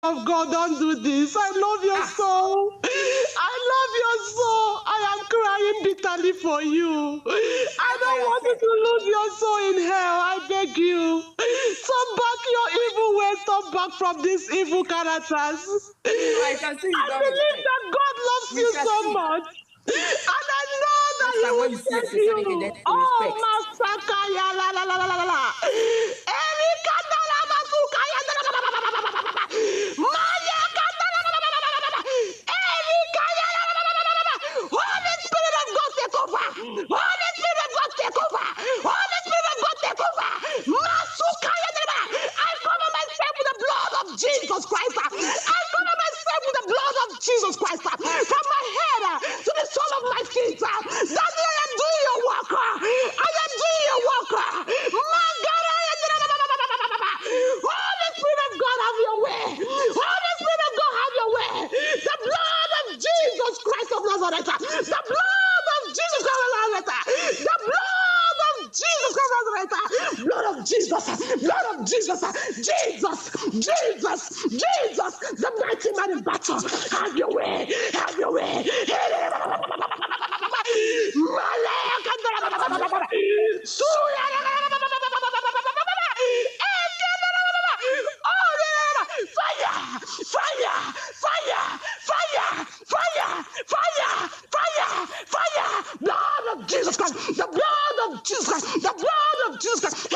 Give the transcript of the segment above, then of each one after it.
of God, don't do this. I love your soul. I love your soul. I am crying bitterly for you. I don't want you to lose your soul in hell. I beg you. Turn back your evil ways. Turn back from these evil characters. I can see you I believe that God loves you so much. And I know that He will save you. Oh, Masaka, ya la la la la la la. Erika, la la masuka, ya la la la la la la la. Maya, la la la la la la la. Erika, ya la la la la la la. Holy Spirit of God, take over. Holy Spirit of God, take over. Holy Spirit of God, take over. Masuka, ya la la la. I cover myself with the blood of Jesus Christ. I cover myself with the blood of Jesus Christ. From my head to the sole of my feet. That I am doing your work. I am doing your work. Holy Spirit of God, have your way. Holy Spirit of God, have your way. The blood of Jesus Christ of Nazareth. The blood of Jesus Christ of Nazareth. The blood of Jesus Christ of Nazareth. Blood of Jesus. Blood of Jesus. Jesus. Jesus. Jesus. The mighty man in battle. Have your way. Have your way. Fire! Fire! Fire! Fire! Fire! Fire! Fire! Fire! Blood of Jesus Christ! The blood of Jesus Christ! The blood of Jesus Christ!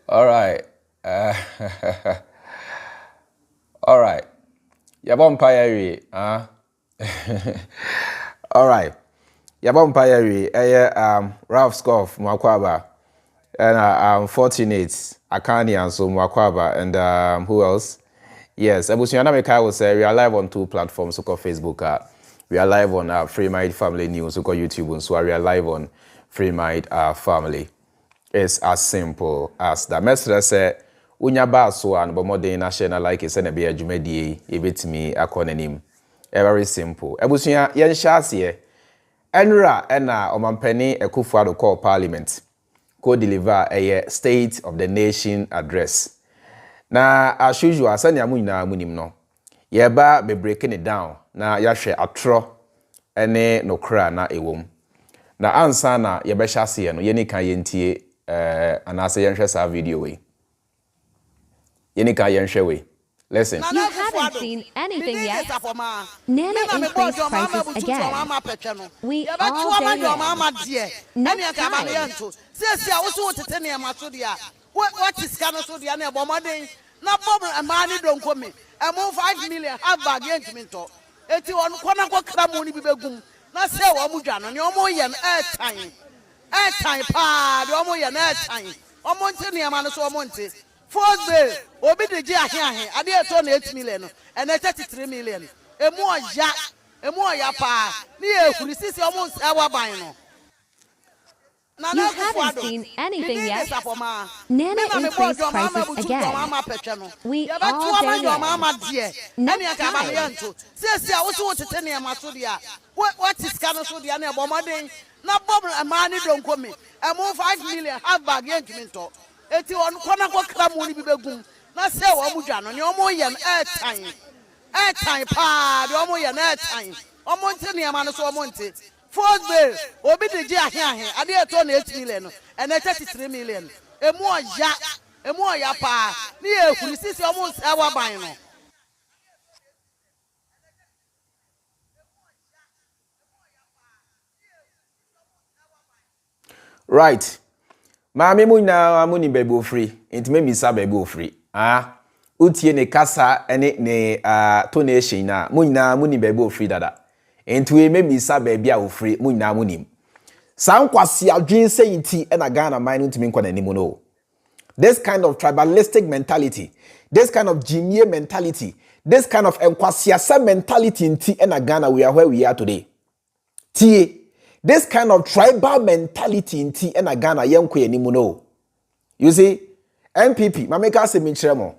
All right. All right. Yabon Payari. All right. Yabon Payari. Ralph Scoff Mwakwaba. And I'm fortunate. Akani and so Mwakwaba. And who else? Yes. Ebusiana Mekai will say we are live on 2 platforms. So called Facebook. We are live on Freemind Family News. So called YouTube. So we are live on Freemind Family. It's as simple as that. Mestre say, unya ba so an bomode na share na like say na be adwumadie e betimi akonanim. Very simple. Ebusuya yen hyaase enra na omampani Akufo Addo call parliament. Ko deliver a State of the Nation address. Na as usual sanya mu nyina munim no. Ye ba be breaking it down na ya hwe atro ene nokra na ewom. Na ansa na ye be hyaase no ye ni kan yentie and I say yenhwe video we. Yenika yenhwe we. Listen. You haven't seen anything yet. Nana increased prices again. We all day what is kind of so the other bomb? No problem, and money don't come in. And more 5 million have bag yank. It's on Quanaco Cramoni Bibegum. Not say Wamujan, and you're more than airtime. Airtime, pa, you're more than airtime. O Monte, Amanas or Monte. 4th day, Obi the Jia here, I did turn 8 million and 33 million. A more jack, a more yapa, near who is almost our bino. You haven't seen anything yet. Nana increased prices again. We all day what is kind of so the other bomb? No problem, and money don't come in. And more 5 million have bag yank. It's on Quanaco Cramoni Bibegum. Not say Wamujan, and you're more than airtime. Airtime, pa, you're more than airtime. O Monte, Amanas or Monte. 4th day, Obi the Jia here, I did turn 8 million and 33 million. A more jack, a more yapa, near who is almost our bino. Right. Mami muna amuni bebo free. It may be sa bebo free. Utie ne kasa ene ne donation na muna muni bebo free dada. Enti we maybe sa baby a free muna munim. San kwasi adwin sayinti ena Ghana man ntimi nkwa nanim no. This kind of tribalistic mentality, this kind of genie mentality, this kind of enkwasiasa mentality in T and Ghana, we are where we are today. T, this kind of tribal mentality in T and Ghana, you see, NPP, Mameka se minchiremo.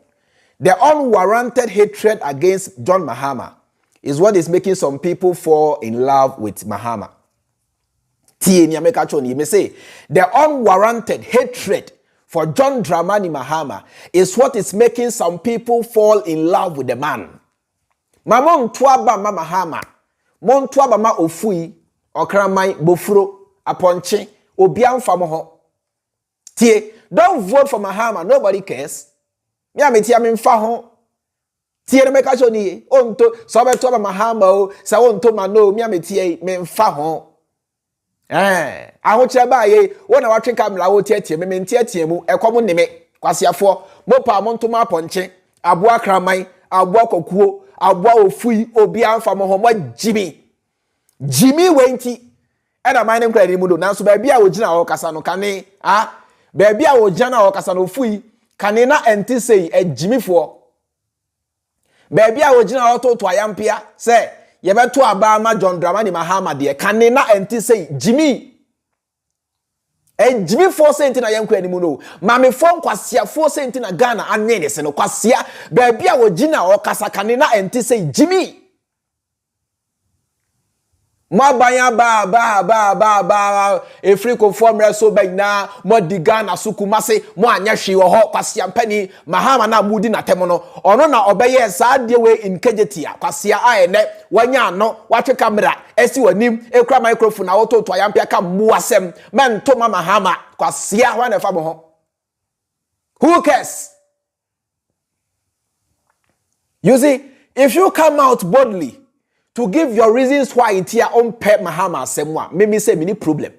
The unwarranted hatred against John Mahama is what is making some people fall in love with Mahama. You may say the unwarranted hatred for John Dramani Mahama is what is making some people fall in love with the man. Mamon tuaba ma Mahama, mon tuaba ma ofui, okramai bofuro, aponche, obian famoho. Tie, don't vote for Mahama, nobody cares. Miameti amin faho. Tie me kacho ni, onto, sobe tuaba Mahama o, sa onto mano, miameti men faho. Ahoche ba ye wona watwe kamera wo tietie me ntiatie mu ekomo neme kwasiafo mopa montoma aponche aboa kraman aboa kokuo aboa ofui obi anfa mo ho mo jimi wenti ena man nem kra ni mu do nanso ba bia wo gina wo kasa no kane ba bia wo gina wo kasa no ofui kane na enti sei ejimifo ba bia wo gina wo to ayampia se yebeto aba ma John Dramani Mahama de kane na enti sei Jimmy Jimmy force enti na yanku animu no mame fon kwasia force enti na Ghana anene se no kwasia ba bia wo gina o kasa kane na enti sei Jimmy Mabanya ba Afriko formula so ba na mo diga na sukumase mo anya hwe wo ho kwasia mpani Mahama na mudi na temo no ono na obeye saa de we in kejetia kwasia aene wanya no watwe camera esi wanim ekura microphone na woto to ayampia ka muasem mento Mahama kwasia hwa na fa mo ho. Who cares? You see, if you come out boldly to give your reasons why into your own pet Mahama semwa, maybe say many problem.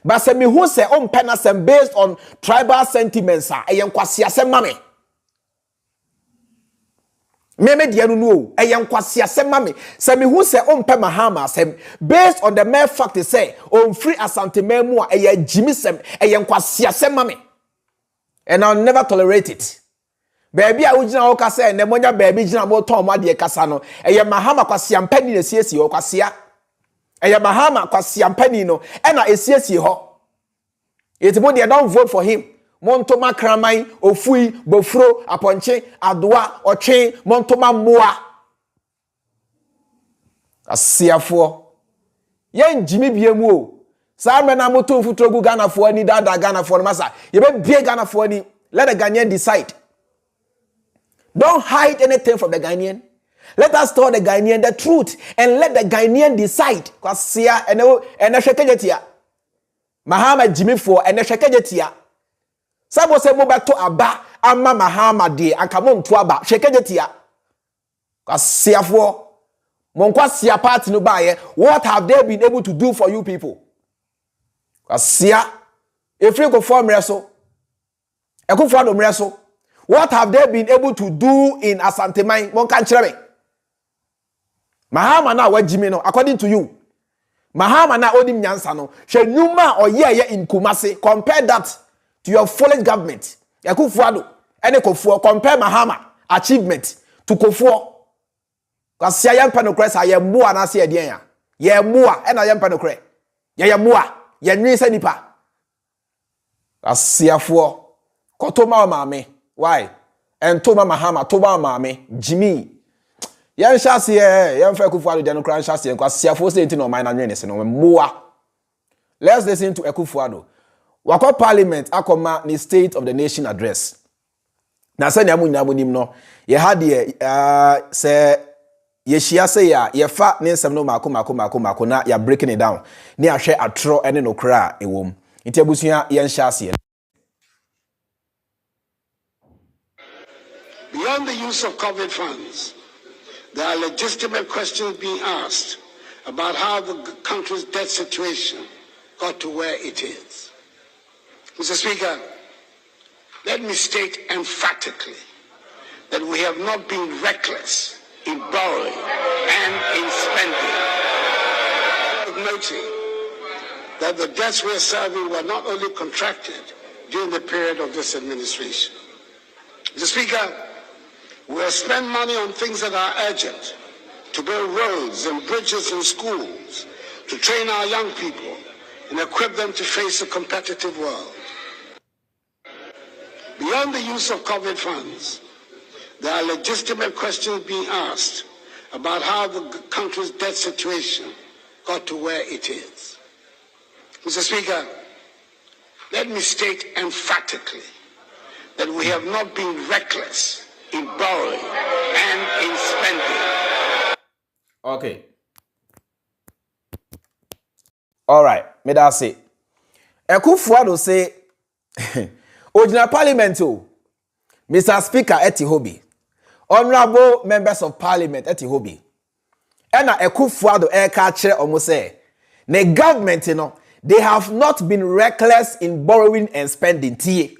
But say me who say on pen asem based on tribal sentiments a yen kwasi asem mame. Meme dianu no a yen kwasi asem mame. Say me who say on pen Mahama asem based on the mere fact they say on free asante memu a yen Jimmy sem a yen kwasi asem mame. And I'll never tolerate it. Baby a ujina wo kasa ene monya baby jina mo ton ma de kasa no eye Mahama kwasia mpani na siesie ho kwasia eye Mahama kwasia mpani no e na esiesie ho etimo de don't vote for him montoma kraman ofui bofuro aponche adoa otwe montoma moa asiafo yen jimi biemu o sa me na moto futrogu Ghana fo ani dada Ghana fo no masa ye be bie Ghana fo ani let the Ghanaian decide. Don't hide anything from the Ghanaian. Let us tell the Ghanaian the truth and let the Ghanaian decide. Because sia and shekejetia. Mahama Jimmy for and shekejetia. Sabo se mo bato aba ama Mahama de akamon to aba shekejetia. Because sia for monkwa sia party no baye. What have they been able to do for you people? Because sia if you go form reso. Akufo Addo reso. What have they been able to do in Asante Mine? Mon kan kire me. Mahama na wa Jimmy no according to you. Mahama na odim nyansa no. Hwe nyuma oyeye in Kumasi. Compare that to your foolish government. Akufo Addo ene Kofuo compare Mahama achievement to Kofuo. Kwasi ayempa no kresa ye mboa na se edien ya. Ye mboa ena ayempa no kre. Ye mboa ye nwisa nipa. Asiafo kotoma maame. Why? And Toma Mahama, Toba Mame, Jimmy. Yan Shasi, yan Akufo Addo Deno Kran Shasi, and Kwasiafo State no mind and no more. Let's listen to Akufo Addo. Wako Parliament, Akoma, the State of the Nation address. Na say nyamu no. Ye had ye say ye shia say ye fa ne nsem no mako na ya breaking it down. Ni ahwe atro ene no kra ewom. Nti abusua yan Shasi. Beyond the use of COVID funds, there are legitimate questions being asked about how the country's debt situation got to where it is. Mr. Speaker, let me state emphatically that we have not been reckless in borrowing and in spending. Noting that the debts we're serving were not only contracted during the period of this administration. Mr. Speaker, We'll spend money on things that are urgent, to build roads and bridges and schools, to train our young people and equip them to face a competitive world. Beyond the use of COVID funds, there are legitimate questions being asked about how the country's debt situation got to where it is. Mr. Speaker, let me state emphatically that we have not been reckless in borrowing and in spending. Okay. All right, me da say. Akufo Addo say, Original Parliament, Mr. Speaker eti hobi, honorable members of Parliament eti hobi. Ena Akufo Addo eka kire omo say, the government, they have not been reckless in borrowing and spending. Tie.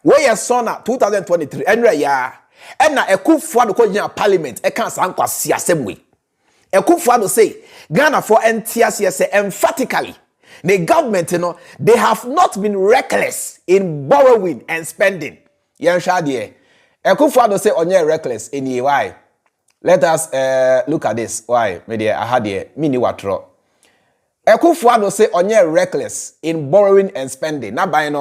Where SONA 2023 enre ya. Ena Akufo Addo ko gina Parliament eka sankwa si assemble. Akufo Addo say, Ghana for NTS say emphatically, the government, they have not been reckless in borrowing and spending. Yen shadie. Akufo Addo say onye reckless in ye why. Let us look at this. Why? Media ahadie mini watro. Akufo Addo say onye reckless in borrowing and spending. Now by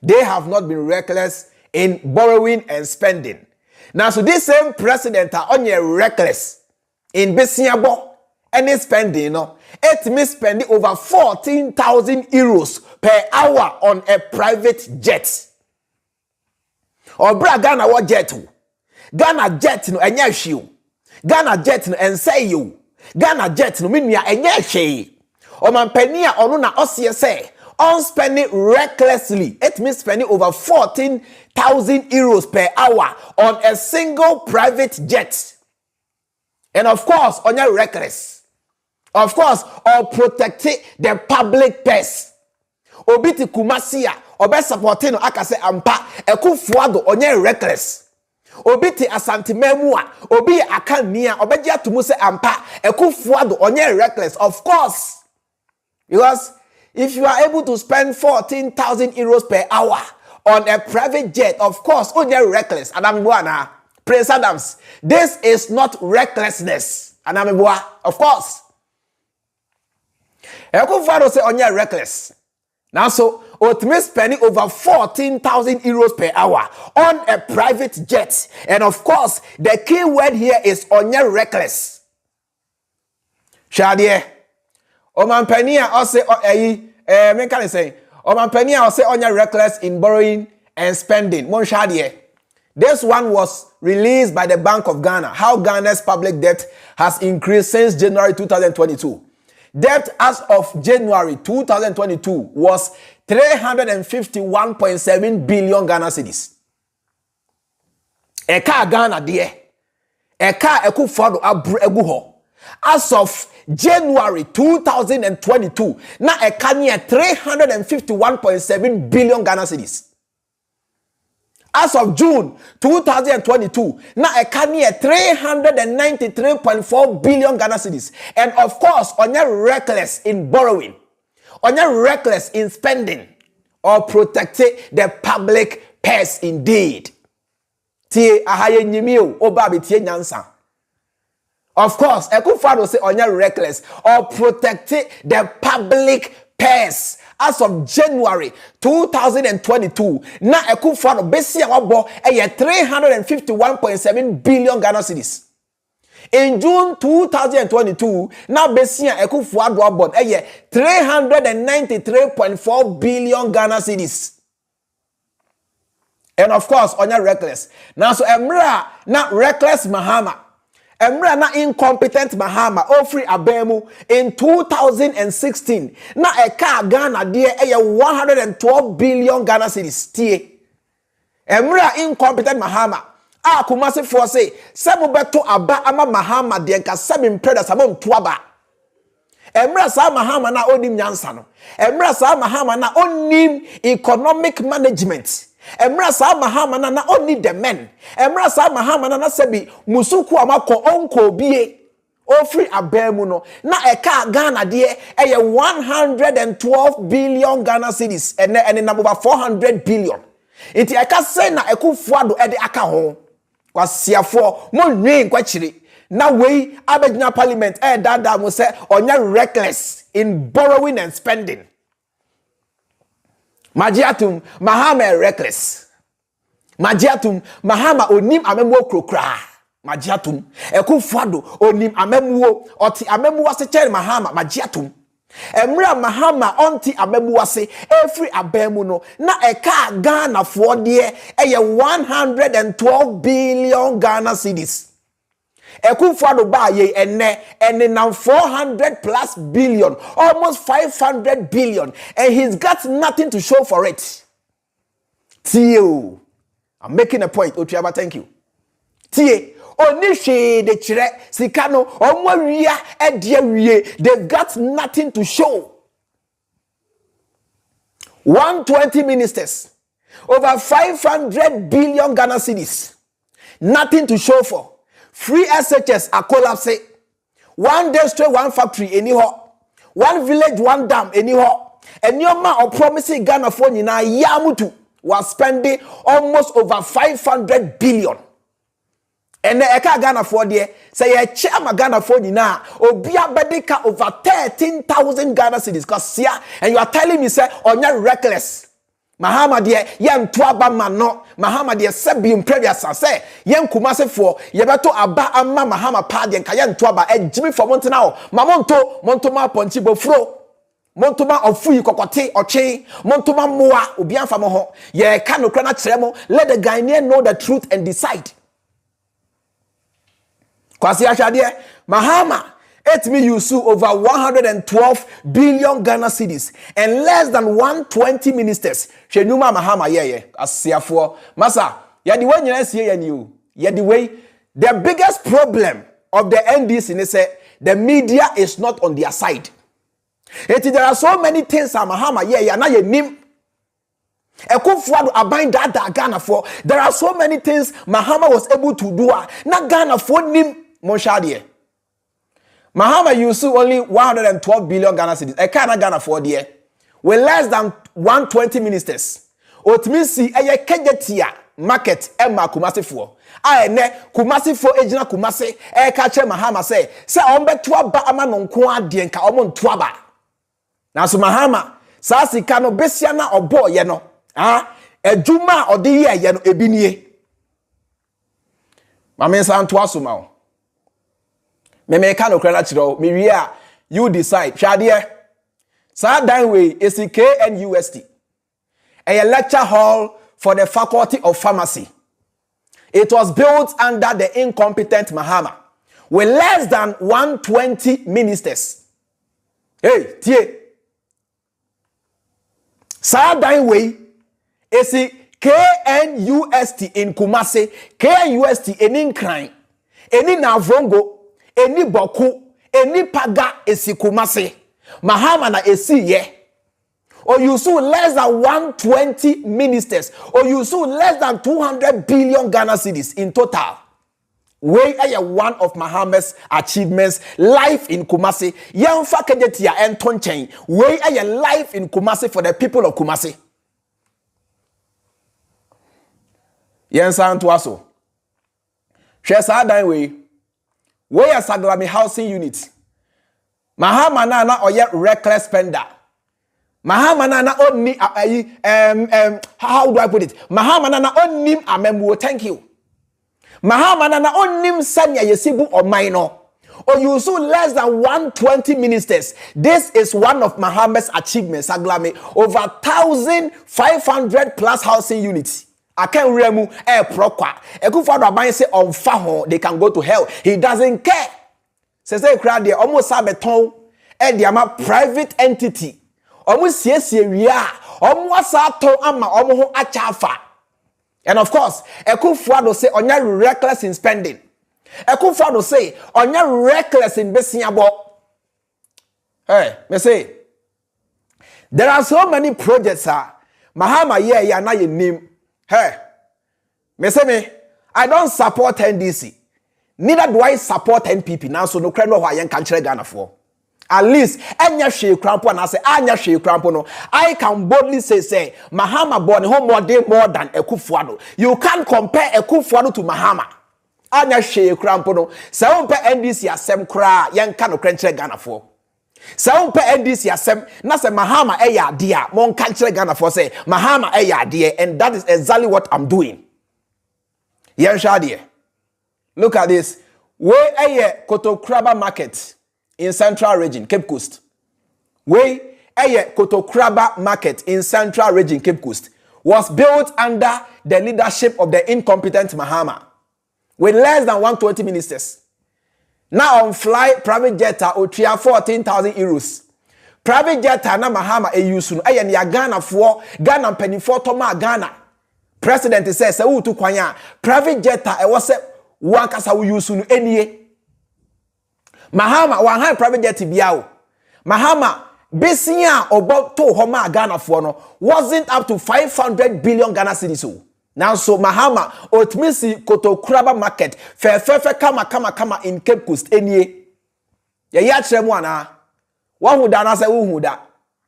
they have not been reckless in borrowing and spending. Now so this same president are onye reckless in besiabo any spending, it means spending over 14,000 euros per hour on a private jet. Or Ghana what jet? Ghana jet no enya shiu. Ghana jet no ensay you. Ghana jet no minya enya she. Or man penia onu na osie say on spending recklessly. It means spending over 14,000 euros per hour on a single private jet. And of course, on your reckless. Of course, or protecting the public purse. Obiti kumasia, obe supporting akase ampa, Akufo Addo onye reckless. Obiti asante memua, obi akania, obeja tumuse ampa, Akufo Addo onye reckless. Of course, because if you are able to spend 14,000 euros per hour on a private jet, of course, onye reckless. Adam Buana, Prince Adams, this is not recklessness. Adam Bua, of course. Akufo Addo say onye reckless. Now so, ultimately spending over 14,000 euros per hour on a private jet. And of course, the key word here is onye reckless. Shadie. Oman Penia also me can say Oman Penia also onye reckless in borrowing and spending. Mon Shadie. This one was released by the Bank of Ghana. How Ghana's public debt has increased since January 2022. Debt as of January 2022 was 351.7 billion Ghana cedis. Eka Ghana de. Eka Akufo Addo abru egu ho. As of January 2022, na eka near 351.7 billion Ghana cedis. As of June 2022, na eka near 393.4 billion Ghana cedis. And of course, onye reckless in borrowing, onye reckless in spending, or protecting the public purse indeed. Tie ahaye nyimio obabi tie nyansa. Of course, Akufo Addo say onye reckless or protecting the public purse. As of January 2022, na Akufo Addo besi awabo 351.7 billion Ghana cedis. In June 2022, na besi Akufo Addo abon 393.4 billion Ghana cedis. And of course, onye reckless. Now so emra na reckless Mahama. Emra na incompetent Mahama ofri abemu in 2016 na eka Ghana de 112 billion Ghana cedis tie. Emra incompetent Mahama a kumase for say sebo beto aba ama Mahama de nka sebe mpeda sabo ntoaba. Emra sa Mahama na onim nyansa no. Emra sa Mahama na onim economic management. Emra sa Mahama na only the men. Emra sa Mahama na sebi musuku amako onko bie ofri abemu no na eka Ghana de 112 billion Ghana cedis and number 400 billion. Iti eka say na Akufo Addo ede aka ho. kwasiafo mo nwen kwachire na we abegina parliament dada mo say onya reckless in borrowing and spending. Majiatum Mahama reckless. Majiatum Mahama onim amemwo krokra. Majiatum Akufo Addo onim amemwo oti amemwo ase chen Mahama majiatum. Emra Mahama onti amemwo ase every abemu no na eka Ghana for de 112 billion Ghana cedis. Akufo Addo ba ye ene now 400 plus billion, almost 500 billion, and he's got nothing to show for it. Tio, I'm making a point. Otriaba, thank you. Tie, onishe de chire sikano omwaria ediewie. They've got nothing to show. 120 ministers, over 500 billion Ghana cedis, nothing to show for. Free SHS are collapsing. One district, one factory, anyhow. One village, one dam, anyhow. And your man of promising Ghana for Nina Yamutu was spending almost over 500 billion. And the Eka Ghana for the say a chairman Ghana for Nina Obia Bedeka over 13,000 Ghana cedis. Cause here, and you are telling me, say, on your reckless. Mahama de yen tuaba mano Mahama de sebium previous say yen kumase for yebeto aba amma Mahama pa de nka yen tuaba ejimi for monte na o montoma ponchi bofro montoma ofuyi kokote oche montoma moa obi anfa mo ho ye ka no kra na kire mo let the Ghanaian know the truth and decide. Kwasi ahwade Mahama it me use over 112 billion Ghana cedis and less than 120 ministers. Shenuma Mahama ye asiafo. Masa, ya the way you see you. Ya the way the biggest problem of the NDC is the media is not on their side. There are so many things Mahama ye na ye nim. Akufo Addo abind that Ghana for. There are so many things Mahama was able to do. Na Ghana for nim monshadie. Mahama used only 112 billion Ghana cedis. A kind of Ghana for the year. With less than 120 ministers. Otmisi eye kejetia market emma kumasi for. Ne kumasi for ejina kumasi e kache Mahama say ombetua ba ama no nko ade nka omontoa ba. Na so Mahama sa sika no besia na obo ye no. Ejuma ode ye no ebinie. Mame sa ntoa so ma o. Me can okra chiro me wie a you decide hwade sa dan way is KNUST a lecture hall for the faculty of pharmacy. It was built under the incompetent Mahama with less than 120 ministers. Hey tie sa dan way is KNUST in Kumasi, KNUST in Nkran, eni Navrongo, eni Boku, eni Paga esi Kumasi. Mahama na esi ye. Or you saw less than 120 ministers. Or you saw less than 200 billion Ghana cedis in total. Way one of Mahama's achievements, life in Kumasi. Young fakejetia and tonchain. Way life in Kumasi for the people of Kumasi. Yen san to aso. Share sa dan way. Where Saglami housing unit. Mahama na oye reckless spender. Mahama na oni how do I put it? Mahama na onim amemwo, thank you. Mahama na onim sanya yesibu or minor. Or you saw less than 120 ministers. This is one of Mahama's achievements, Saglami. Over 1,500 plus housing units. I can't remove prokwa. Akufo Addo say on faho they can go to hell. He doesn't care. Says they crowd there almost sabeton and they are private entity. Almost yes ria. Almost sato ama almost achafa. And of course, Akufo Addo say on your reckless in spending. Akufo Addo say on your reckless in besiabo. Hey, me say there are so many projects. Mahama ye na ye name. Hey, me say me, I don't support NDC. Neither do I support NPP. Now, so no crime no why can chere Ghana for. At least, anya she crampo and I say anya she crampo no. I can boldly say Mahama born home more than Akufo Addo. You can't compare Akufo Addo to Mahama. anya hwe krampo no se wo pe NDC asem kra yenka no krenkyere Ganafo se wo pe NDC asem na se Mahama eya ade a mon kankyere Ganafo say Mahama eya ade, and that is exactly what I'm doing. Yen shade. Look at this. Where a Kotokraba market in Central Region, Cape Coast. Where a Kotokraba market in Central Region, Cape Coast was built under the leadership of the incompetent Mahama with less than 120 ministers. Now on fly private jetter otria 14,000 euros. Private jetter na Mahama e use no aye ya Ghana for Ghana penifo toma Ghana. President says se wutu kwanya private jetter e was wankasa wo use no enie. Mahama wan high private jet biao. Mahama besia obo to homa Ghana for no wasn't up to 500 billion Ghana cedis o. Now so Mahama otmisi Kotokraba market fe kama in Cape Coast enie. Ya kyeremu ana. Wa hu da na say hu da.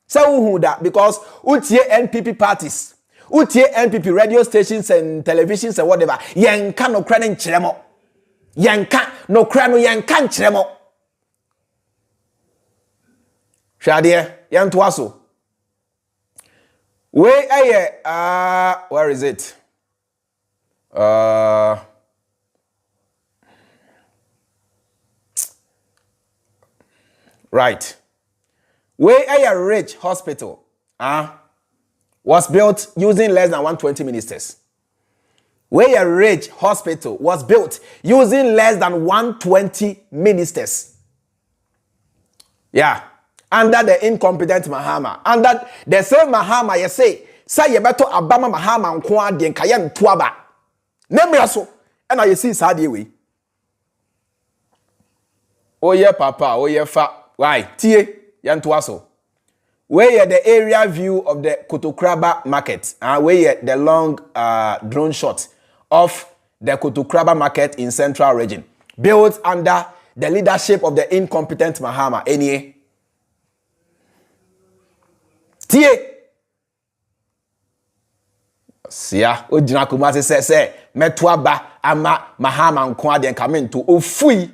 Say hu da because utie NPP parties. Utie NPP radio stations and televisions and whatever. Yenka no kra ne nkyeremo. Yenka no kra no yenka nkyeremo. Shadie yanto aso. We where is it? Right. Where a rich hospital was built using less than 120 ministers. Where a rich hospital was built using less than 120 ministers. Yeah. Under the incompetent Mahama. Under the same Mahama, you say you better Abama Mahama nko ade nkaye ntoaba. Nemra so, and I see sadie we. Oh yeah, papa, oh yeah, fa. Why? Tie, yantoa so. Where the area view of the Kotokraba market, where the long drone shot of the Kotokraba market in Central Region, built under the leadership of the incompetent Mahama. Any tie. Sia, ojina kumase se metwaba ama Mahama nko ade nkamento ofui.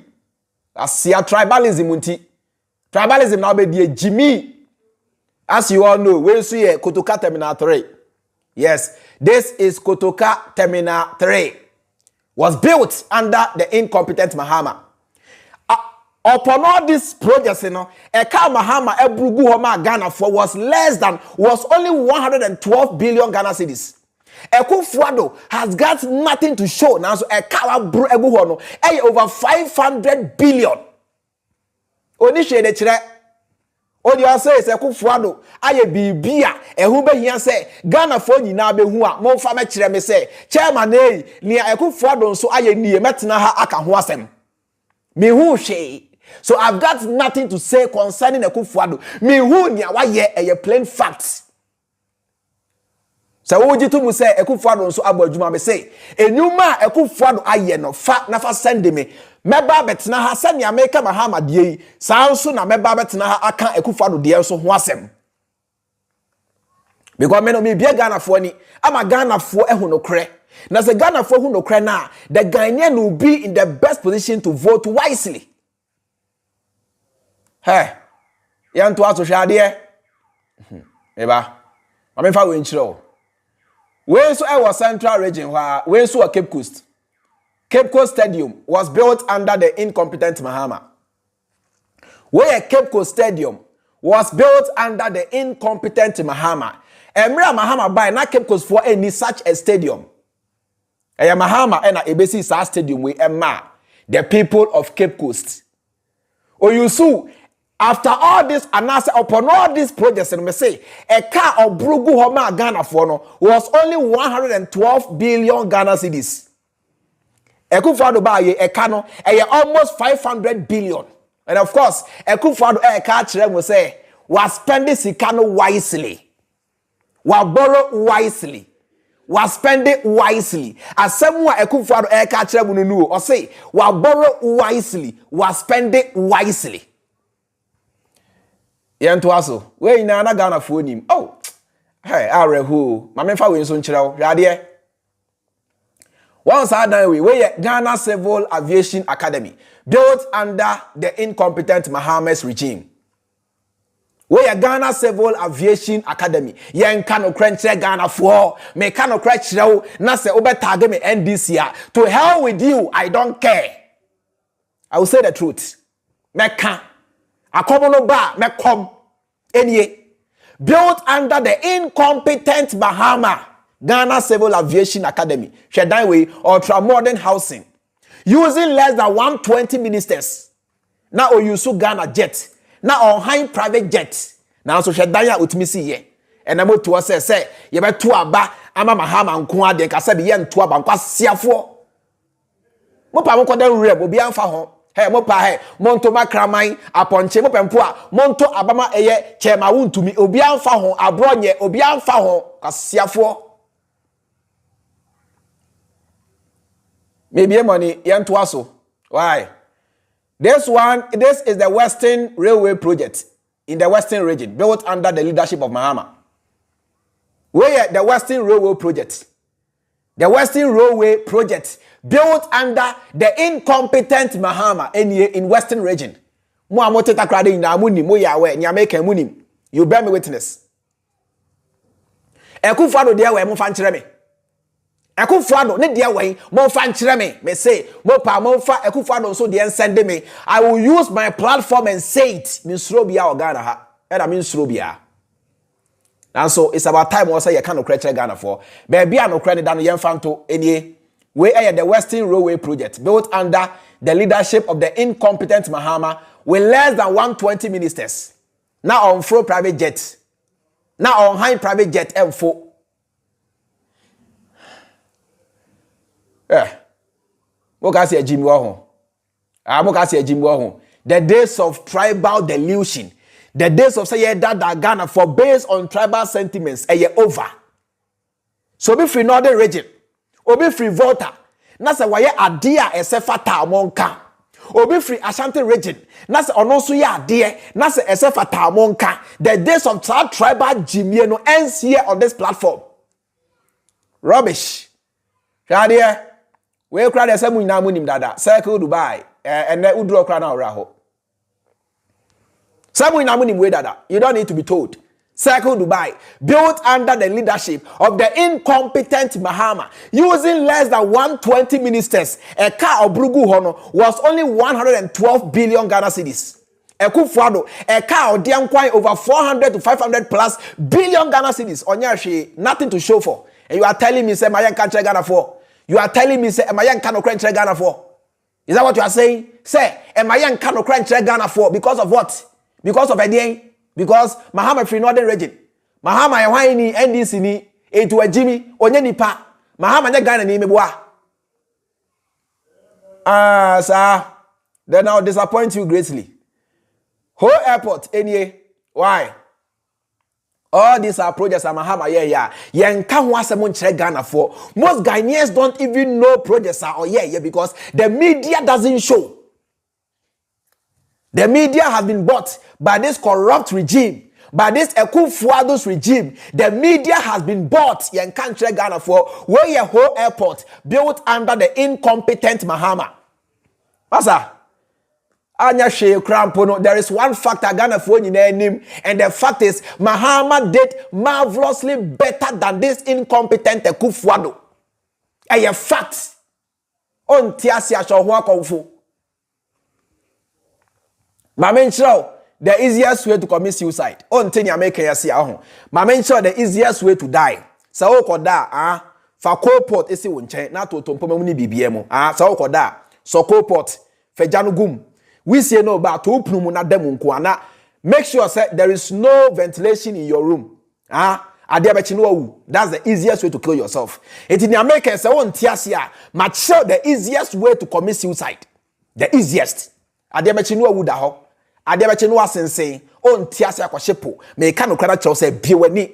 Asia tribalism unti. Tribalism now be die Jimmy. As you all know, we see Kotoka Terminal 3. Yes, this is Kotoka Terminal 3. Was built under the incompetent Mahama. Upon all these projects, a car Mahama Ebrugu Homa Ghana for was only 112 billion Ghana cedis. Akufo Addo has got nothing to show now, so a car Ebrugu Hono over 500 billion. Oni shede chire. Odi say Akufo Addo aye bibia ehu be hia say Ghana for nyina be hu a momfa me chire me say chairman eh ni Akufo Addo nso aye nie metena ha aka ho asem. Me hu hwe. So I've got nothing to say concerning Akufo Addo. Me hu nia wa ye a plain facts. So wo jitu mu say Akufo Addo nso abo adwuma me say enuma Akufo Addo aye no fa na fa send me meba betena ha sani America Mahama de sa nso na meba betena ha aka Akufo Addo de nso ho asem. Because me no me bia Ghana fo ni ama Ghana fo ehu no kre. Na se Ghana fo hu no kre na the Ghanaian will be in the best position to vote wisely. Hey, yanto aso hwade eba amemfa we nchiro we so e was Central Region where we so Cape Coast. Cape Coast Stadium was built under the incompetent Mahama. Where Cape Coast Stadium was built under the incompetent Mahama. Emra Mahama buy na Cape Coast for any such a stadium. Eya Mahama ena ebesi sa stadium we emma the people of Cape Coast. Oyusu after all this announced upon all these projects and me say a car of Brugu Homa Ghana for no was only 112 billion Ghana cedis. Akufo Addo buy a cano almost 500 billion. And of course, Akufo Addo a car chere will say was spending sikano wisely. Was borrow wisely. Was spend it wisely. As someone Akufo Addo a car chere will know or say was borrow wisely. Was spend it wisely. Yanto aso we ina na Ghana fo nim oh hey areho ma me fa we nso nkyerɛw hwade Once I done we Ghana Civil Aviation Academy, built under the incompetent Mahama's regime. We Ghana Civil Aviation Academy. Yen kano krenche Ghana for me kano krenche na se obe target me NDC. To hell with you, I don't care. I will say the truth. Me can. Akomono ba me kom. Enye. Built under the incompetent Mahama. Ghana Civil Aviation Academy, Shedaiwe, ultra modern housing, using less than 120 ministers. Now you use Ghana jet, now on high private jet. Now so Shedaya utmisi ye. And I'm to us say, you better to aba, ama Mahama and Kwa de Kasabi yen to aba kwa siafo. Mopa moko den reb obi anfa ho. Hey mopa he monto makramai aponche mopempoa monto abama eye chema wuntumi obi anfa ho abronye obi anfa ho kasiafo. Maybe money yantuaso. Why? This is the Western Railway project in the Western region, built under the leadership of Mahama. Where the Western Railway project? The Western Railway project built under the incompetent Mahama in Western region. You bear me witness. Akufo Addo there we mo fan kire me. Akufo Addo ne dia wen mo fan kire me say mo pa mo fa Akufo Addo so dey send me. I will use my platform and say it. Me suro bia o Ghana ha. E da me suro bia. And so it's about time we say you can create Ghana for. Baby an okra da no yen fanto enie. We are the Western Railway project built under the leadership of the incompetent Mahama with less than 120 ministers. Now on full private jet. Now on high private jet M4. The days of tribal delusion, the days of say that Ghana for based on tribal sentiments are over. So be free northern region, or be free Volta. Na se waye adia ese fata monka. Obi free Ashanti region. Na se onoso ya ade, na se ese fata monka. The days of tribal jimie no ends here on this platform. Rubbish. Shadia, we cry the same na munim dada. Circle Dubai. And then udro kra na ora ho. Same na munim we dada. You don't need to be told. Circle Dubai, built under the leadership of the incompetent Mahama, using less than 120 ministers. A car of Brugu Hono was only 112 billion Ghana cedis. Akufo Addo, a car of Diankwai over 400 to 500 plus billion Ghana cedis. Onyashi, nothing to show for. And you are telling me, say, Mayan can't try Ghana for. You are telling me, say, Mayan can't try Ghana for. Is that what you are saying? Say, Mayan can't try Ghana for because of what? Because of a day. Because Mahama free northern region. Mahama ya waini NDC ni etu Jimmy onye nipa. Mahama nya Ghana ni meboa. Sir. Then I'll disappoint you greatly. Whole airport any why? All these are projects are Mahama yeah. Yenka ho asem nchire Ghana for. Most Ghanaians don't even know projects are because the media doesn't show. The media has been bought by this corrupt regime, by this Akufo Addo's regime. The media has been bought in country Ghana for where your whole airport built under the incompetent Mahama. Masa, anya she krampono. There is one factor Ghana for in name, and the fact is Mahama did marvelously better than this incompetent Akufo Addo. A fact. On tiasia shohwa konfu. The easiest way to commit suicide. On tenya make ya see ahun. The easiest way to die. Sa okoda fa coalpot esi wonchen na to tompo mamu ni bibie mu. Sa okoda so coalpot fe janugum. We say no ba to opunu mu na dem nko ana. Make sure say there is no ventilation in your room. That's the easiest way to kill yourself. It in America say on tiasia macho the easiest way to commit suicide. The easiest. Adebechinu asensen on tiase akwahyepo me ka no kwada chew say biwani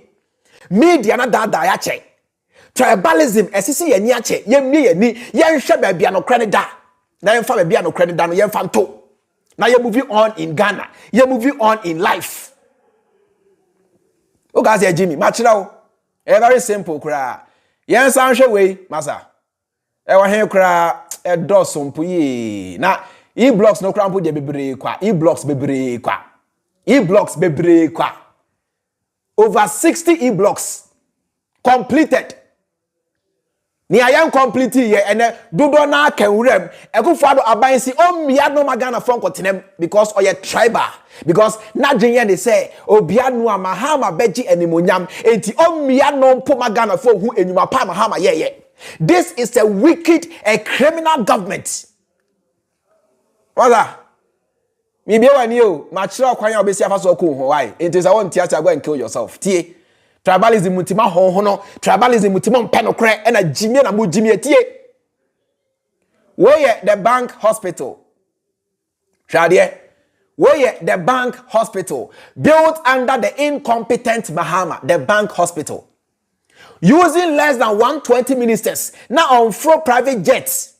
media na dada ya che tribalism esisi yani ache yemni yani yenhwe ba bia no kwene da na yemfa ba bia no kwene da no yemfa nto na you moving on in Ghana, you moving on in life. O ga say Jimmy machira o very simple kra yen san hwe we masa Ewa hen kra edoso mpuyi. Na e-blocks no kra mpu de bebre kwa. E-blocks bebre kwa. E-blocks bebre kwa. Over 60 e-blocks completed. Ni ayan complete ye ene dodo na kenwurem Akufo Addo abansi omia no magana from continent because oye tribal because na dwenye de say obia no Mahama beji enimonyam enti omia no mpo magana for hu enyuma pa Mahama ye. This is a wicked, a criminal government. What's me be one you, my child, when you be safe as a cool, why? It is a one theater, go and kill yourself. Tie. Tribalism mutima hono, tribalism mutima penocre, and a Jimmy and a mu Jimmy tie. Where the bank hospital? Shadie. Where the bank hospital built under the incompetent Mahama, the bank hospital. Using less than 120 ministers now on 4 private jets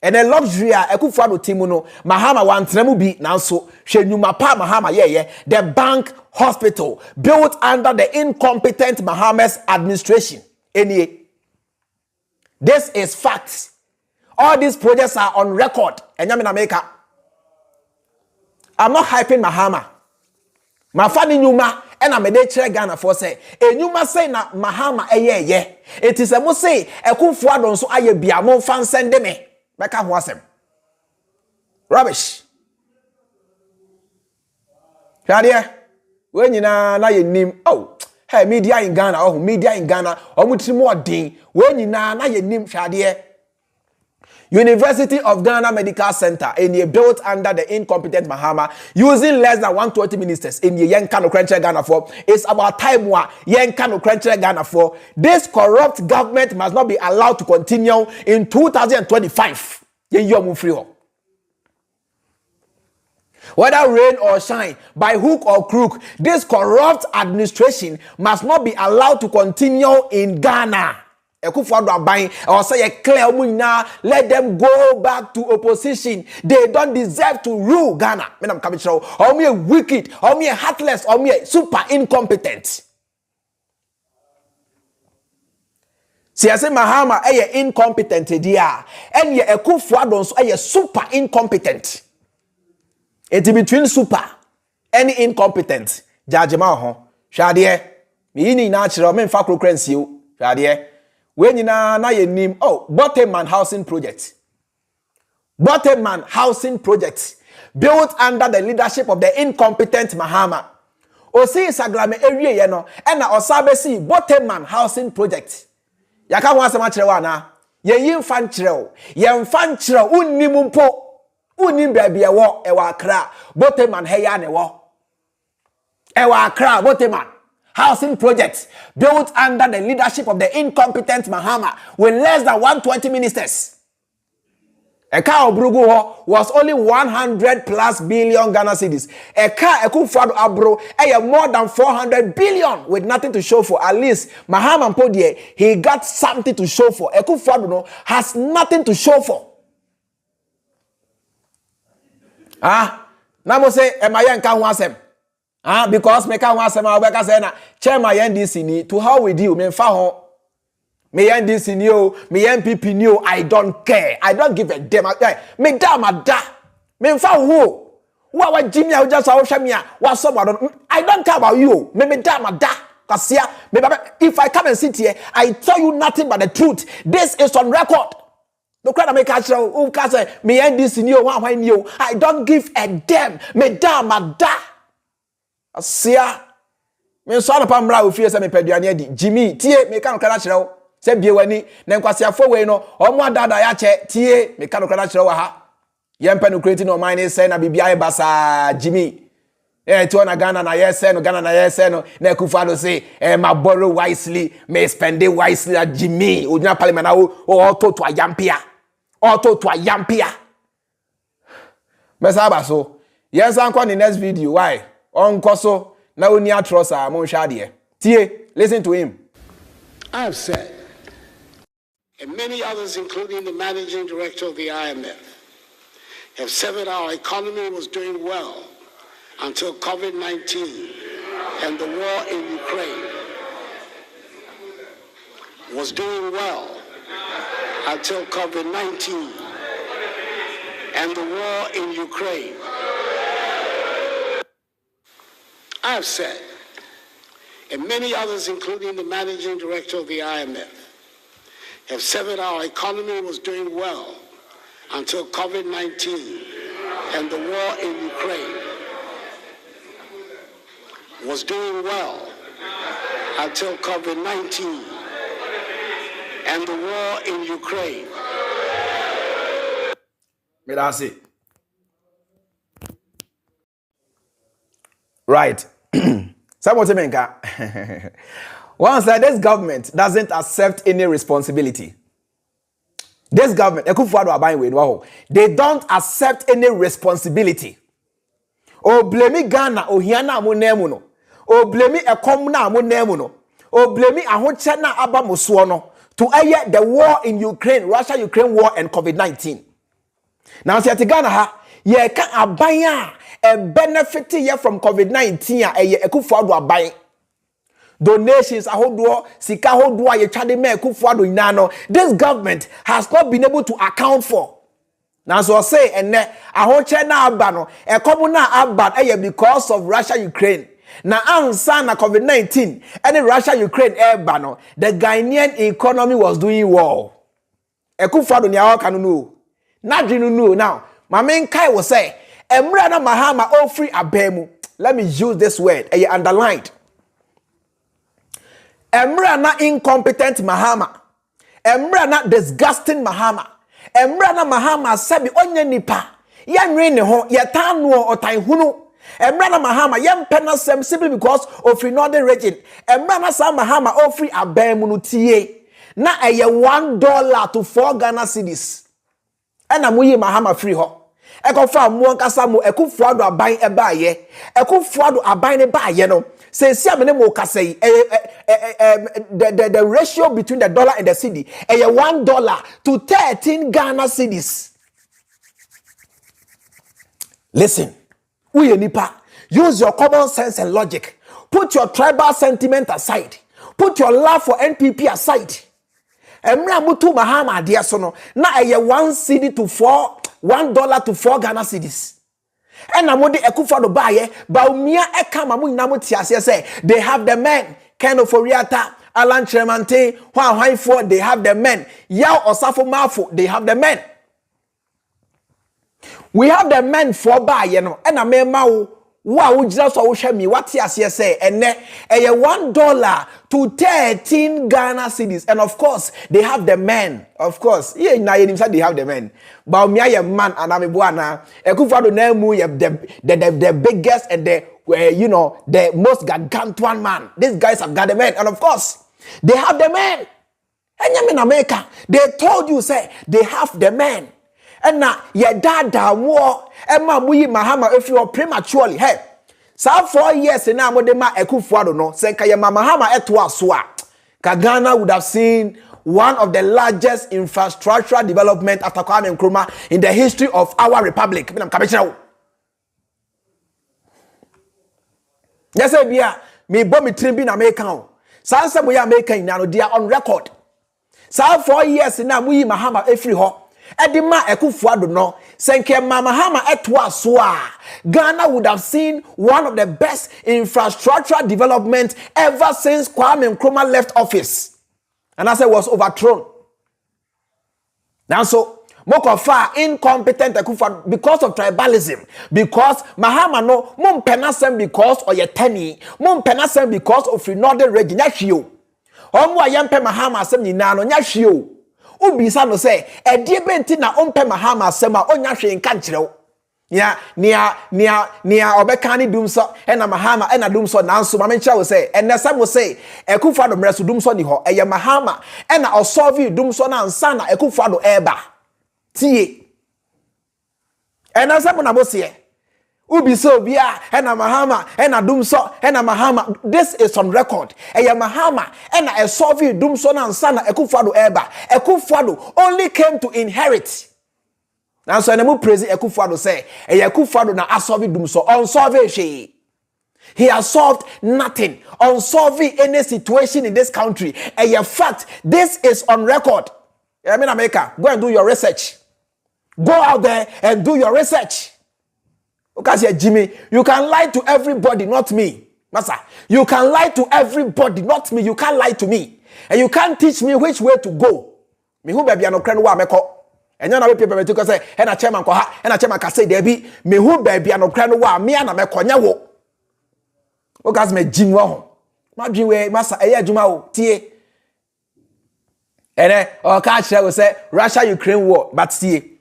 and a luxury Akufo Addo timuno Mahama wantremu bi nanso hwenyuma pa Mahama the bank hospital built under the incompetent Mahama's administration. This is facts. All these projects are on record. I'm not hyping Mahama. Mafani nyuma ena mede chere Ghana for say enyuma say na Mahama ye it is a mo say Akufo Addo nso aye bia mo fan sende me beka ho asem rubbish hwade we nyina na ye nim oh hey media in Ghana omutrimo odin we nyina na ye nim hwade University of Ghana Medical Center in built under the incompetent Mahama using less than 120 ministers in the yen kano krenche Ghana for. It's about time wa yen kano krenche Ghana for. This corrupt government must not be allowed to continue in 2025. Whether rain or shine, by hook or crook, this corrupt administration must not be allowed to continue in Ghana. Akufo Addo aban or say clear now, let them go back to opposition. They don't deserve to rule Ghana. I'm coming to or me wicked, or me heartless, or me super incompetent. See, I say Mahama incompetent dia, and ye Akufo Addo so super incompetent. It's between super and incompetent. Judgment ho. Shadie, me ni natural men fa crocrency you. Shadie. When you na ye nim Bottomman housing project. Bottomman housing project built under the leadership of the incompetent Mahama. Osi Instagram area ye no and na osabe si Bottomman housing project. Yaka ho asema kirewa na ye yimfa nkirew ye mfa nkirew unnim mpo unnim baabi e wa Accra Bottomman heya ne wo e wa Accra Bottomman housing projects built under the leadership of the incompetent Mahama with less than 120 ministers. Eka Obrugu was only 100 plus billion Ghana cedis. Eka Akufo Addo abro more than 400 billion with nothing to show for. At least Mahama Mpodie, he got something to show for. Akufo Addo has nothing to show for. Namo say emaye nka ho asem. Because me can want some Albeka say na chairman NDC ni to how we deal me fa ho me NDC ni o me NPP ni o I don't care. I don't give a damn. Me da me fa ho wa Jimmy I just hwe me a wa so I don't care about you. Me da kasia me if I come and sit here I tell you nothing but the truth. This is on record. No crowd make catch who can say me NDC ni o wan ni o I don't give a damn. Me da Asia me so na pamra ofie se me paduane adi Jimmy tie me kan kra kirew se bie wani na nkwasiafo we no omo adada ya che tie me kan kra kirew ha yempa no create no mine say na bibia e basa Jimmy to na Ghana na yes no Ghana na yes no na Akufo Addo say ma borrow wisely me spend it wisely at Jimmy onya parliament na o to ayampia Mesa baso yes anko the next video why on Koso, now we need trust our Monshadie. Tie, listen to him. I have said, and many others, including the managing director of the IMF, have said that our economy was doing well until COVID-19 and the war in Ukraine was doing well until COVID-19 and the war in Ukraine. I have said, and many others, including the managing director of the IMF, have said that our economy was doing well until COVID-19 and the war in Ukraine. Was doing well until COVID-19 and the war in Ukraine. That's it. Right. Once that this government doesn't accept any responsibility. This government, they don't accept any responsibility. O blame Ghana, o hiana mo nemu no. O blame ekom na mo nemu no. O blame ahoche na aba mo so no. To aye the war in Ukraine, Russia-Ukraine war and COVID-19. Now see at Ghana ha, ye ka aban a benefit ye from COVID-19 a Akufo Addo aban. Donations ahodo sika ahodo ye twade me Akufo Addo nyana. This government has not been able to account for. Now so say ene ahoche na aba no ekomu na aba because of Russia-Ukraine. Na ansa na COVID-19 and Russia-Ukraine eba no the Ghanaian economy was doing well. Akufo Addo nya ka no na dwenu no now my main kai will say emra na Mahama ofri abemu. Let me use this word underlined. Emra na incompetent Mahama, emra na disgusting Mahama, emra na Mahama sabi onye nipa yanwe ne ho yetanu otan hunu. Emra na Mahama yempena sem simply because of the northern region. Emra na sa Mahama ofri abemu no tie na eye $1 to 4 Ghana cedis. Ena muyi Mahama free ho. Ekofa mu nkasa mu Akufo Addo aban eba ye. Akufo Addo aban ne ba ye no. Say the ratio between the dollar and the cedi $1 to 13 Ghana cedis. Listen, use your common sense and logic. Put your tribal sentiment aside. Put your love for NPP aside. Emra mutu Mahama dia sono na $1 to 4 $1 to 4 Ghana cedis. And amode Akufo Addo baye ba umia eka mamu inamu tiase say they have the men kind of Oriata Alan Tremante Hwan for they have the men Yao Osafo Mafo they have the men. We have the men for baye no and amema wo just so hwe mi what tiase say ene $1 to 13 Ghana cedis and of course they have the men. Of course, yeah, na yenim say they have the men. But me a man and I'm a buana. Akufo Addo na mu the biggest and the the most gargantuan man. These guys have got the men, and of course they have the men. And in America, they told you say they have the men. And now your dada war and muyi Mahama if you are prematurely hey. So 4 years now mo de ma Akufo Addo no say ka Mahama eto aso ka Ghana would have seen one of the largest infrastructural development after Kwame Nkrumah in the history of our republic. Yes, me bomb trimbi na American. Sansa we American now they are on record. So 4 years now muyi Mahama every ho. Edima Akufo Addo no senke Mahama etwa so Ghana would have seen one of the best infrastructural development ever since Kwame Nkrumah left office. And as I was overthrown. Now so Mokofa incompetent Akufo Addo because of tribalism. Because Mahama no mum penasem because or ye teni. Mum penasem because of the northern region. Yashio. Omwa yempe Mahama asem nyina no nyashio. Ubisa no say e die benti na ompe Mahama asem a onyahwe nka nkyerɛw. Nia obekani dumso ena Mahama ena dumso nanso mamencha wo say enesa mo say Akufo Addo mreso dumso ni ho eye Mahama ena osolve dumso na ansa na Akufo Addo eba tie enesa mo na mo say ubiso bia ena Mahama ena dumso ena Mahama this is on record eye Mahama ena osolve dumso na ansa na Akufo Addo eba Akufo Addo only came to inherit. Now so enemu praise Akufo Addo say Akufo Addo na asolve dum so unsolve she. He has solved nothing. Unsolving any situation in this country. A fact, this is on record. I mean America, go and do your research. Go out there and do your research. Because here, Jimmy, you can lie to everybody, not me. Master, you can lie to everybody, not me. You can't lie to me. And you can't teach me which way to go. Me who baby no kren wa meko. And you know people to say, and a chairman ko ha, and a chairman can say Debbie, me who baby no kren wa me and a meko nyawo. Because me Jim wo. Ma driwe masa eya juma o tie. And then catch will say Russia Ukraine war, but see.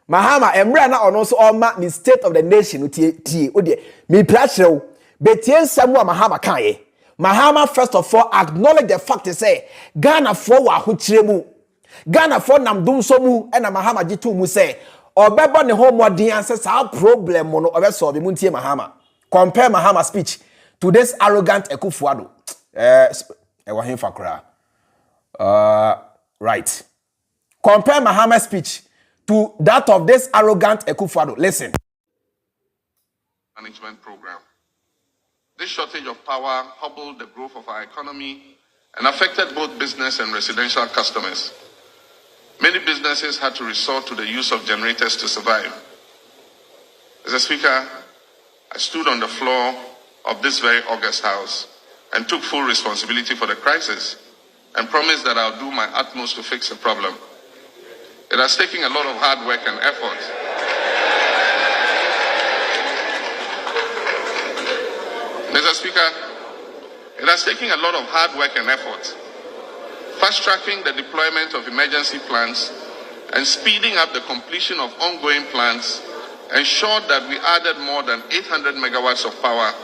Mahama emra na ono so oma the state of the nation tie ode me plachew betien samu Mahama kan Mahama first of all acknowledge the fact say Ghana for wa hochire mu Ghana for nam dum so mu e na Mahama gitu mu say obebo ne ho modern answer sa problem no obesolve mu tie Mahama. Compare Mahama speech to this arrogant Akufo Addo wa him fakra right. Compare Mahama's speech to that of this arrogant Akufo Addo. Listen. Management program. This shortage of power hobbled the growth of our economy and affected both business and residential customers. Many businesses had to resort to the use of generators to survive. As a speaker, I stood on the floor of this very august house and took full responsibility for the crisis and promised that I'll do my utmost to fix the problem. It has taken a lot of hard work and effort. Mr. Speaker, it has taken a lot of hard work and effort. Fast-tracking the deployment of emergency plans and speeding up the completion of ongoing plans ensured that we added more than 800 megawatts of power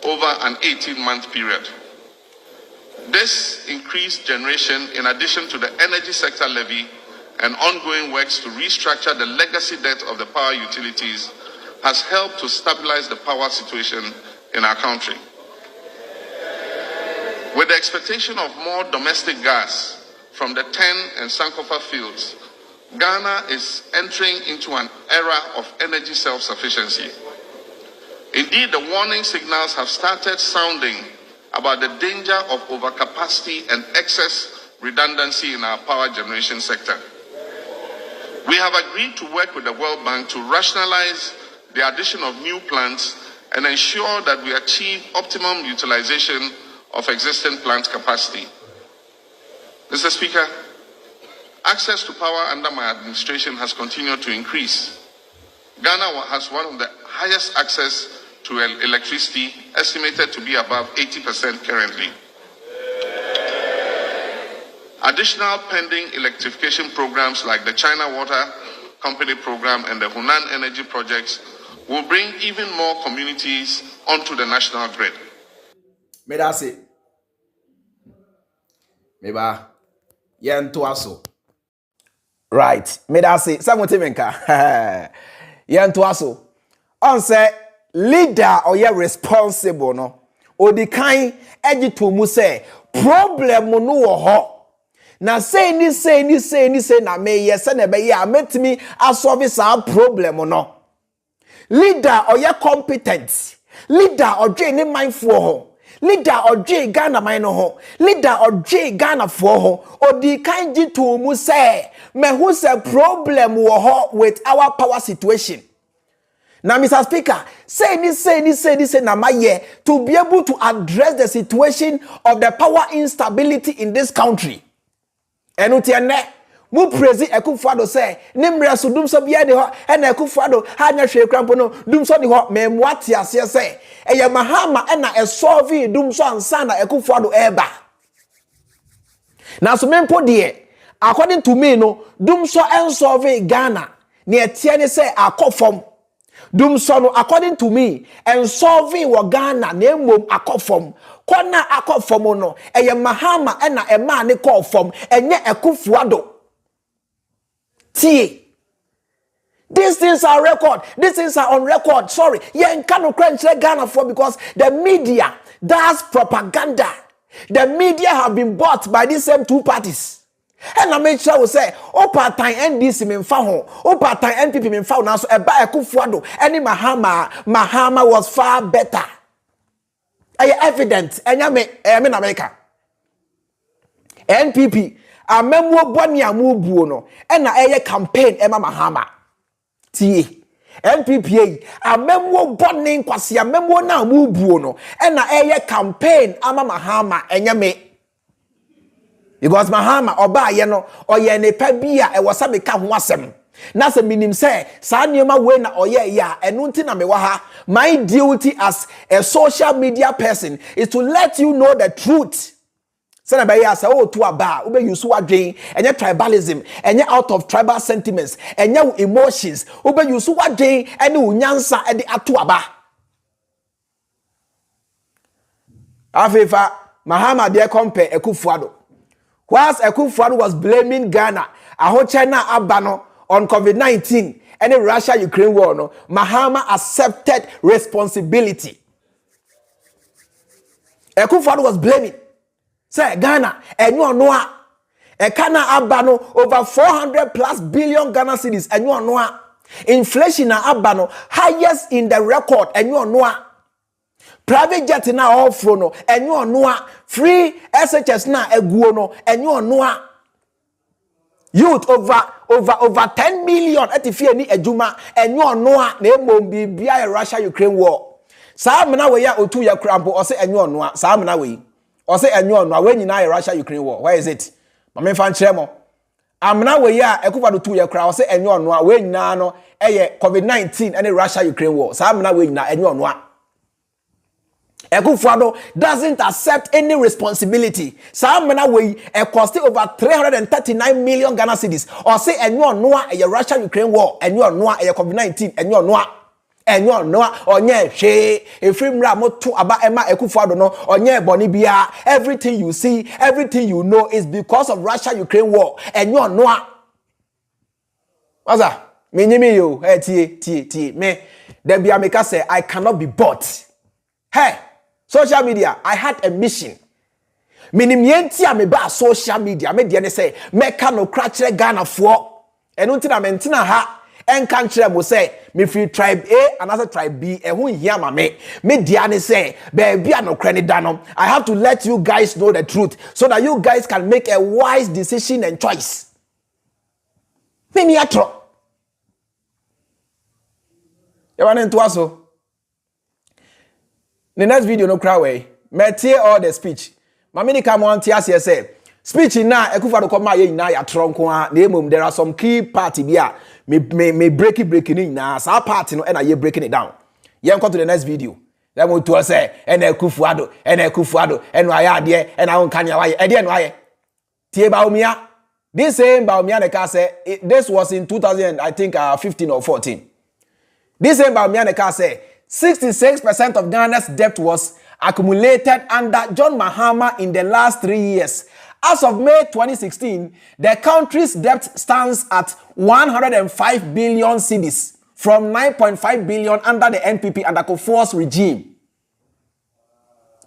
over an 18-month period. This increased generation, in addition to the energy sector levy and ongoing works to restructure the legacy debt of the power utilities, has helped to stabilize the power situation in our country. With the expectation of more domestic gas from the TEN and Sankofa fields, Ghana is entering into an era of energy self-sufficiency. Indeed, the warning signals have started sounding about the danger of overcapacity and excess redundancy in our power generation sector. We have agreed to work with the World Bank to rationalize the addition of new plants and ensure that we achieve optimum utilization of existing plant capacity. Mr. Speaker, access to power under my administration has continued to increase. Ghana has one of the highest access to electricity, estimated to be above 80% currently. Additional pending electrification programs like the China Water Company program and the Hunan Energy projects will bring even more communities onto the national grid. Me da se. Me ba. Yen to aso. Right. Me da se. Samuti menka. Yen to aso. On say leader or ye responsible no. Odi kan eji to mu say problem no wo ho. Na say ni na me yes na be ya metimi asolve sa problem no. Leader or ye competent. Leader or je ni mindful ho. Leader or je Ghana mind no ho. Leader or je Ghana for ho. Odi kanji to mu say me who say problem wo ho with our power situation. Now, Mr. Speaker, say na maye to be able to address the situation of the power instability in this country. Enutiene mu prezi Akufo Addo say nimre so dum so bia de ho e na Akufo Addo ha nya hwe krampo no dum so de ho me muate ase say eye Mahama e na e solve dum so ansa na Akufo Addo eba na so mempo de according to me no dum so en solve Ghana ne etie ne say akofom dum so no according to me en solve wo Ghana na emom akofom kona akofom no eye Mahama e na e ma ne kofom enye Akufo Addo tie. These things are record. These things are on record. Sorry. Yeah, cannot crunch Ghana for because the media does propaganda. The media have been bought by these same two parties. And I make sure we say, oh part-time NDC me mfa ho, oh part-time NPP me mfa ho now so eba Akufo Addo any Mahama was far better. Are evident? Enya me in America. NPP amemwo boni amubuo no na eye campaign ema Mahama tie NPP amemwo boni nkwase amemwo na amubuo no na eye campaign ama Mahama enyame because Mahama oba ye no oye ne pa bia e wosa beka ho asem na se minim se sa niema we na oye ya enu nti na me wa ha. My duty as a social media person is to let you know the truth. Say na be ya say o to aba ube use wadwen enye tribalism enye out of tribal sentiments enye emotions ube use wadwen ene unyansa e de ato aba. Afefa Mahama de compare Akufo Addo. Whilst Akufo Addo was blaming Ghana ahoche na aba no on COVID-19 and the Russia-Ukraine war, no, Mahama accepted responsibility. Akufo Addo was blaming. Say Ghana, and you know, Ghana abano over 400 plus billion Ghana cedis, and you know, inflation na abano highest in the record, and you know, private jet na all frono, and you know, free SHS na eguono, and you know. Youth over 10 million at if ni ejuma and you know na emom bibia Russia Ukraine war. Sa amena we ya otu ya krampo o se enyo no sa amena we. O se enyo no we nyina Russia Ukraine war. Where is it? Mama fan kire mo. Amena we ya Akufo Addo tu ya kra o se enyo no we nyina no eye COVID-19 and Russia Ukraine war. Sa amena we nyina enyo no Akufo Addo doesn't accept any responsibility. Some mena we cost over 339 million Ghana cedis. Or say enyo noa a Russia Ukraine war, enyo noa a COVID-19, enyo noa onye she efrimra moto aba ema Akufo Addo no onye boni bia. Everything you see, everything you know is because of Russia Ukraine war. Enyo noa. What's that? Me nyimi yo, hey tie me. Then bia make say I cannot be bought. Hey, social media, I had a mission. Minim yenti a ba social media, me de say, meka no krachere Ghana for. Enu nti na mentina ha, enka nkyere mo say, me free tribe A, another tribe B, ehun hia ma me. Me de say, baby no credit danom. I have to let you guys know the truth, so that you guys can make a wise decision and choice. Me ni atro. Yawane nto aso. The next video no cry way. Me tear all the speech. Mamini come on tia say speech na Akufo Addo come ye na ya tronko a na emom there are some key party bia me breaking in na sa party no na ye breaking it down. Ye come to the next video. Let me to say Akufo Addo eno aya de na won kan ya waye e de no aye. Tie Baumia. This same Baumia the ka say this was in 2000 I think 15 or 14. This same Baumia the ka say 66% of Ghana's debt was accumulated under John Mahama in the last 3 years. As of May 2016, the country's debt stands at 105 billion cedis from 9.5 billion under the NPP and Akufo's regime.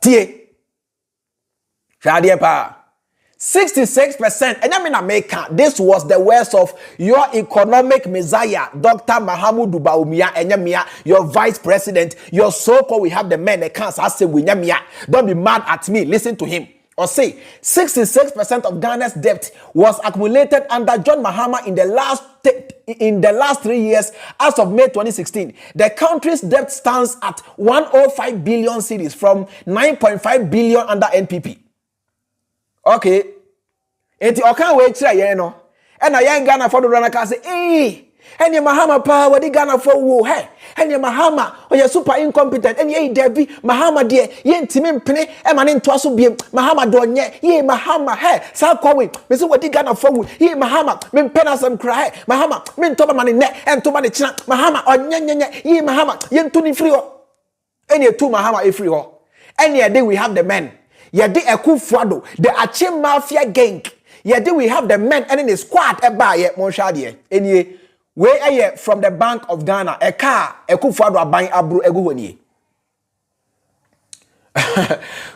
Tie. Shadie pa. 66%, and I mean America, this was the words of your economic messiah, Dr. Mahamudu Baumia, Enyamia, your vice president, your so-called, we have the men, they can't say, don't be mad at me, listen to him. Or say, 66% of Ghana's debt was accumulated under John Mahama in the last 3 years. As of May 2016, the country's debt stands at 105 billion cedis from 9.5 billion under NPP. Okay. Enti okan we kire ye no. E na ye Ghana for do na ka say, "Eh, enya Mahama pa wadi Ghana for wo. Hey, enya Mahama, oye super incompetent. Enya Debi Mahama de ye ntimi mpene e ma ne nto so biem. Mahama do nye. Ye Mahama, hey, sa kwawe. Me so wadi Ghana for wo. Ye Mahama, me mpena sam kra hey. Mahama, me ntoba ma ne ne, ento ba ne china. Mahama onyenyenye. Ye Mahama, ye ntu ni free ho. Enya tu Mahama e free ho. Enya day we have the men. Yedi Akufo Addo, the Ache Mafia gang. Yedi we have the men and in the squad eba ye monshade. Enie we aye from the Bank of Ghana. A car Akufo Addo aban abro egu honi.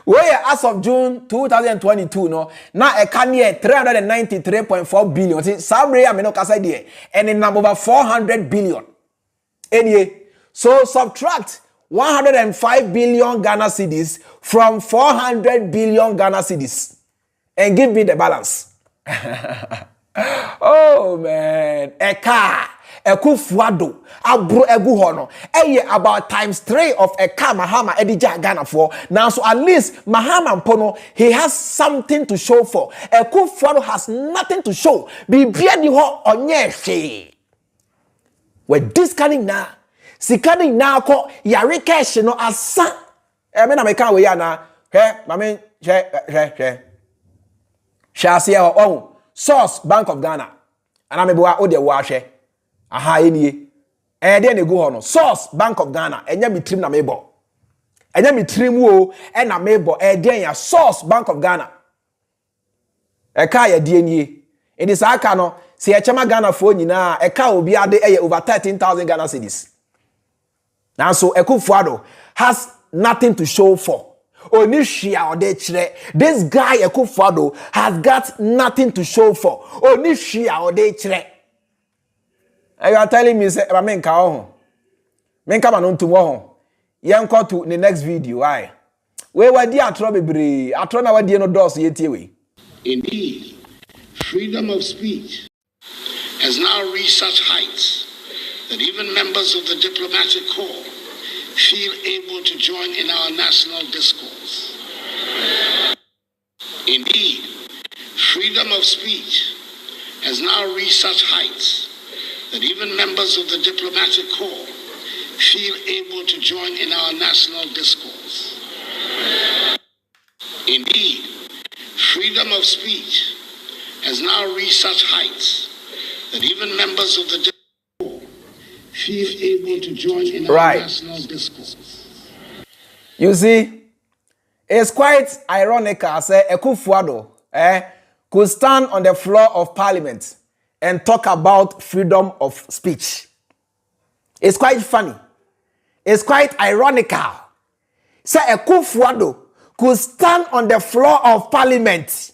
We as of June 2022 no na a car near 393.4 billion. See sabre ya me no kasa die. And in number over 400 billion. Enie so subtract 105 billion Ghana cedis from 400 billion Ghana cedis and give me the balance. Oh man, eka Akufo Addo abro egu ho no about ×3 of eka Mahama edija Ghana for. Now so at least Mahama mpono he has something to show for. Akufo Addo has nothing to show. Bibia ni ho onye hwe. We discanning na sikani na ko yare cash no asa. Me na meka we ya na mame hwe Shase o Source Bank of Ghana. Ana meboa o de wo ahwe. Aha enie. De na go ho no. Source Bank of Ghana. Enya mitrim na mebo. Enya mitrim wo na mebo. De ya Source Bank of Ghana. Eka ya de enie. Edi sa aka no se echema Ghana fo nyina eka obi ade over 13,000 Ghana cedis. Now so Akufo Addo has nothing to show for. This guy Akufo Addo has got nothing to show for. You are telling me say men ka man to wo yanko to the next video. Why? We were there atro bebre atro na we no dos yetie we. Indeed, freedom of speech has now reached such heights that even members of the diplomatic corps feel able to join in our national discourse. Indeed, freedom of speech has now reached such heights that even members of the diplomatic corps feel able to join in our national discourse. Indeed, freedom of speech has now reached such heights that even members of the diplomatic corps feel able to join in our national discourse. You see, it's quite ironic as Akufo Addo could stand on the floor of parliament and talk about freedom of speech. It's quite funny. It's quite ironical. Say Akufo Addo could stand on the floor of parliament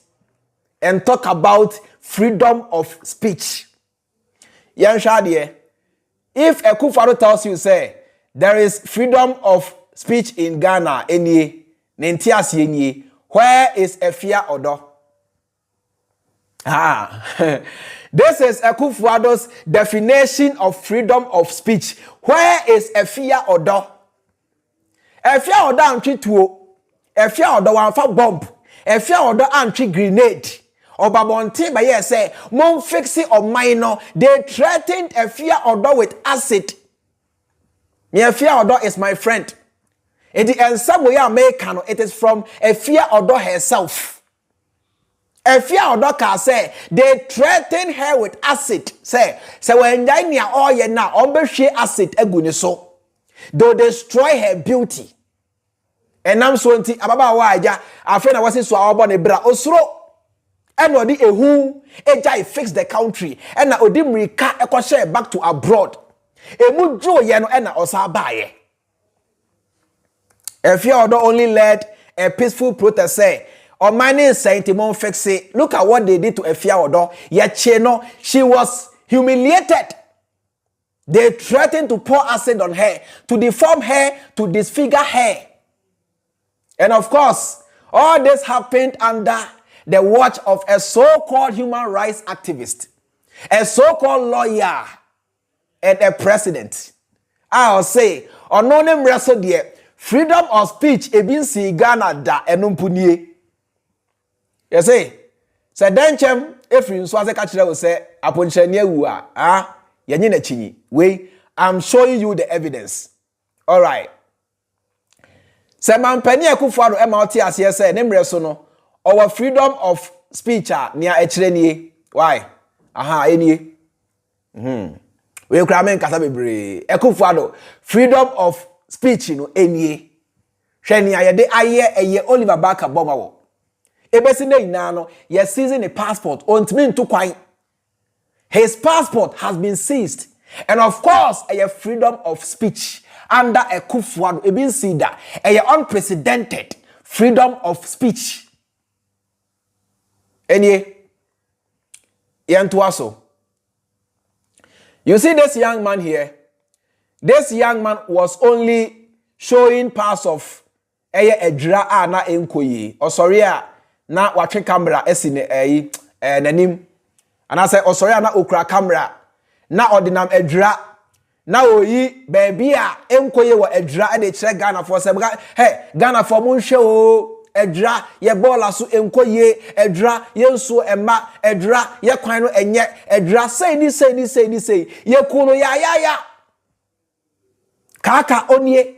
and talk about freedom of speech. If Akufo Addo tells you, say, there is freedom of speech in Ghana, where is Akufo Addo? This is Akufo Addo's definition of freedom of speech. Where is Akufo Addo? Akufo Addo antwi tuo. Akufo Addo wanfa bomb. Akufo Addo antwi grenade. Obabonte ba ye say mon fixi of minor. They threatened Akufo Addo with acid. Akufo Addo is my friend. It is from Akufo Addo herself. Akufo Addo can say they threatened her with acid. Say when they all ye na obehwe acid eguni so. They'll destroy her beauty. And I'm so nti ababa wa aja afa na wase so awbo ne bra osuro. And odi ehu eja fix the country. And na odi mrika ekwo back to abroad. Emu jo ye no na osa baaye. Akufo Addo only led a peaceful protest. Say, on my name saying Timon Fexi, look at what they did to Akufo Addo. Yet she was humiliated. They threatened to pour acid on her, to deform her, to disfigure her. And of course, all this happened under the watch of a so-called human rights activist, a so-called lawyer, and a president. I'll say, on no name wrestle there. Freedom of speech ebin si Ghana da enumpunie. You say denchem efri nso ase ka kire wo say aponchani awu yenye na chinyi. We I'm showing you the evidence. All right. Say mampani Akufo Addo e ma oti ase say ne mre so no our freedom of speech nia ekire nie. Why? Enie. We kra men kasa bebre. Akufo Addo freedom of speech no enie hwani ayede aye eye Oliver Barker bomawo ebesi na ina no ye seizing a passport ontimi nto kwan. His passport has been seized, and of course a freedom of speech under Akufo Addo ebin sida a unprecedented freedom of speech enie yantuaso. You see this young man here. This young man was only showing parts of eye edra na enkoyi. Or sorry na watwe camera esine nanim ana say osori na okura camera na ordinam adura na oyi baby a enkoye wo adura e de kire Ghana for say Ghana for mo nhwe o adura ye bola so enkoye adura ye nso emma adura ye kwan no enye adura say ni ye kunu ya kaka onye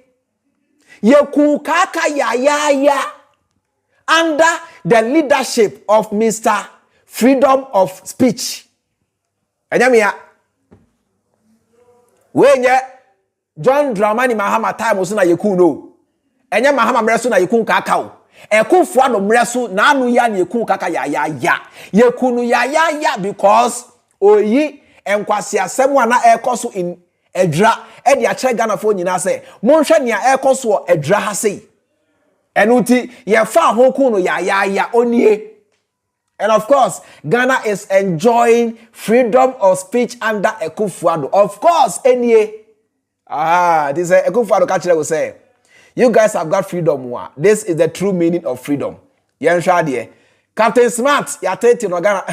ye ku kaka ya under the leadership of Mr. Freedom of Speech. Enyamia wenye John Dramani Mahama time so na yeku no. Enye Mahama mreso na yeku kaka o. Akufo Addo mreso na anu ya na yeku kaka ya. Yeku no ya because oyi enkwasi asem na ekoso in edra e de a che Ghana fo nyina se monhwe nea ekoso edra ha sei. Enuti ye fa ho ku no ya onie. And of course, Ghana is enjoying freedom of speech under Akufo Addo. Of course, this is Akufo Addo Kachire will say, you guys have got freedom. This is the true meaning of freedom. Yen Shadie. Captain Smart, ya tete no Ghana.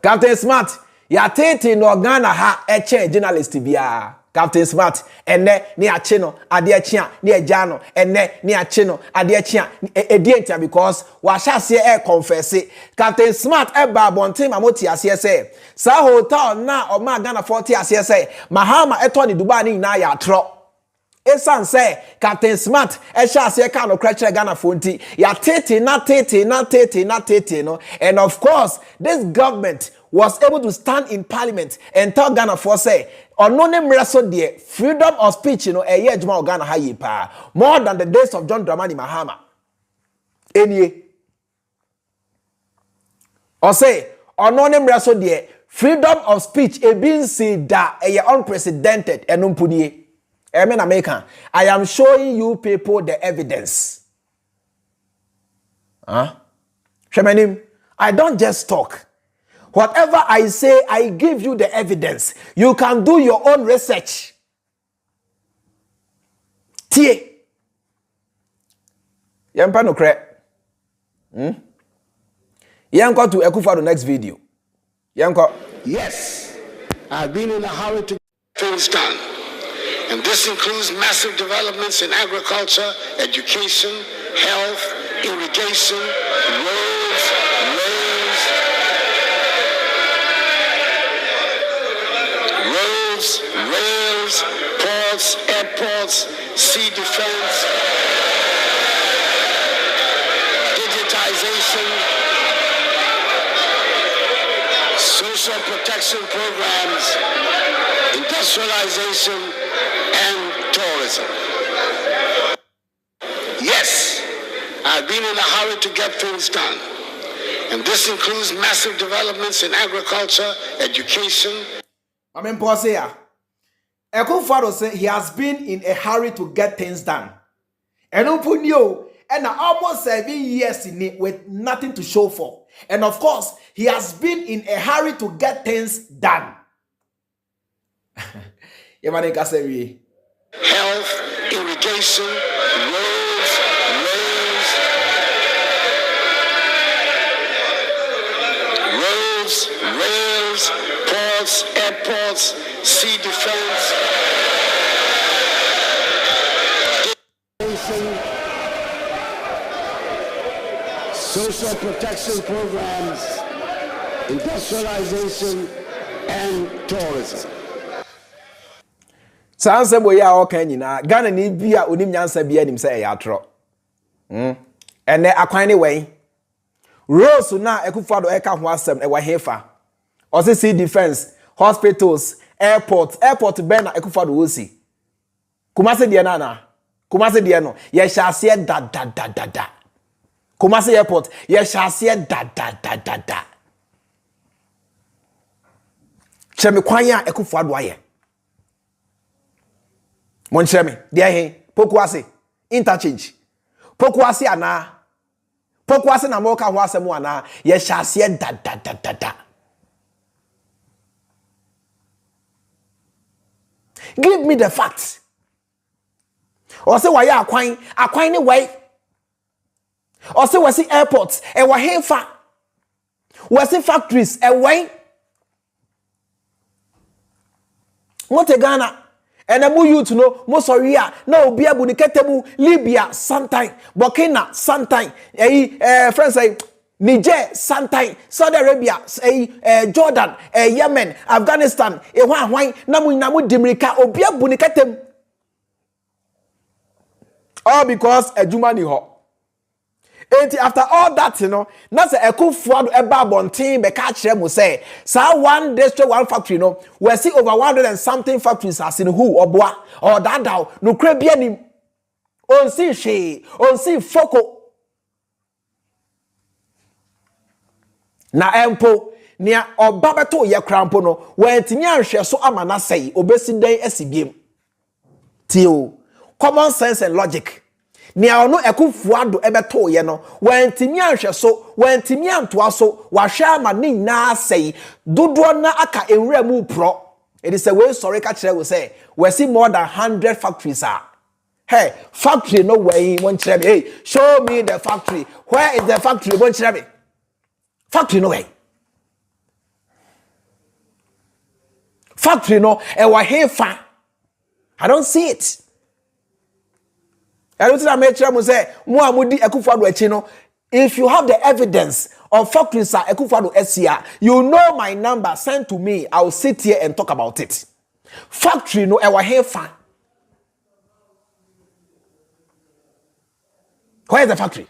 Captain Smart, ya tete no Ghana ha eche journalist bia. Captain Smart, ene ni ache no ade ache ni eja no ene ni ache no ade ache edientia because wa hyase confess Captain Smart ba bonten mamoti ase say sa hotel na o ma Ghana 40 ase say Mahama eto ni Dubai ni na ya tro esan say Captain Smart hyase ka no kra Ghana fonti ya tete no and of course this government was able to stand in parliament and tell Ghana for say onone mreso de freedom of speech eye adwuma Ghana ha yi pa more than the days of John Dramani Mahama enie or say onone mreso de freedom of speech e bin say da unprecedented enumpunie eme na American. I am showing you people the evidence. Shemanim, I don't just talk. Whatever I say, I give you the evidence. You can do your own research. Tie. Yampa no kre. Yanko to Akufo Addo next video. Yanko. Yes, I've been in a hurry to get things done. And this includes massive developments in agriculture, education, health, irrigation, roads, ports, airports, sea defense, digitization, social protection programs, industrialization, and tourism. Yes, I've been in a hurry to get things done. And this includes massive developments in agriculture, education. Akufo Addo say he has been in a hurry to get things done. And Opunyo, and almost 7 years in it with nothing to show for. And of course, he has been in a hurry to get things done. Health, irrigation, roads, ports, airports, sea defense, social protection programs, industrialization, and tourism. Sanse boya okay nyina Ghana ni bia onim nyansa bia nim say ya tro. Ene akwan ni wen. Rose na Akufo Addo eka ho asem e wa hefa. Ose sea defense, hospitals, airport ben na Akufo Addo wosi. Kumase de na. Kumase de no. Ye hyase da. Kumase airport, ye hyase da. Cheme kwan ya Akufo Addo aye. Moncheme, dia he, pokuase, interchange. Pokuase ana. Pokuase na moka ho asem ana, ye hyase da. Give me the facts. Or say why akwan ni way. Or say we see airports, e wa hefa. We see factories, e way. Mote Ghana. And amu you to know, mo sorry ya, na obi abu ni ketemu, Libya, sometime, Burkina, sometime, friends say, Niger, sometime, Saudi Arabia, Jordan, Yemen, Afghanistan, namu dimrika, obi abu ni ketemu. All because a Jumani ho. And after all that, you know, that's a Akufo Addo eba bontin be catch them say, sa one district, one factory, you know, we see over 100 and something factories as in who or boa or that down, no crebianim. On see she, on see foko. Na empo, nia or babato ya crampono, where tinyan share so amana say, obesi day esibim. Tio, common sense and logic. Nia ono Akufo Addo ebeto ye no wantimi anhwe so wantimi antoa so wahwe ama ni na sei dodo na aka enwura mu pro it is a way sorry ka kire we say we see more than 100 factories are hey factory no way won kire me hey show me the factory where is the factory won kire me factory no way factory no e wa hefa I don't see it. If you have the evidence of factories at Akufo Addo SCA, you know my number, send to me. I will sit here and talk about it. Factory no ewa hefa. Where is the factory?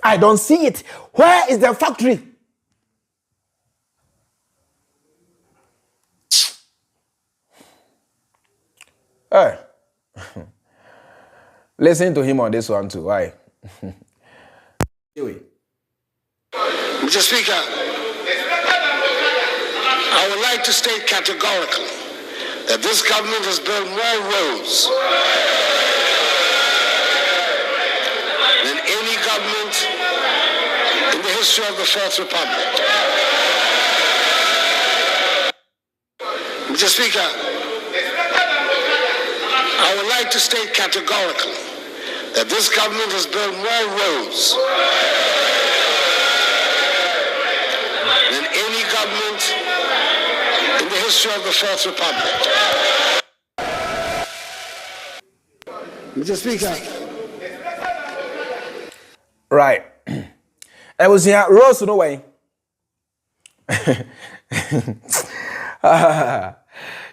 I don't see it. Where is the factory? Hey. Listen to him on this one too. Why? Mr. Speaker, I would like to state categorically that this government has built more roads than any government in the history of the Fourth Republic. Mr. Speaker, I would like to state categorically that this government has built more roads than any government in the history of the Fourth Republic. Mr. Speaker. Right. I was here, Rose, no way.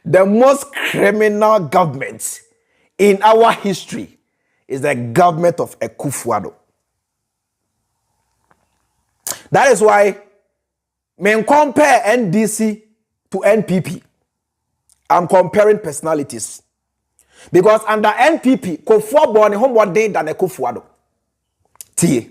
The most criminal government in our history is the government of Akufo Addo. That is why when compare NDC to NPP, I'm comparing personalities. Because under NPP, Akufo born home day than Akufo Addo. Tie.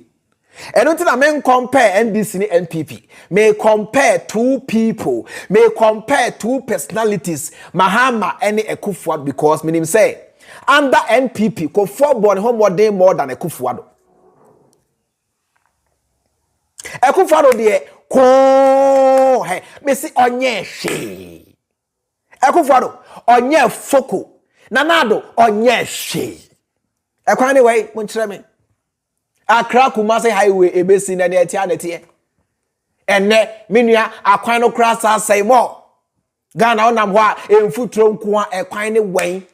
And until I may compare NDC and NPP, may compare two people, may compare two personalities, Mahama and Akufo Addo, because meaning say, under NPP, Akufo born home day more than Akufo Addo. Akufo Addo de ko he me si onye she. Akufo Addo onye foko. Nanado onye she. Ekwan ni way mun kire me. Accra Kumasi highway ebesi na ne tia netie. Enne menua akwan no kra sa sai mo. Ghana onam ho a emfutro nko a ekwan ni wen.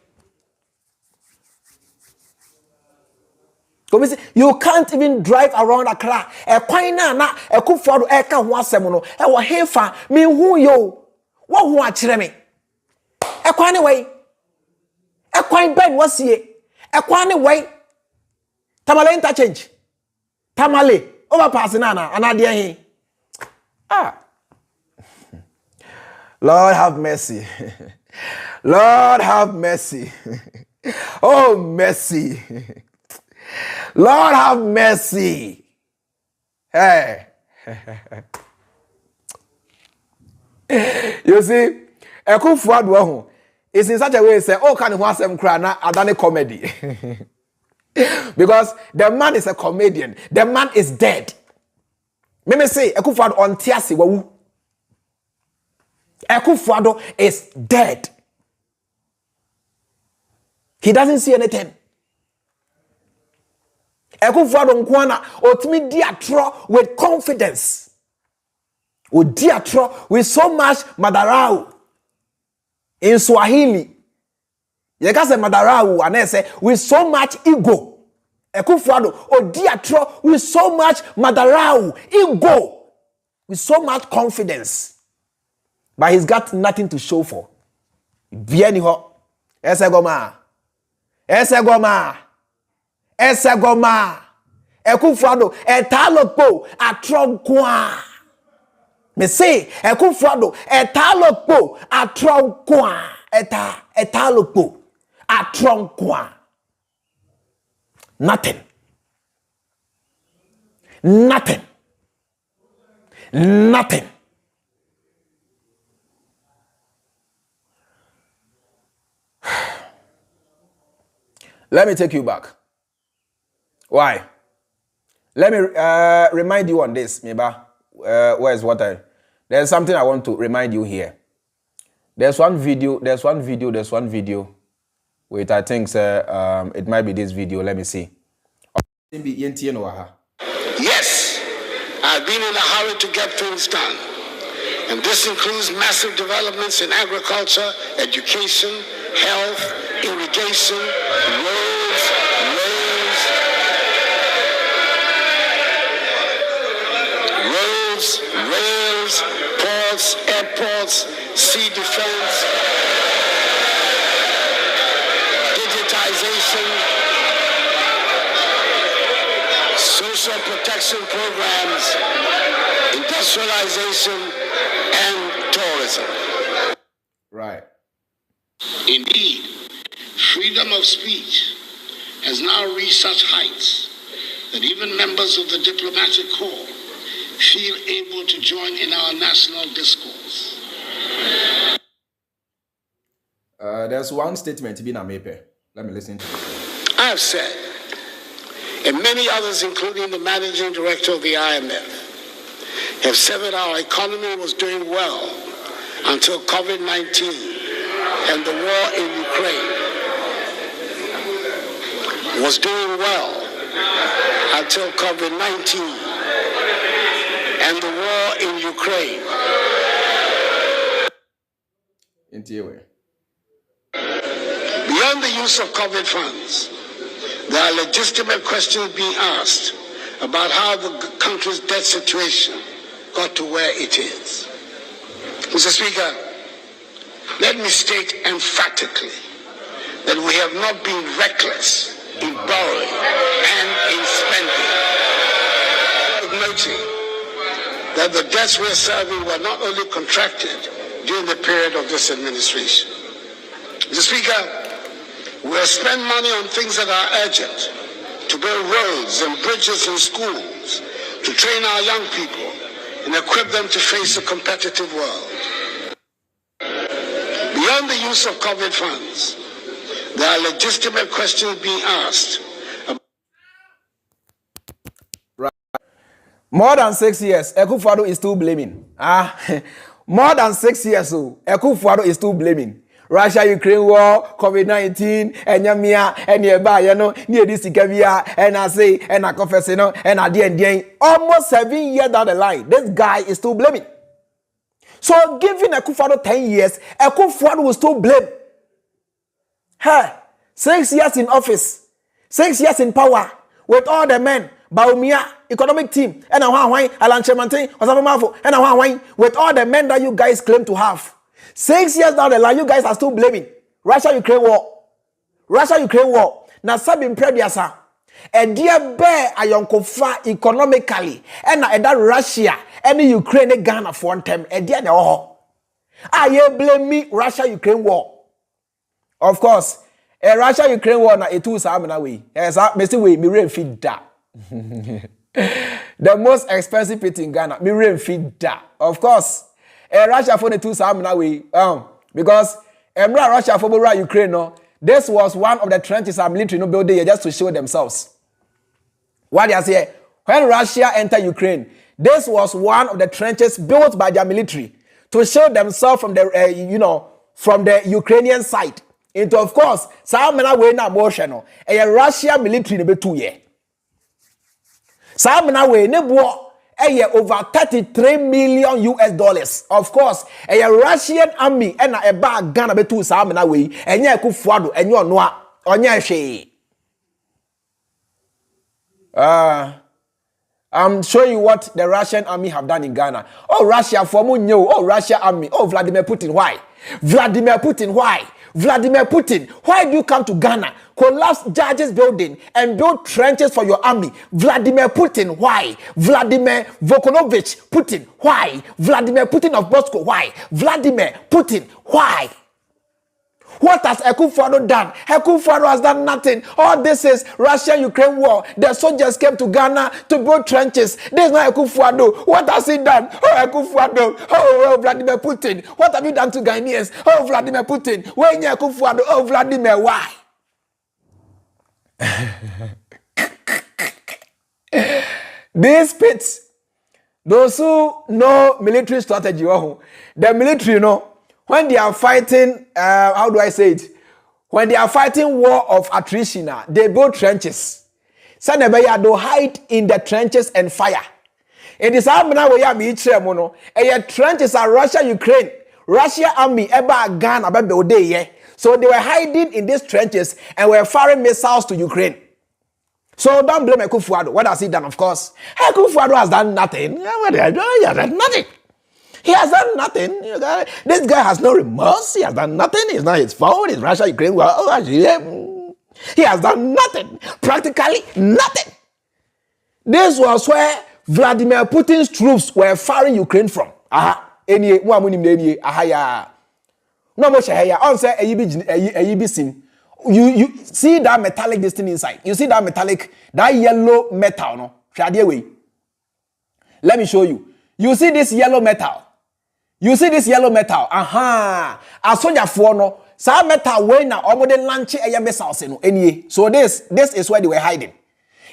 You can't even drive around Accra. Ekwan na Akufo Addo eka ho asem no. E wo hefa me hu yo. Wo ho a kire me. Ekwan ni wen. Ekwan bed wasie. Ekwan ni wen. Tamale interchange. Tamale overpass na anade he. Lord have mercy. Lord have mercy. Oh mercy. Lord have mercy. Hey. You see, Akufo Addo is in such a way say, oh, can you want some cry na adane comedy? Because the man is a comedian. The man is dead. Me say, Akufo Addo on tiasi wawu. Akufo Addo is dead. He doesn't see anything. Akufo Addo nkwana otimi di atro with confidence. O di atro with so much madarau. In Swahili, you can say madarau and say with so much ego. Akufo Addo o di atro with so much madarau, ego, with so much confidence. But he's got nothing to show for. Bieni ho. Esegoma. Akufo Addo etalopo atronkwa. Me say Akufo Addo etalopo atronkwa. Etalopo atronkwa. Nothing. Let me take you back. Why? Let me remind you on this, Miba. Where's what there's something I want to remind you here. There's one video. Wait, I think it might be this video. Let me see. Yes, I've been in a hurry to get things done. And this includes massive developments in agriculture, education, health, irrigation, rails, ports, airports, sea defense, digitization, social protection programs, industrialization, and tourism. Right. Indeed, freedom of speech has now reached such heights that even members of the diplomatic corps feel able to join in our national discourse. There's one statement to be made. Let me listen to it. I have said, and many others, including the managing director of the IMF, have said that our economy was doing well until COVID-19 and the war in Ukraine. Was doing well until COVID-19 and the war in Ukraine. Beyond the use of COVID funds, there are legitimate questions being asked about how the country's debt situation got to where it is. Mr. Speaker, let me state emphatically that we have not been reckless in borrowing and in spending. Noting that the debts we're serving were not only contracted during the period of this administration. Mr. Speaker, we'll spend money on things that are urgent, to build roads and bridges and schools, to train our young people and equip them to face a competitive world. Beyond the use of COVID funds, there are legitimate questions being asked. More than 6 years, Akufo Addo is still blaming. More than 6 years, Akufo Addo is still blaming. Russia-Ukraine war, COVID-19, and Yamia, and nearby, near this Ikavia, and I say, and I confess, and I did almost 7 years down the line. This guy is still blaming. So, giving Akufo Addo 10 years, Akufo Addo will still blame. Hey, 6 years in office, 6 years in power, with all the men, Baumia, economic team, and Alan Chemantin, and with all the men that you guys claim to have. 6 years down the line, you guys are still blaming Russia-Ukraine war. Russia-Ukraine war. Now, Sabin Prediasa, a dear bear, a young kofa economically, and that Russia, and Ukraine, Ghana for one time, a dear no. I blame me, Russia-Ukraine war. Of course, a Russia-Ukraine war, na etu samina way. As I may say, we rain feed that. The most expensive pit in Ghana, me rain feed that. Of course. Russia for the two samina way, because Russia for Ukraine, no, this was one of the trenches our military no build there just to show themselves. What they say, when Russia entered Ukraine, this was one of the trenches built by their military to show themselves from the from the Ukrainian side. Into of course, samina way na motion no, a Russia military no be 2 years. Samina we nebo over 33 million US dollars. Of course, a Russian army and a bag Ghana betu Samina we and ya Akufo Addo and you know onye she. I'm showing you what the Russian army have done in Ghana. Oh, Russia for Munyo. Oh, Russia army. Oh, Vladimir Putin. Why? Vladimir Putin. Why? Vladimir Putin. Why do you come to Ghana, collapse Judges building and build trenches for your army? Vladimir Putin. Why? Vladimir Volkanovich Putin. Why? Vladimir Putin of Moscow. Why? Vladimir Putin. Why? What has Akufo Addo done? Akufo Addo has done nothing. All this is Russia-Ukraine war. The soldiers came to Ghana to build trenches. This is not Akufo Addo. What has he done? Oh, Akufo Addo. Oh, Vladimir Putin. What have you done to Ghanaians? Oh, Vladimir Putin. When you Akufo Addo? Oh, Vladimir, why? These pits, those who know military strategy, the military, you know, when they are fighting, how do I say it? When they are fighting war of attrition, they build trenches. Sanebaya do hide in the trenches and fire. It is happening where you meet mono. And trenches are Russia, Ukraine, Russia army eba Ghana about the so they were hiding in these trenches and were firing missiles to Ukraine. So don't blame Akufo Addo. What has he done? Of course, Akufo Addo has done nothing. He has done nothing. He has done nothing. This guy has no remorse. He has done nothing. It's not his fault. It's Russia, Ukraine. He has done nothing. Practically nothing. This was where Vladimir Putin's troops were firing Ukraine from. You see that metallic this thing inside. You see that metallic, that yellow metal, no? Let me show you. You see this yellow metal. You see this yellow metal. Asoja for no. Sa metal way now almost launch a missiles no. Anyway, so this is where they were hiding.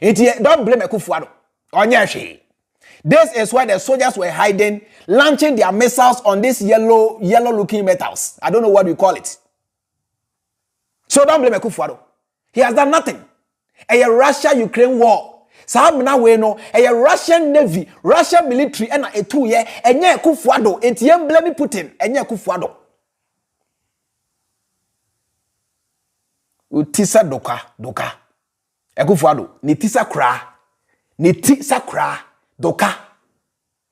Don't blame Akufo Addo. Onyeshi. This is where the soldiers were hiding, launching their missiles on this yellow looking metals. I don't know what we call it. So don't blame Akufo Addo. He has done nothing. A Russia-Ukraine war. Sahamina we no a Russian navy, Russian military and a 2 year enye Akufo Addo enti yem blame Putin enye Akufo Addo. Utisa doka. Akufo Addo ni tisa kra doka.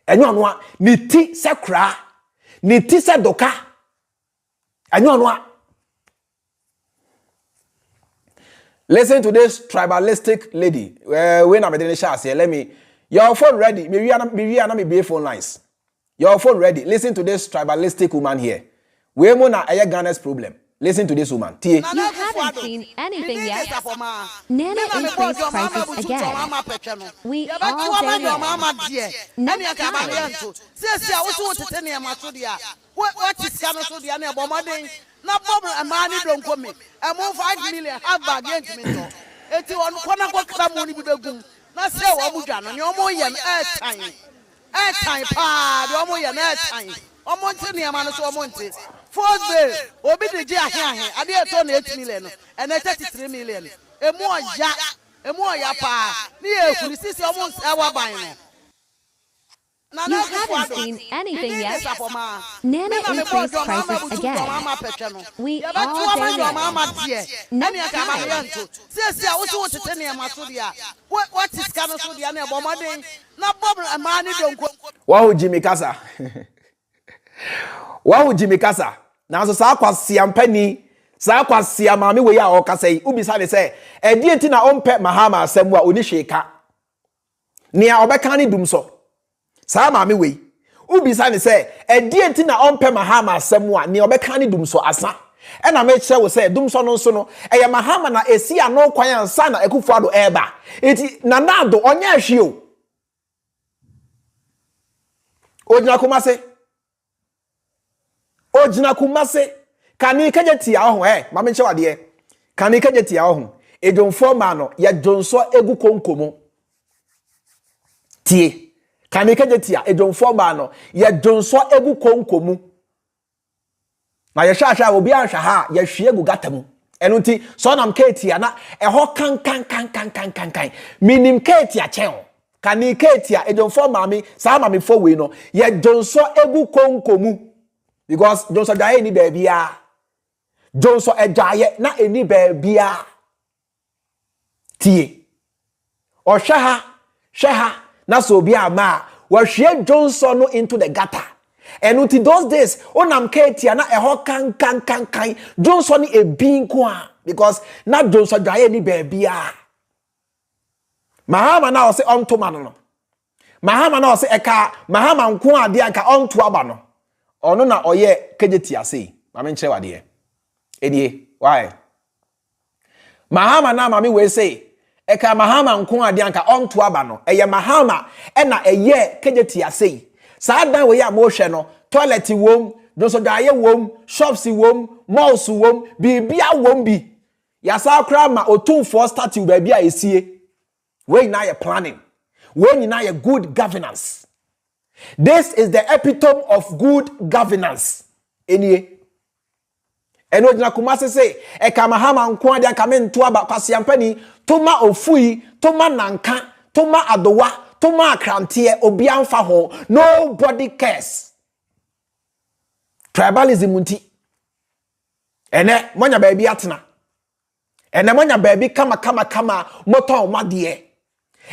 Enyo anwa ni tisa kra ni tisa doka. Enyo anwa. Listen to this tribalistic lady. When I'm in here, let me. Your phone ready? Me phone lines. Your phone ready? Listen to this tribalistic woman here. We mona aya Ghana's problem. Listen to this woman. You haven't seen anything yet. Nana increased prices again. We all dare What is Ghana? Na problem amani don't come. I move 5 million have bag me. Eti on kwana kwa kramoni bibegum. Na se wo buja no omo ye airtime. Airtime pa, de omo ye airtime. Omo nte ne ama no so omo nte. Fourth day, obi de je ahe. Ade eto na 8 million no. And 33 million. Emu oya pa. Ni ehuri sisi omo ewa ban no. You haven't seen anything yet. Nana increased prices again. We all dare What is Ghana so the ane bomade? Na problem amani don't go. Wow, Jimmy Kasa. Wow, Jimmy Kasa. Now so sa kwasi ampani, sa kwasi amami we ya okasa yi. Ubisa ne say, e die nti na ompe Mahama asem wa oni hweka. Nia obeka ni dum so. Sa mami we. Ubisa ne say, e die nti na ompe Mahama asem wa ni obeka ni dum so asa. E na me kire wo say dum so no so no, e ye Mahama na esi ano kwan ansa na Akufo Addo eba. Eti na nado onye ahwe o. Ojina kumase kani kageti ya ho mama nche wade kani kageti ya ho ejonfo ma no ya jonso egu konkomo tie kani kageti ya ejonfo ma no ya jonso egu konkomo na ya hwa obi anhwa ha ya hwie egu gatamu eno nti so nam keti ya na eho kan minim keti ya chen kani ketia ejonfo mami sa mami fo we no ye jonso egu konkomu because jonso daye ni bebia jonso ejaye na eni bebia tie o hweha na so obi ama wa hwe jonso no into the gutter and until those days onam ketia na eho kan jonso ni ebin ko a because na jonso daye ni bebia Mahama na ose onto ma no. Mahama na ose eka Mahama nko ade anka onto aba no. Ono na oye kejeti ase. Mame nkyere wade. Enie, why? Mahama na mame we say eka Mahama nko ade anka onto aba no. Eye Mahama e na eye kejeti ase. Saa dan we ya mo hwe no, toilet wom, donso daaye wom, shops wom, malls wom, bibia wom bi. Ya saa kra ma otumfo start ba bia esie. When now you're planning, when you now you're good governance. This is the epitome of good governance. Anyway, and what na kumase say, eka Mahama nko ade aka mento aba kwasiampani, toma ofui, toma nanka, toma adowa, toma akrantie, obi amfa ho. Nobody cares. Tribalism unti. Ene monya baby atena. Ene monya baby kama moto madie.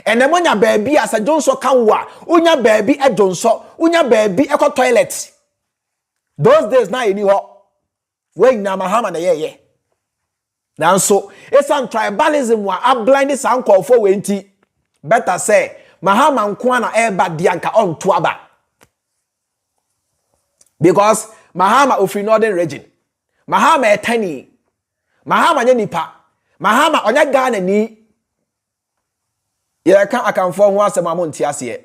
And then when your baby as a Johnson kanwa, unya baby a Johnson, unya baby a toilet. Those days now you when na Mahama na ye. Now so it's some tribalism wa a blinded sound call for wenty. Better say Mahama nkwana eba dianka on tuaba. Because Mahama of northern region. Mahama etani. Mahama nipa. Mahama onya Ghana ni. Ye kan akanfo ho asema mo ntiase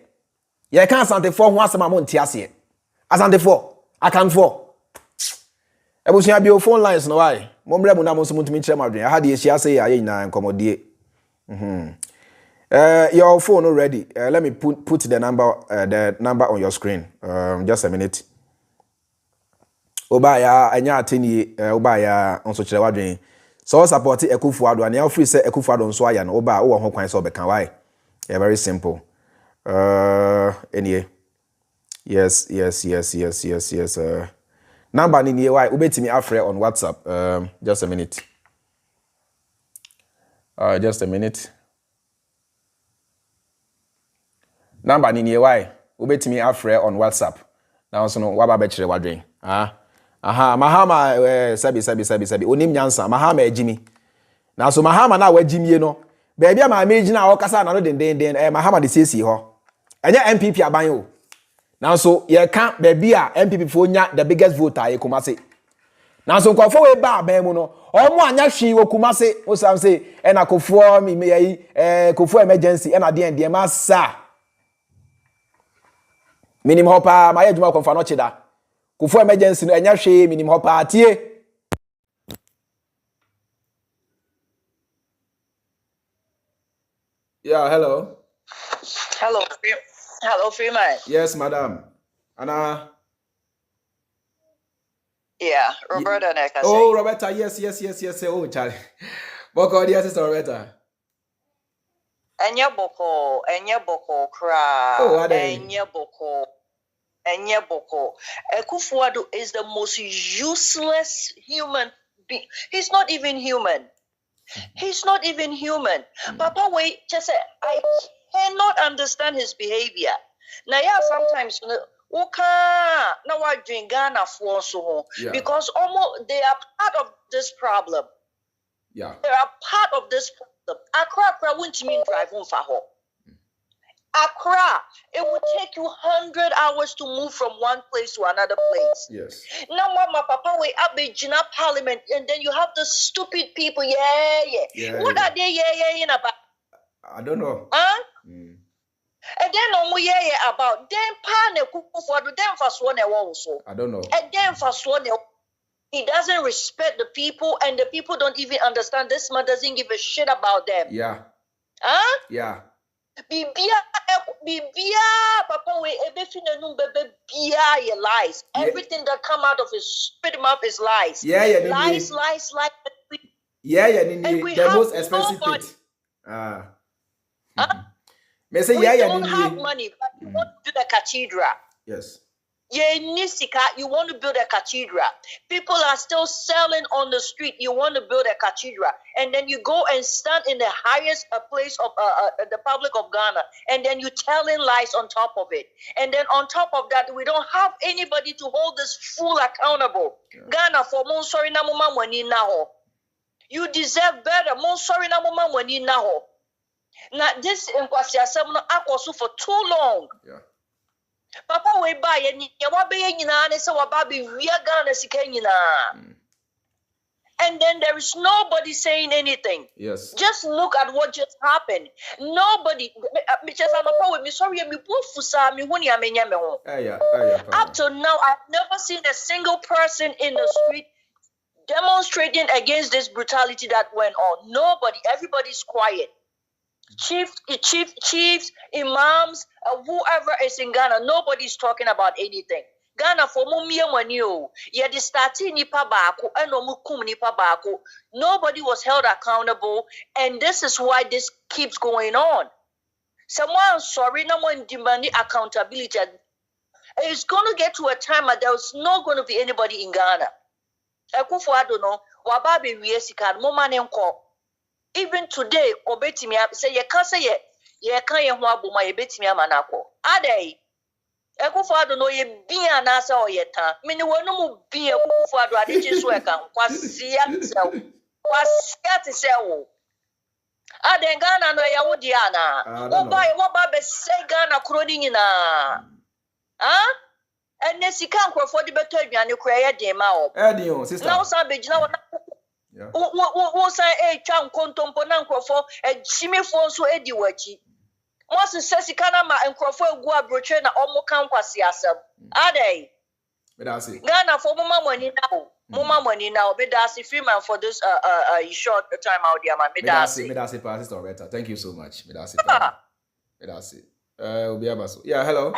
ye kan asantefo ho asema mo ntiase asantefo akanfo ebusia bio phone lines no why mo mre mu na mo so mutumi kire madwen ha de ehia ya nyina nkomodie your phone ready let me put the number on your screen just a minute obaya anya ateni obaya onso kire wadwen so support Akufo Addo and you free say Akufo Addo nso aya no oba wo ho kwan so be kan why. Yeah, very simple. Anyway. Yes. Number ni why ubetimi afre on WhatsApp. Just a minute. Number ni why ubetimi afre on WhatsApp. Now so no waba be kire wadwen. Mahama sabi. Onim nyansa Mahama ejimi. Now so Mahama na wajimi no. Baby ama meji na okasa na no den Mahama de sesi ho enya NPP aban o now so ye kan baby a NPP fo nya the biggest voter ye Kumase now so kwafo we ba aban mu no omo anya hwi wo Kumase o sam say e na Akufo mi yayi Akufo emergency e na den ma sa minim hopa ma ye djuma konfa no chida Akufo emergency no enya hwi minim hopa tie. Yeah, hello. Hello, Freemind. Yes, madam. Anna. Yeah, Roberta. Oh, Roberta, yes. Oh, Charlie. Boko, dear sister Roberta. Enya boko, cry. Oh, what Enya boko. Akufo Addo is the most useless human being. He's not even human. Papa, wait, just say, I cannot understand his behavior. Now, yeah, sometimes, now I drink Ghana for so because almost they are part of this problem. Yeah. They are part of this problem. Accra wouldn't mean drive home for her. Accra, it would take you 100 hours to move from one place to another place. Yes. Now, Mama, Papa, we up in Jina Parliament, and then you have the stupid people. Yeah. What are they about? I don't know. Huh? And then no about them pan for them first one also. I don't know. And then first one he doesn't respect the people, and the people don't even understand. This man doesn't give a shit about them. Yeah. Huh? Yeah. Bibia, Papa, we everything bibia lies. Everything that come out of his stupid mouth is lies. Yeah. Lies. Yeah. The most expensive thing. Me say we yeah, don't have money, but you want to build a cathedral. Yes. You want to build a cathedral. People are still selling on the street. You want to build a cathedral. And then you go and stand in the highest place of the public of Ghana. And then you telling lies on top of it. And then on top of that, we don't have anybody to hold this fool accountable. Yeah. Ghana for mon sorry na mama wani na ho. You deserve better. Mon sorry na mama wani na ho. Now this inquasi asem no akwoso for too long. Yeah. Papa we buy any nyina say wababi we Ghana sika nyina. And then there is nobody saying anything. Yes. Just look at what just happened. Nobody up to now, I've never seen a single person in the street demonstrating against this brutality that went on. Nobody. Everybody's quiet. Chiefs, imams, whoever is in Ghana, nobody's talking about anything. Ghana for mumia wanyo, yet the starting nipa bako, and omukum nipa bako. Nobody was held accountable, and this is why this keeps going on. Someone sorry, no one demanding accountability. It's gonna get to a time that there's not gonna be anybody in Ghana. Akufo Addo no, wababe wiesikan, momanenko. Even today, obetimi say ye can say ye can ye ho aboma ye betimi amanako. Adey Akufo Addo no ye bia na say oyeta. Me ni wonu mu bia Akufo Addo ade chi so e kan kwasia te se wo. Adey Ghana no ye wodi ana. Wo ba be say Ghana kroni nyina. Ah? Enne sika nkrofo de beto aduane kura ye den ma o. Edi o sister. Now san begina wona wo say twa nkontompo na nkrofo chimefo so edi wachi. Most sesikana ma nkrofo egu abroche na omo kan kwasi asem. Adey. Me da say. Ghana for mama money now. Mama money now. Me da say Freemind for this short time out there man. Me da say Pastor Roberta. Thank you so much. Me da say. Me da say. Obi abaso. Yeah, hello.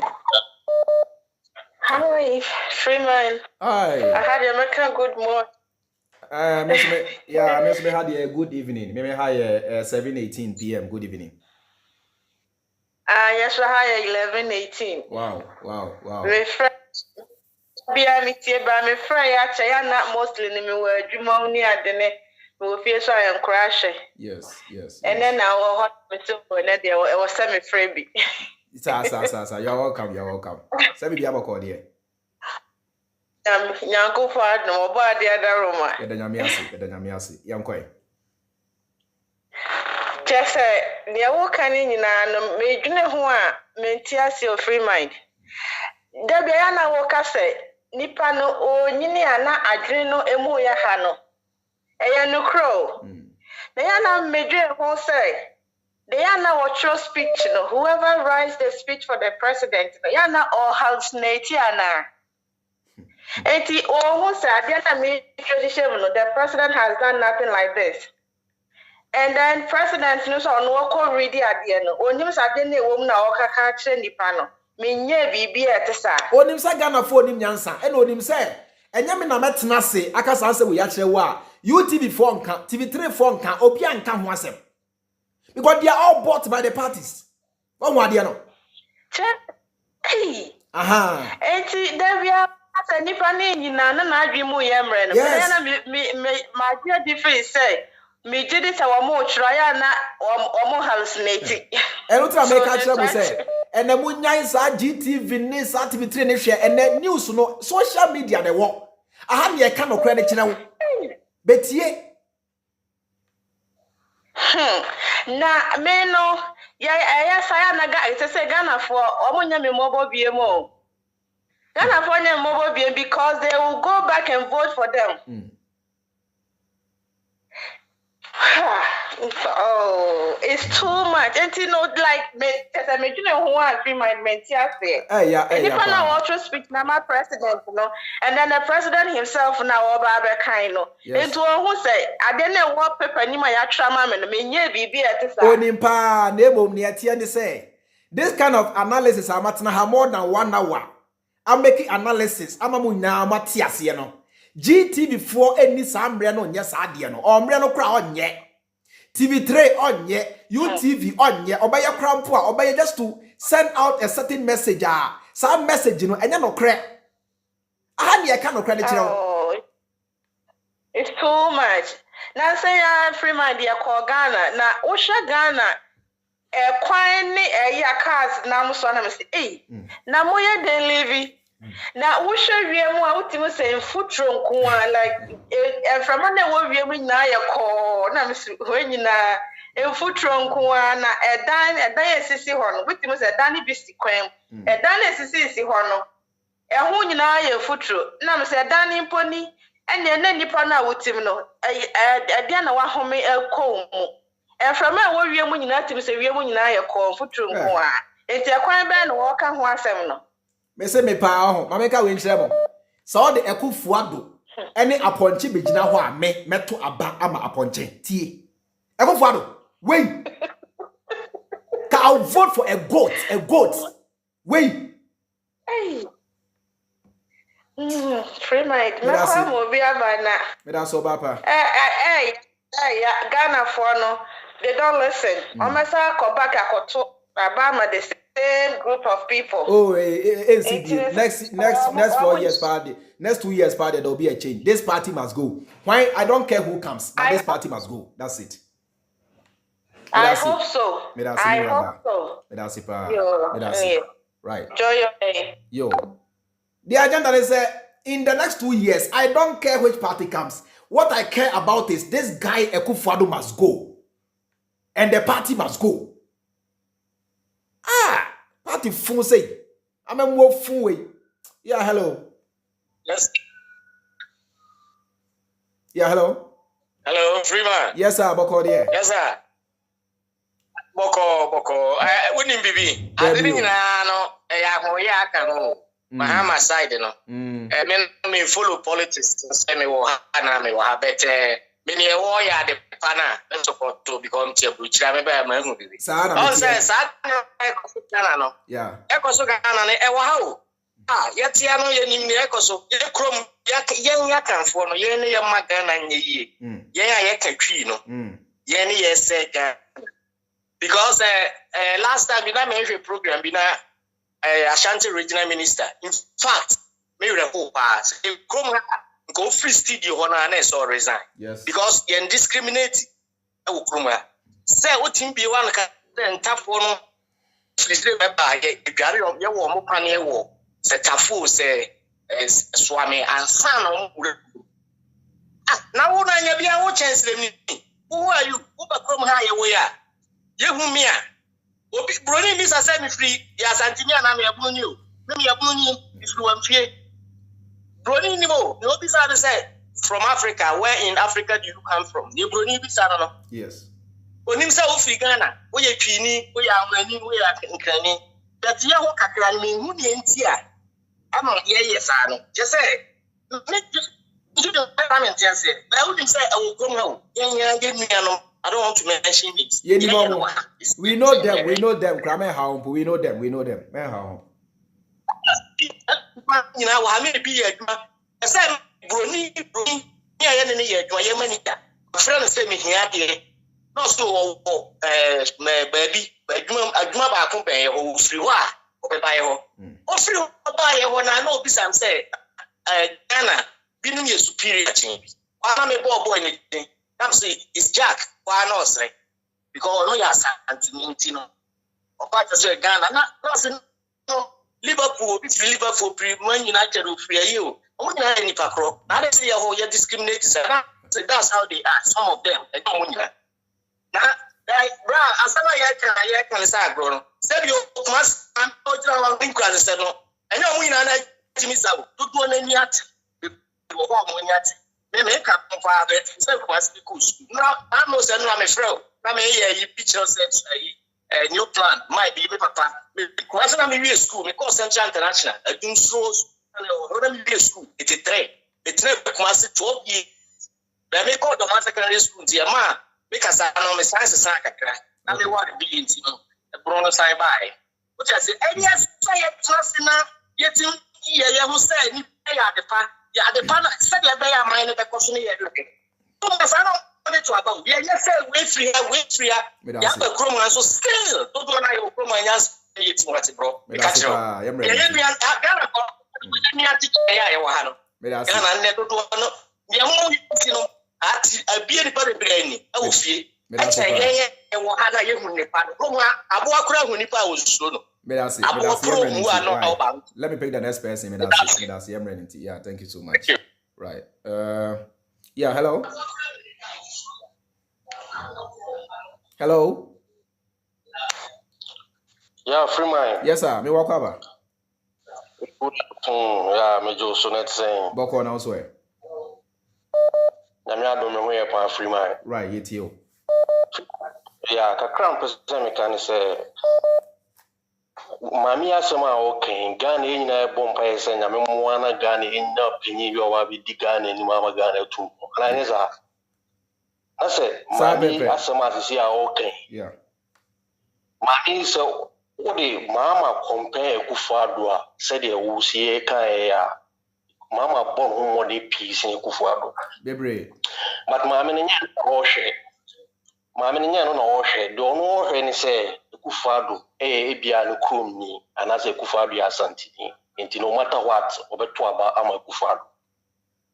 Hi, Freemind. Hi. I had a make good morning. Miss me had a good evening. Maybe had 7:18 p.m. Good evening. Yes, I had 11:18. Wow. My friend, be a meeting, but my friend, actually, I'm not mostly in the word. You money at the net, we feel so I am crashing. Yes. And then I was hot, and there was semi freebie. Sir, you're welcome. Semi be about here. Nyanko for no about the other room. Yedanyamiasi. Yankoi. Just say, near walking in an major who are mentiasi of Freemind. Debiana Walker say, Nipano o Niniana Adreno Emuya Hano. Ayano Crow. Diana Major who say, Diana watch your speech, whoever writes the speech for the president, Diana or House Natiana. Eti who said, the president has done nothing like this. And then president knows on what already at the end. When you said any woman or catch any panel, Minye be at the side. On him say Ghana for him Yansa, and on him say, and Yamina Metnase, Akasa we actually were. UTV4 can, TV3 phone can, Opian can once. Because they are all bought by the parties. What do you know? Hey. Aha. Eti there we are. As a Nipani, you know, I dream we am running. My dear difference say, me did it our more triana or more hallucinating. And what I make actually say, and the moon nights are GTV, Nis, TV3 share, and then news, no social media, they walk. I have your kind of credit channel. But ye. Na me no, yes, I am a guy to say Ghana for Omunyami mobile BMO. Ghana for them mobile BM because they will go back and vote for them. Oh, it's too much. And you know, like me, as I mentioned, who has been my mentor say. And if I now also speak now, my president, you know, and then the president himself now over Abekano. And to who say, I didn't know what paper ni my trauma and me nye bibi at this. Onimpa nebo niati and say this kind of analysis I'm at now more than 1 hour. I'm making analysis. I'm a muna matias, you know. GTV4 any sambre no yes adiano or mbreno crowd yet. TV3 on ye, UTV on ye, obey your crampo, obey just to send out a certain message. Some message, you know, and you're no credit. I cannot credit you. Oh, it's too much. Now say Freemind dia call Ghana. Now Osha Ghana kwani ya cars na muso na msi na moye den levi na Osha wiemu a utimo say futro nko like from na wo wiemu na ya call na msi honyina futro nko na edan esisi ho no utimo say edan bi si kwam edan esisi si ho no eho nyina ya futro na msi edan mponi ene na nipa na wotim no adia na wa home ekọ mu from a wo wiemu nyina tim se wiemu nyina ye kọ futuru nko a enti akwan be na wo ka ho asem no me se me pa ho ma me ka we nkyere mo so de Akufo Addo ene aponche begina ho a me meto aba ama aponche tie Akufo Addo wait ka I'll vote for a goat wait hey Freemind me kwa mo bi abana me da so papa Ghana for no they don't listen omasa ko back akoto abama the same group of people NCD next 4 years party next 2 years party there will be a change. This party must go. Why? I don't care who comes, but this party must go. That's it. I hope so. I hope so. Right. Enjoy your day. Yo. The agenda is in the next 2 years, I don't care which party comes. What I care about is this guy Akufo Addo must go. And the party must go. Party phone say. I'm a more phone way. Yeah, hello. Yes. Yeah, hello. Hello, Freemind. Yes, sir. Boko there. Yes, sir. Boko. Wouldn't be. I didn't know. I can Mahama side, you know. I mean, follow politics. Say me wo hana me wo habete. Me ne wo ya de pana. Let's support to become Chebuchira. Me ba ma hu bibi. Oh, say na no. Yeah. Ekoso Ghana ne e wo ha o. Yeti ano ye nim ne ekoso. Ye krom ya kanfo no ye ne ye magana nye yie. Ye ya ye katwi no. Ye ne ye say because last time we na me program we na Ashanti regional minister. In fact, maybe the whole pass. Go free studio na so resign. Yes. Because you discriminate. Say what him be one can tap one. Please remember, you want more panel war. Say tafu say swami and son. Now what you be a chance? Who are you? Who come higher we are? You who me are. Brony Miss Assembly free, yes, Antonia, and I'm a blue new. Maybe a blue new if you want fear. Brony Nimo, no, this other side from Africa. Where in Africa do you come from? You Brony Bissano. Yes. When himself, Ghana, we are Pini, we are winning, we are Ukraine. That Yaho Kakrani, who the NTI. I'm not yes, I know. Just say, you don't have a chance. I wouldn't say I will come home. Yeah, give me a I don't want to mention it. We know them. We know them. You know, I may be a son, Bruni, my friend said me here, not so, baby, but I do not compare who free or buy or free buy when I know this. I'm saying, Ghana, being your superior change. I'm a boy anything. I'm saying, it's Jack. Why not say? Because no, yes, Antino. Or part of Ghana, not Liverpool, if Liverpool, when United will free you. Only any pacro. Now they say, oh, you're discriminated. That's how they are. Some of them, they don't want that. Now, as I can say, bro, said you must, I'm going to think as I said, no. And you're winning to miss out. Do one yet. They make up for it. So was because now I'm not saying I'm a fraud. I'm a picture says a new plan might be papa. Because I'm in school, because Central International, I do shows and a school. It's a trade. It's never must 12 years. They make all the secondary school, dear ma, because I know my science. I may want to be in the Bruno side by. Which I said, and yes, I have trust in yet you who said, the pan. Yeah, the pan said, I may have the question here. to about yes, wait free. Yeah, but Chroma so still don't know your Chroma yes, it's what bro. Because you let me pick the next person. Yeah, thank you so much. Right. Yeah, hello. Hello. Yeah, Freemind. Yes, sir. Me walk over. Yeah, me Joe Sonet saying. Boko now swear. Namia do me way upon Freemind. Right, yet you. Yeah, kakram person me can say. Mami asema okay. Gani ina bomba yese nyame mwana gani ina pinyi yo wabi di gani ni mama gani tu. Na neza. Ase mami asema sisi okay. Yeah. Mami so odi mama compare Akufo Addo said the wusie kan ya mama bon ho de peace ni Akufo Addo bebre but mama ni nya no hwe do no hwe ni say Akufo Addo ebia no krom ni anase Akufo Addo ya santini enti no matter what obeto aba ama Akufo Addo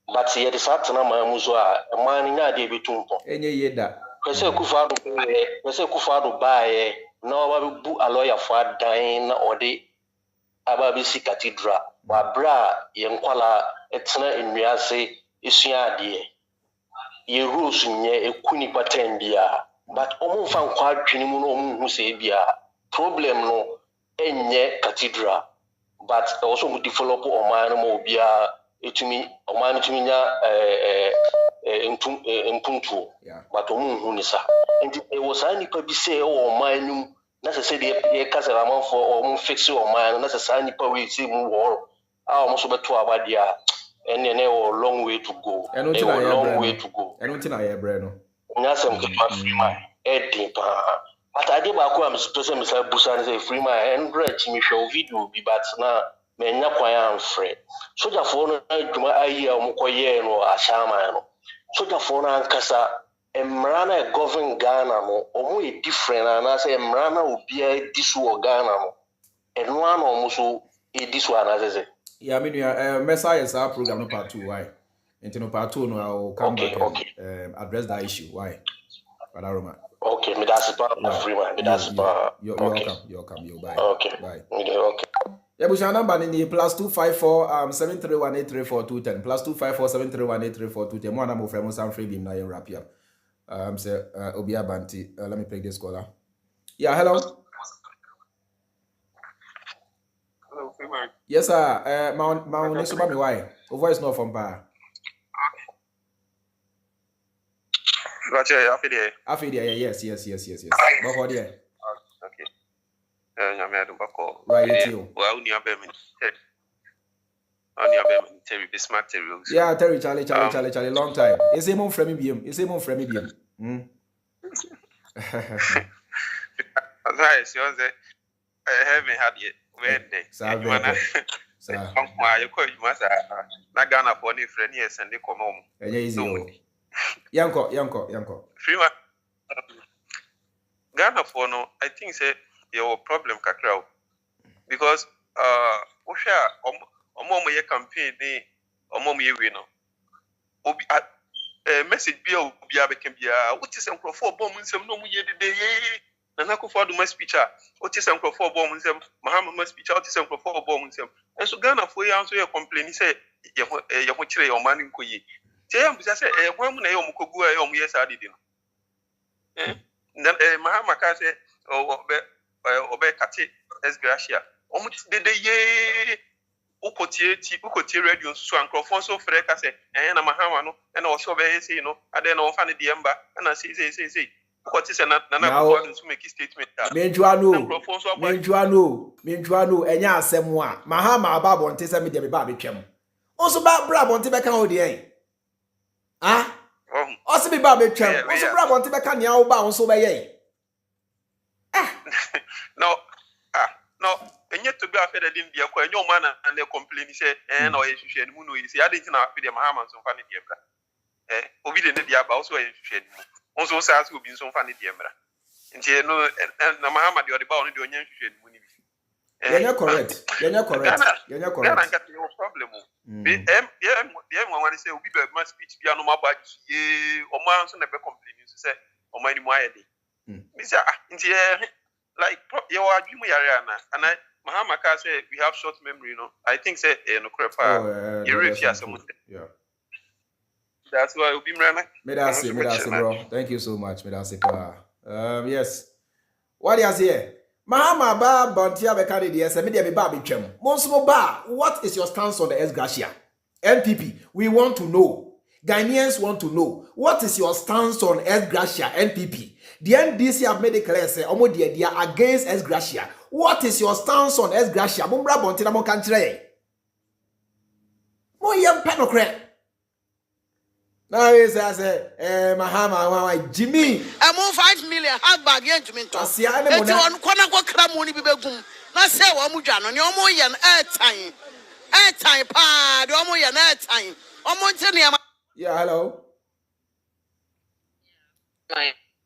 but ye de satana mamuzo a man ni nya de betumpo enye yeda pese Akufo Addo bae no babu a lawyer for dying or the Ababisi Cathedral. Wabra yenkwala etna enwiase esua de. Ye rules nye ekuni patembia. But omo fa nkwa adwene mu no omo hu se bia. Problem no enye cathedral. But also mu develop oman mo bia etumi oman etumi nya mpuntu. But omo hu ni sa. Enti e was ani pa bi se o man num na se de e kasa man for o mu fix o man na se ani pa we see mu war a o so beto abadia ene o long way to go long way to go eno tina ye bre no nya sem ke pa Freemind e din pa atade ba ko am so se me sa busa ne se Freemind en chi mi show video bi but na me nya kwan am frɛ soja fo no adwuma ayi a mo koye no ashama no soja fo no ankasa Emrana govern Ghana no omo e different and I say Emrana obia disu Ghana no eno an omo so e disu anazeze. Yeah, me Messiah is our program no part 2 why into no part 2 no I will come back and address that issue why Roma. Okay, me that's part of Freemind. Me that's part. You're welcome. You bye. Okay. Bye. Okay. Yeah, but your number in the +254 731834210 +254 731834210 one number from Sam Free Beam now you wrap up. Say Obia Banti. Let me pick this caller. Yeah, hello. Hello, Freemind. Yes, sir. My next me why? Your voice not from bar. Gotcha. After there. Yes. What for there? Okay. Nyame adum bako. Right you. Well, uni abem. Terry Bismarck Terry. Yeah, Terry Charlie long time. Is him on frame BM? Right, you say haven't had yet. When they say you call you must na Ghana for any friend yes and they come home. Easy. Yanko. Freemind. Ghana for no, I think say your problem kakra because omo ye campaign ni omo ye we no obi message bi obi abeka bia what is Akufo bom nsem no mu ye de na Akufo Addo speech a what is Akufo bom nsem Mahama speech what is Akufo bom nsem so Ghana for ya so ye complain say ye ho kire your man nkoyi tie am bisa say ho mu na ye omukogu a ye omu ye sa didi no Mahama ka say obe kate esgracia omu de ye ukotie radio so ankrofon so frɛ ka sɛ na Mahama no na o so be say no ade na o fa ne de mba na say ukotie sɛ na Akufo Addo so make statement that menjuano enya asɛm a Mahama aba bonte sɛ me de me ba betwam onso ba bra bonte bɛka ho de en oso be ba betwam onso bra bonte bɛka nea wo ba onso bɛyɛ no enye to be after the din dia kwa enyo man and they complain say na o yehwehwe ni mu no yi say ade ntina after the Mahama so fa ne dia bra obi de ne dia ba so en hwehwe ni onso sa so obi nso mfa ne dia mra nti no na Mahama de ba ono de onye hwehwe ni mu ni bi you're correct Ghana got no problem one say obi be ma speech bia no ma ba ye o ma nso na be complain so say o ma ni mu ayede me say nti like you are adwimu yare ana and Mahama ka say we have short memory, I think say no crepa you reach here someone. Yeah. That's why we be mrana. Me that's bro. Thank you so much. Me that's yes. What do you say? Mahama ba bontia be carry the say me dey be ba be twem. Monsumo ba, what is your stance on the ex-gratia? NPP, we want to know. Ghanaians want to know. What is your stance on ex-gratia NPP? The NDC have made it clear say omo they are against ex-gratia. What is your stance on ex-gratia? Mumbra bontina mo kantre. Mo yem penokre. Now is Mahama Jimmy. I'm on 5 million half bag engagement. I see I on Kwanako Kramuni Bibegum. Not say Wamujan on your moyan airtime pa the Omoyan airtime. Omontania. Yeah, hello.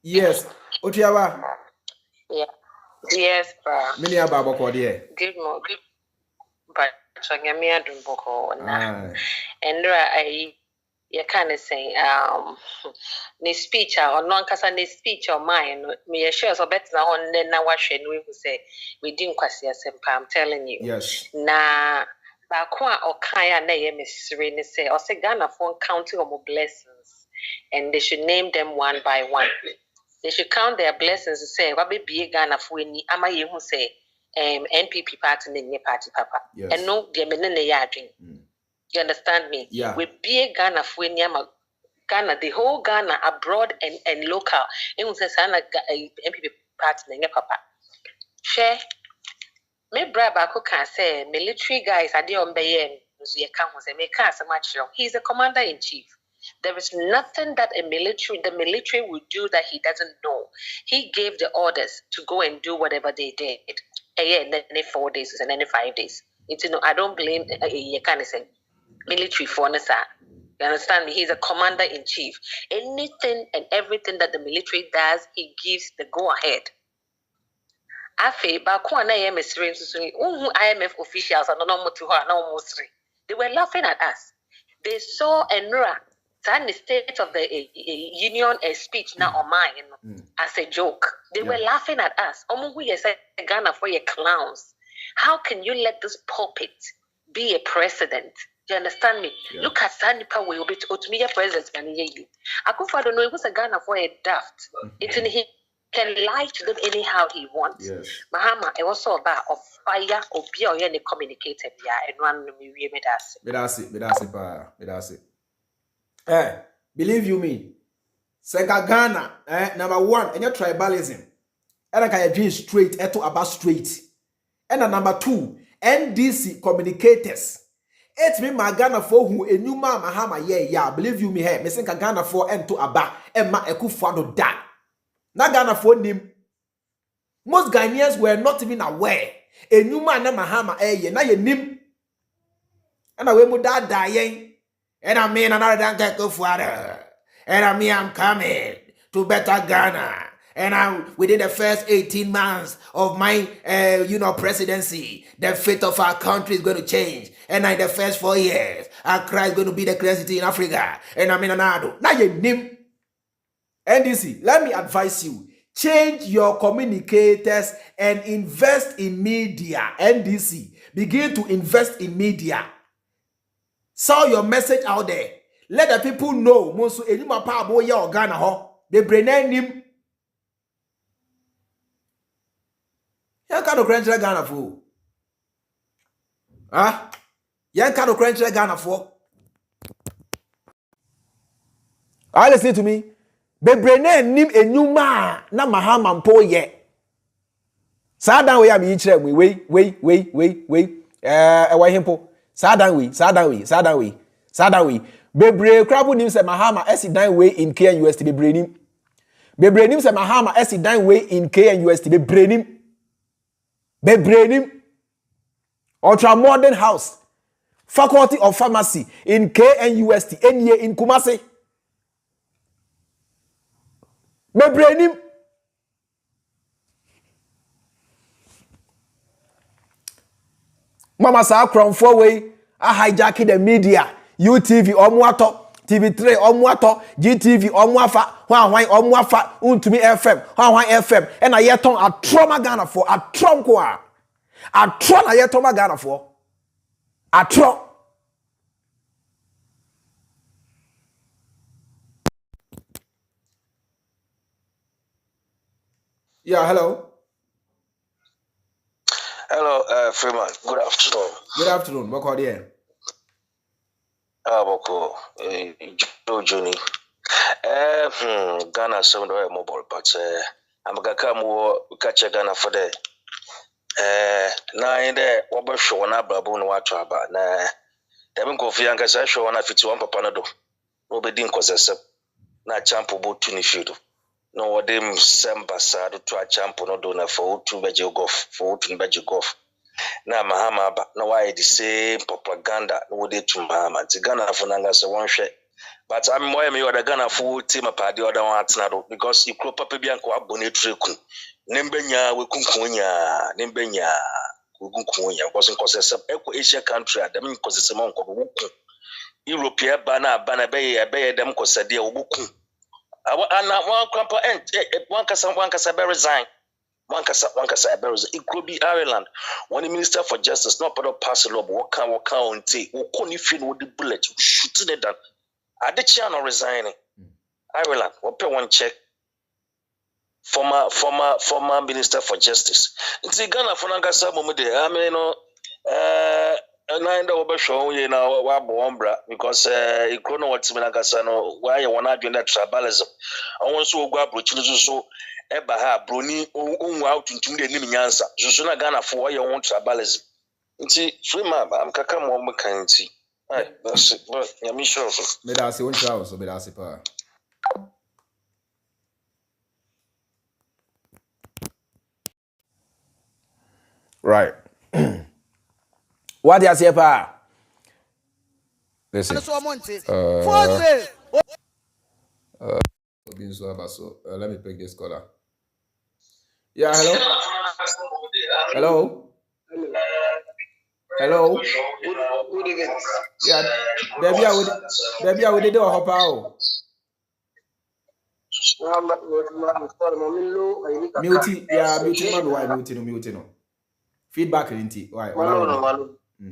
Yes. Otiawa. Yeah. Yes, pa. Mini ababa ko de. Good morning. But Changamia Dumboko na. And I kind of say ni speech or non kasa ni speech or mine me sure so better on then na wa hwe we say we didn't kwasi asempa. I'm telling you. Yes. Na ba kwa okaya na ye mesiri ni say o say Ghana for counting of blessings and they should name them one by one. They should count their blessings and say what be Ghana for ni ama ye hu say NPP party ni party papa. Yes. And no de menene ya adwen. You understand me? Yeah. We be Ghana for Ghana, the whole Ghana, abroad and local. And we say MPP party nenye papa. Share. Me braba can say military guys are the ombeye he's a commander in chief. There is nothing that the military will do that he doesn't know. He gave the orders to go and do whatever they did. And then 4 days and then 5 days. It's I don't blame you can't say military for Nasa. You understand me? He's a commander in chief. Anything and everything that the military does, he gives the go ahead. Afe bakwana IMF officials are no they were laughing at us. They saw Enra the State of the Union speech now on mine as a joke. They were laughing at us. Ghana for your clowns. How can you let this puppet be a president? Do you understand me? Yeah. Look at Sanipa will be to me a president. Akufo Addo, it was a Ghana for a daft. It's in he can lie to them anyhow he wants. Yes. Mahama, it was so about of fire or be or any communicated and one we made us. Believe you me. Sega Ghana, number one, and your tribalism. And I can agree straight, about straight. And number two, NDC communicators. It's me my Ghana for who a new man Mahama yeah believe you me here me think Ghana for and to aba Emma Akufo Addo da na Ghana for nim. Most Ghanaians were not even aware a new man na Mahama na ye nim and I we da and I mean another than Akufo Addo and I mean I'm coming to better Ghana. And within the first 18 months of my, presidency, the fate of our country is going to change. And in the first 4 years, Accra is going to be the greatest city in Africa. And I'm in Anado. Now you name NDC. Let me advise you. Change your communicators and invest in media. NDC. Begin to invest in media. Sell your message out there. Let the people know. Monsu enima pa boya Ghana ho. They brain him. Yan kind of crunch Ghana for. Huh? Yan kind of crunch Ghana for. I listen to me. Be brain nim a new man na Mahama mpo ye. Sadan we am yichire we wait. Why himpo? Sadan we. Bebre krabu nim se Mahama esidan we in KNUST bebre nim. Bebre nim se Mahama esidan we in KNUST bebre nim. Bebre ultra modern house. Faculty of Pharmacy in KNUST NA in Kumasi. Mebrenim. Mama sa kronfo we a hijack the media. UTV omwato, TV3 omwato, GTV omwafa, hwan omwafa, untumi FM, hwan FM. E na yeton a trauma Ghana for a tronko a. A tron na yeton ma Ghana for. A tron. Yeah, hello. Hello, Freeman. Good afternoon. Good afternoon. What call here? Boko, Johnny. Ghana sound very mobile, but I'm gonna come catch Ghana for the na in there. What about show na babu no watch about na. Dem go fi anka say show na fiti one papa no do. No be din kozesep na champo bo tu ni fido. No what them sembasa do to a champo no do na for to beje golf for to beje golf. Na Mahama ba na why the same propaganda no dey to Mahama. Ti Ghana for nanga say one share. But I'm more me other Ghana for team apart the other one atna because you crop papa bi anko abone treku. Nembenya we kunkunya nembenya kunkunya because in cause Asia country dem in cause some onko wuku. European bana be dem cause dey wuku. Ana one grandpa one kasa be resign. One kasa it could be Ireland. When the Minister for Justice not part of pass law, but what can on take? What can you feel with the bullet? Shooting it down. I did not resigning. Ireland, what pay one check? Former Minister for Justice. It's Ghana for Nangasa Momode. I mean, and I know about show you know what bombra because you know what's Nangasa no why you wanna do that tribalism. I want to go up with so. Eba ha broni onwa outuntum de nim nyansa zuzu na Ghana for your own tribalism nti Freeman am kaka mo mekan nti that's but yami sure me da se won try so me da se pa right what you say pa listen let me pick this caller. Yeah, hello. Hello. Hello. Good evening. Yeah, baby, I would do a hop out. Muti, yeah, muti man, why muti no. Feedback inti, why?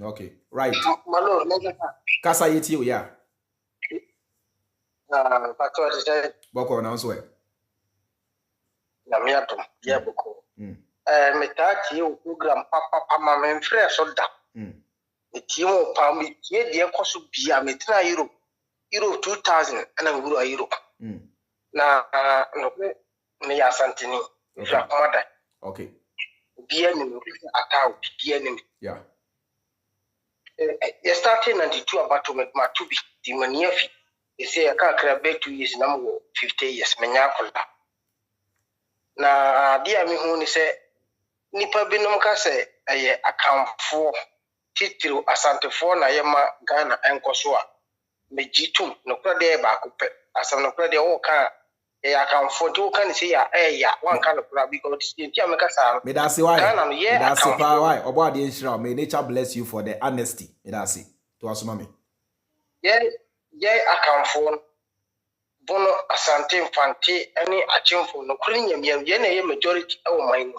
Okay, right. Kasa yeti, yeah. Boko na so na miato ya boko metati o program papa mama mfre so da etimo pa mi tie de ekoso bia metra euro 2000 ana nguru a euro na no me ya santini ja komada okay bia ni ataw bia ni yeah starting 92 about to make matubi di maniafi they say I can't cry back 2 years na mo 50 years menya kola na dia mi hu ni se nipa binom ka se eye akamfo titiro asantefo na ye ma Ghana enkoso a mejitum no kra de ba kope asam no kra de wo ka e akamfo to ka ni se ya wan ka no kra because ti ameka sa me da se why me da se pa why obo ade nhira may nature bless you for the honesty me da se to asoma me akamfo bono asante mfante ani achimfo no kuri nyamyam ye na ye majority awo man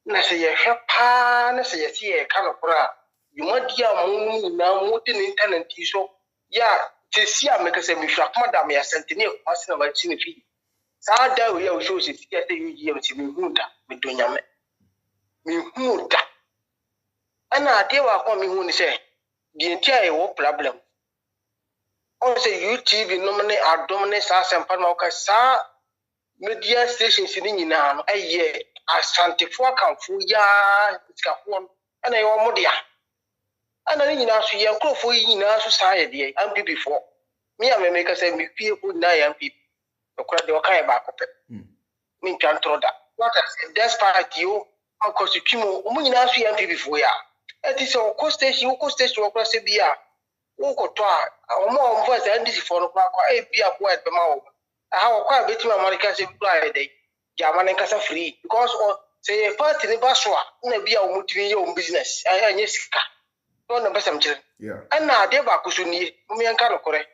na se ye hwepa na se ye sie ka no kura yumadia mu na mu tin internet so ya te si ameka se mi hwa kuma da me asante ne kwasina ba chi ne fi sa da we ya wo se ti te yi ye ti mi hunda mi donyame mi hunda ana adewa kwa mi hu ni se di ntia e wo problem on say UTV nomine adomne sa sempa na oka sa media stations ni nyina no eye asantefo akamfo ya tikafo ana yo modia ana ni nyina so ye nkrofo yi nyina so sa ye de NPP fo me ya me ka say me pie ko na ya NPP okra de oka ye ba kope me ntwan troda what is despite you akositimo o nyina so ya NPP fo ya eti se o station okra se bia Uko toa omo voice ndisi for no kwa e bia boy be ma wo how quite between America say Friday, German and Casa free because say a party in Baswa, be a multi business. I yes, don't know some children. Yeah. And now they back Kusuni, Mumiankano correct.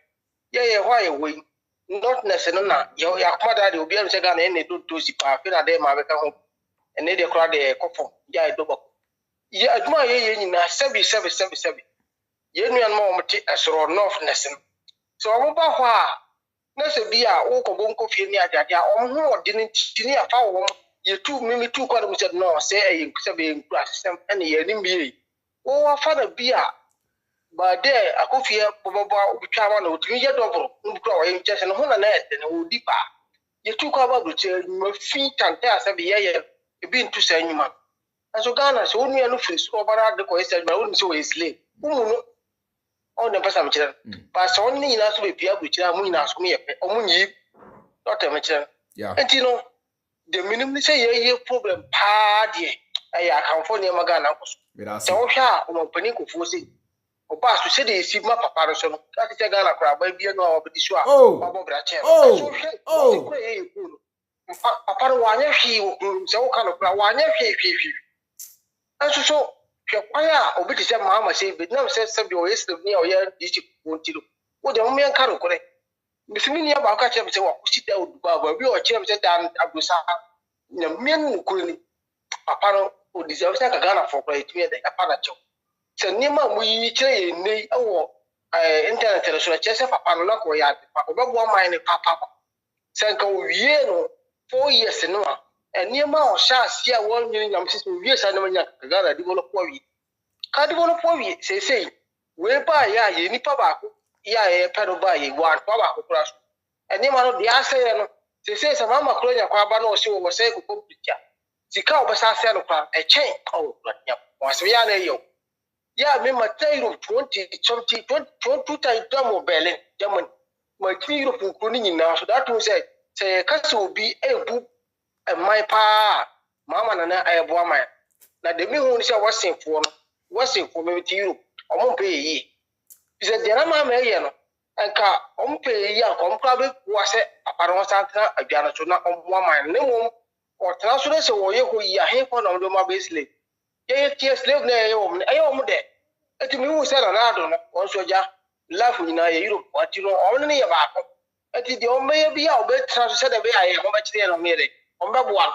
Yeah, why away? Not necessarily. Your mother will be able to get any do see park in a day, my home, and they crowd the coffin. Yeah, double. Yeah, my in a 77. Yen and more as or north Nesson. So I won't Nessa be a walk of Bonko Finia, or more didn't see a foul. You two mimi 2 columns said no, say a Sabian grass, and a nimby. Oh, father be a. But there, Akufo Addo Sona would be a double, just and one net and would deeper. You took over with your feet and tears every year, you've been to say, man. And so Ghana, so only a nuffis over the question, but only so is late. On the person, but only in us to be Pierre, which are moving us me, not a mature. Yeah. And you know, the minimum say a problem, party. I come for near Magana. So, Panico Fossy. Oba to say the Sigma Paparation, that is a Ghana crab, baby, no, but this one. Upon one, she so kind of one, and so, Why, British Mamma say, but now says some your yesterday near your district won't you? What the woman can correct? Miss Minia Bacacham say, sit down, Baba, we are champs down Abusa. No men couldn't. Aparo who deserves like a Ghana for play to me the Apanacho. So Nima, we say, nay, internet television, just a Papanola, or yard, Papa, one mine, Papa. Sanko, Vieno, 4 years and no. And near my shots, yeah, 1 million, I'm saying, yes, I know Ghana develop for you. Can't develop for you, say, whereby, yeah, you need Papa, yeah, a pedal by one Papa crash. And near one of the answer, they say, some Mamma Clonia Quabano, she was saying, she can't pass a chain. Oh, was we are yo. Yeah, me, my tail of 20, 22 times double belly, German. My tail of Kunin now, so that will say, Castle will be a book. And my pa, Mamma and I have 1 man. Now the me who say what's in for me to you, I won't pay ye. He said, the Rama Mayan and car, pay ye, probably was it a Parosanta, a Janatuna on 1 man, no or transference or you who ye are here for no more basely. Yes, live near you, I am there. And to me who said another, also ja, laughing in Europe, what you know only about. And the old may be our bed transferred away. I am much there on me. On that one,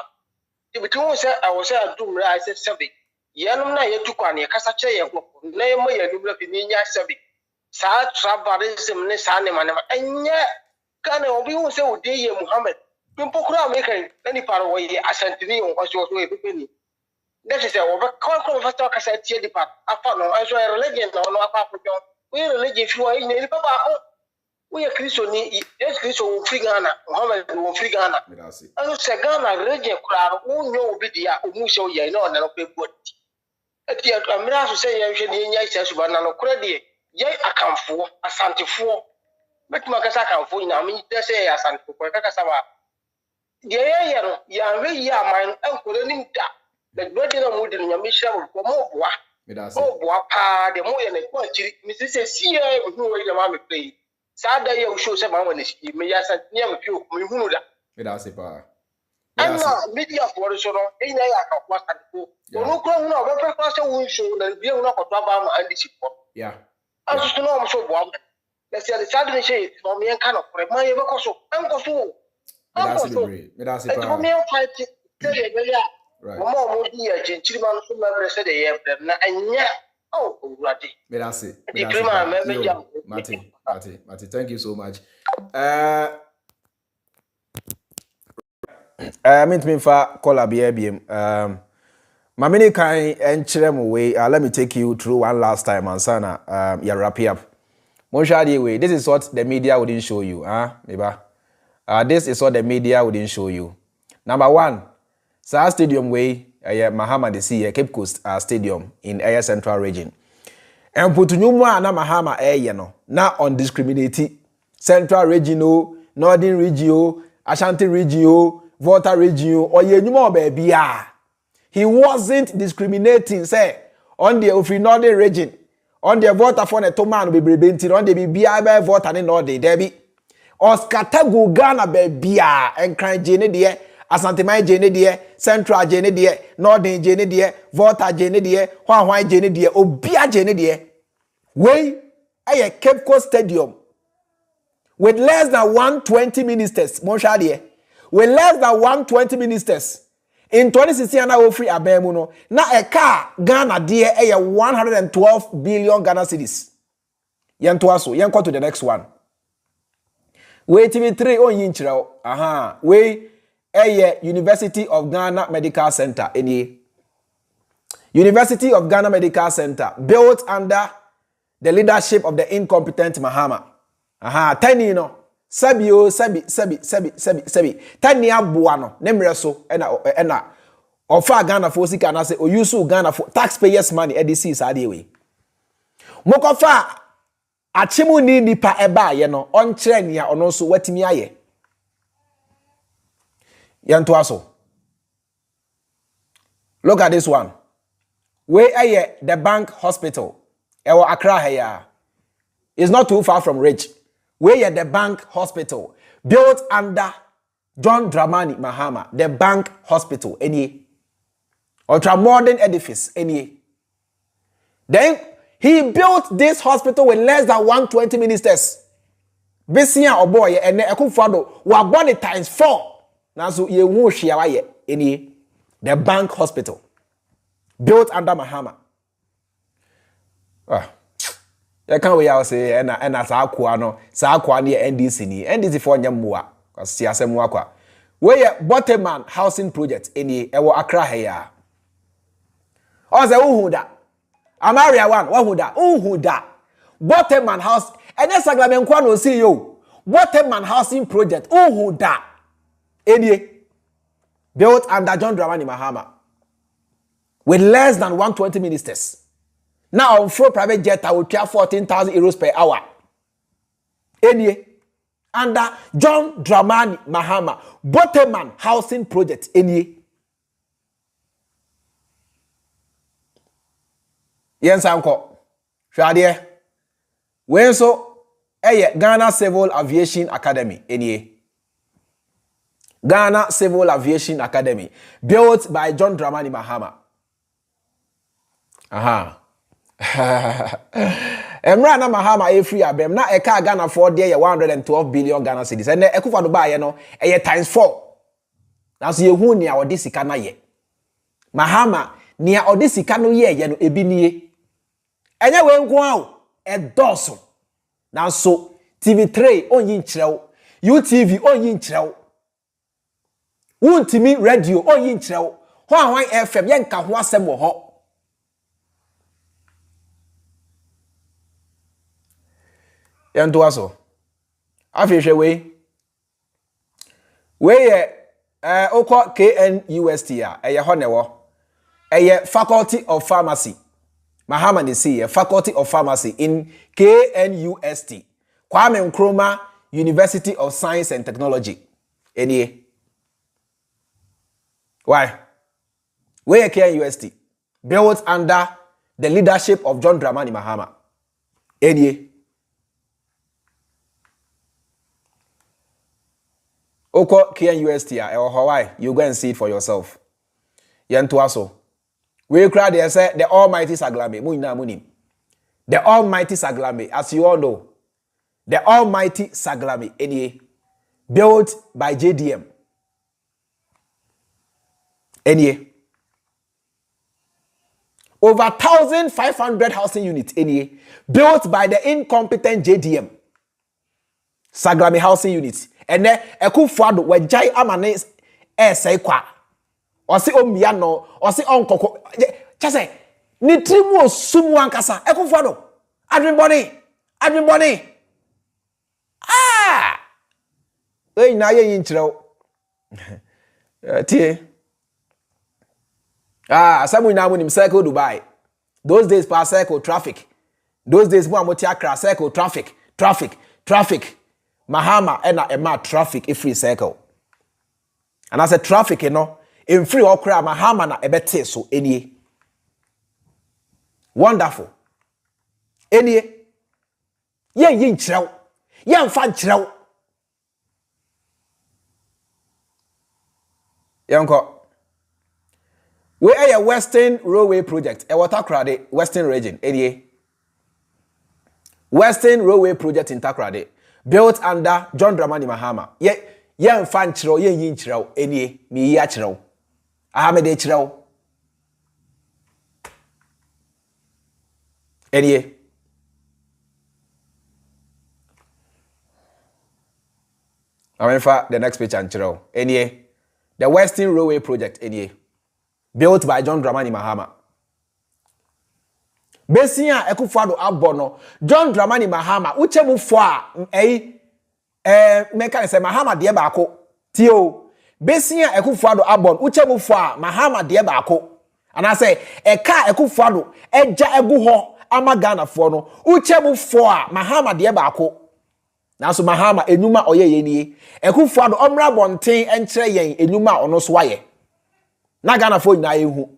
if it was I was a doom, I said, Sabi. Yanum, I took on a Cassache, name me a new opinion, Sabi. Sad Trabarism, Nesanim, and yet, can I be so dear Muhammad? Pimpokra making any part away, I sent to me or she was way penny. That is a overcome of a talk as I tell the part. I found no, I saw a religion or no apart from we religion if you are in any papa. We are Christian, yes, Christian free Ghana, Muhammad will free Ghana. I was a Ghana religion crowd, who know video, who show ye know, and pay good. At the Amira to say, I should in yes, but no credit. Yea, I come for a Santa for. But Macasaka for in a minute, they say a Santa for Casava. Yeah, yeah, mine, uncle, that. The brother of Wood in your mission for more. Oh, Boapa, the more than a quantity, Mrs. C. who way the mammy play. Sada you show some hours, you may ask near a few, Mihuna. Medasi pa. I'm not media for the show, ain't I got what I do. No crown of a person will show that we are not a problem and this. Yeah. I just know I'm so warm. Let's say the sudden shade for me and kind of for my ever so. Uncle so. Medasi pa. Me fight it. More would be a gentleman who never said a year, and yet, oh, bloody. Medasi. Mati, thank you so much. Mint me for call BM. Mamini kind and chirem way. Let me take you through one last time, Ansana. You wrap up. Monshadi way. This is what the media wouldn't show you, Maybe. This is what the media wouldn't show you. Number 1. Sa stadium way, Mahama the Sea, Cape Coast Stadium in Air Central Region. And put new one na Mahama no. Na undiscriminated. Central Region, Northern Region, Ashanti Region, Volta Region, or ye more baby. He wasn't discriminating, say, on the Ofri Northern Region, on the Volta for the Toman be prevented, on the BBI Volta in Northern Debbie. Oskata go Ghana bebia enkran jene de Asanteman jene de Central jene de Northern jene de Volta jene de Hwan jene de obia jene de we aye Cape Coast Stadium with less than 120 ministers monshade with less than 120 ministers in 2016 na free abemu no na a car Ghana de aye 112 billion Ghana cedis yento aso yenko to the next one. We TV3 on yinchirao. Aha. We University of Ghana Medical Center. Any University of Ghana Medical Center built under the leadership of the incompetent Mahama. Aha. Tani no. Sabi. Tani abuano. Nemreso. Ena. Ofa Ghana for sika na se oyusu Ghana for taxpayers money. EDC sa adiwe. Mokofa. Achimu ni nipa eba ye no onkyere nia ono so watimi aye yanto aso. Look at this one. We aye the bank hospital ewo Accra here. It's not too far from Rich. We aye the bank hospital built under John Dramani Mahama, the bank hospital any ultra modern edifice any. Then he built this hospital with less than 120 ministers. Besia or boy and Akufo Addo wa born times 4. Now so ye won hia ye any the bank hospital built under Mahama. You can't we all say and sa akwa no sa akwa ne NDC ni NDC for nyamwa kasi asem akwa. We Bottoman housing project any ewo Accra here. O say who that Amaria one, who da? Bottoman house, and yes, I no see you. Bottoman housing project, who da? Any built under John Dramani Mahama with less than 120 ministers. Now on full private jet, I will charge 14,000 euros per hour. Any under John Dramani Mahama, Bottoman housing project. Any. Yes, uncle. Shadie. When so, Ghana Civil Aviation Academy. Ghana Civil Aviation Academy. Built by John Dramani Mahama. Aha. Emra na Mahama free abem. Na eka Ghana for there 112 billion Ghana cedis. And Akufo Addo ba ye no, times 4. Na so ye hu nia odi sika na ye. Mahama nia odi sika no ye no ebi nie. Enye we nko a edoso na so TV3 onyi nkyerɛw UTV onyi nkyerɛw Wuntimi radio onyi nkyerɛw ho ahwan FM yenka ho asɛm wo ho yento aso afihwe we ye okọ KNUST a eye ho ne wo eye Faculty of Pharmacy. Mahama ni see Faculty of Pharmacy in KNUST. Kwame Nkrumah University of Science and Technology. Any. Why? Where KNUST? Built under the leadership of John Dramani Mahama. Any. Oko KNUST or Hawaii, you go and see it for yourself. Yantuaso. We cry there say the Almighty Saglame. Munim. The Almighty Saglame, as you all know. The Almighty Saglame, any built by JDM. Any over 1,500 housing units, any built by the incompetent JDM. Saglame housing units. And then Akufo Addo we jai amane say kwa. Osi omia no, osi onkoko. Chase, ni trimu sumu ankasa. Akufo Addo. Everybody. Ah! Hey, na ye yinchiro. Tie. Samu na mu nim circle Dubai. Those days pa circle traffic. Those days mu amoti Accra circle traffic. Mahama ena ema traffic e free circle. And I said traffic in free okra Mahama na ebete so enie. Wonderful. Enie. Ye yin chrew. Ye mfa chrew. Yanko. We are a Western Railway project. A water crowd, Western region. Any Western Railway project in Takrade. Built under John Dramani Mahama. Ye fan chiro, ye yin chiro, any me ya chiro. Ahamede chiro. Any. I'm in fact the next picture and chiro. Any. The Western Railway project. Any. Built by John Dramani Mahama. Besia Akufo Addo abono John Dramani Mahama uchemu fo a meka se Mahama de baako tio Besia Akufo Addo abono uchemu fo a Mahama de baako ana se eka Akufo Addo eja egu ho ama Ghana fo no uchemu fo a Mahama de baako na so Mahama enuma oyeye nie Akufo Addo omra bonten enkyere yen enuma ono so waye na Ghana fo nyina yehu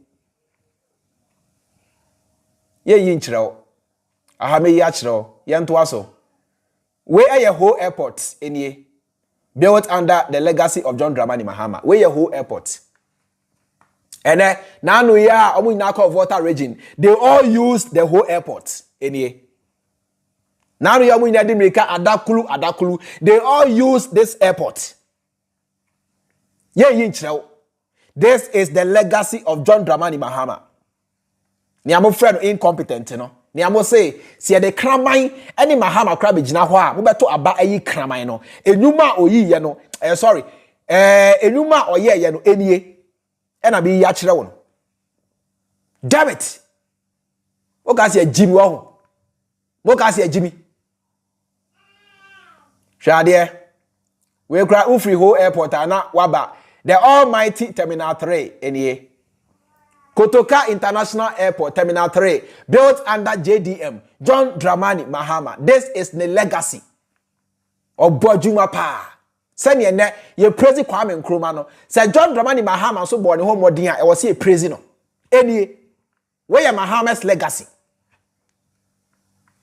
ye yin chiro ahame ya chiro ye nto aso we a whole airport enie built under the legacy of John Dramani Mahama we a whole airport ene na no ya omu nyina call water region they all use the whole airport enie na no ya omu nyina di America adakulu they all use this airport ye yin chiro this is the legacy of John Dramani Mahama. Ni amo friend incompetent no. Ni amo say si de kraman any Mahama kra be gina ho a mo beto aba ayi kraman no. Enuma oyi ye no. Sorry. Enuma oye ye no enie. E na be ya kire wo no. Damn it. Wo ka se Jimmy wo ho. Wo ka se Jimmy. Shade. We kra ufri ho airport ana waba the almighty terminal 3 enie. Kotoka International Airport, Terminal 3, built under JDM, John Dramani Mahama. This is the legacy of Bojuma Pa. Send ye ne, ye praise Kwame Nkrumah no. Say John Dramani Mahama so born home modern, I was here praising no. Any, where Mahama's legacy?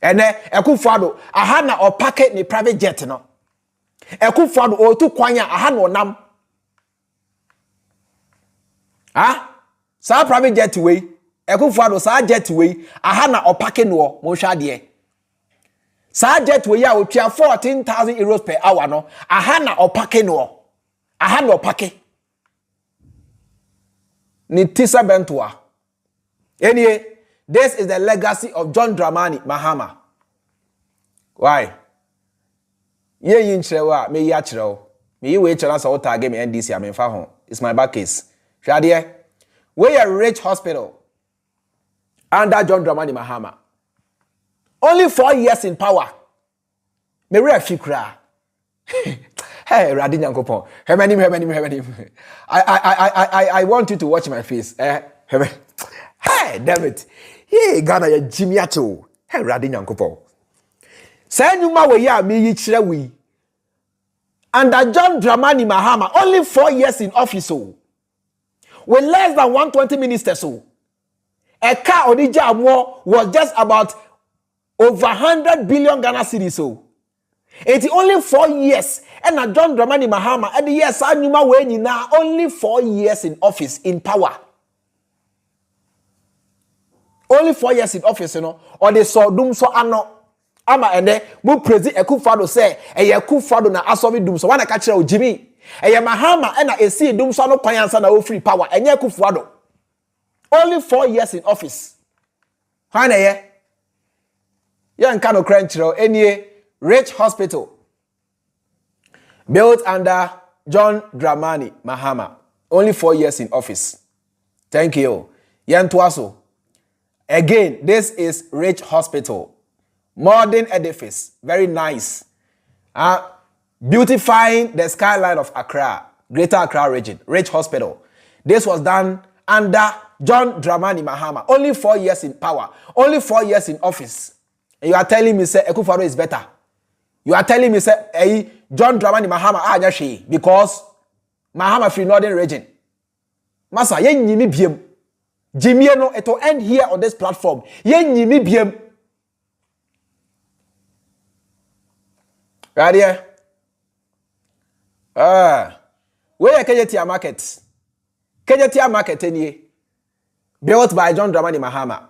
And Akufo Addo, ahana or packet ni private jet no. Akufo Addo o tu kwanya ahana nam. Ah? Sa private jet way Akufo Addo sa jet way aha na opake no mo hwa de sa jet way a otwa 14,000 euros per hour no aha na opake no aha na opake ni tisa bentoa anyway this is the legacy of John Dramani Mahama why ye yin chirewa me ya chirewo me yi we chira sa o tag me NDC amenfa ho it's my back case hwa de we a rich hospital under John Dramani Mahama. Only 4 years in power. Me re fikra. Hey, Radin Yankopon. I want you to watch my face. Hey, damn it. Hey, Ghana ya Jimmy Ato. Hey, Radin Yankopon. Say you ma we ya me yi chire we. Under John Dramani Mahama, only 4 years in office. With less than 120 ministers, so a car on the was just about over 100 billion Ghana cedis. So it's only 4 years, and a John Dramani Mahama and the years Anuma Weni now only 4 years in office in power. Only 4 years in office, you know, or they saw doom so ano. Ama and then mu president Akufo Addo say Akufo Addo na asobi doom so wanna catch you Jimmy. Mahama and I see dum so no kwanyansa na free power enye Akufo Addo only 4 years in office hana ye nka no kranchiro any rich hospital built under John Dramani Mahama only 4 years in office. Thank you Yantuaso. Again, this is rich hospital, modern edifice, very nice. Beautifying the skyline of Accra, Greater Accra region, rich hospital. This was done under John Dramani Mahama. Only 4 years in power, only 4 years in office. And you are telling me, say, Akufo Addo is better. You are telling me, say, hey, John Dramani Mahama, because Mahama free northern region. Masa, ye nyimi biem. Jimmy no, it will end here on this platform. Ye nyimi biem. Right here. Where can you get your market? Kejetia market enie. Built by John Dramani Mahama.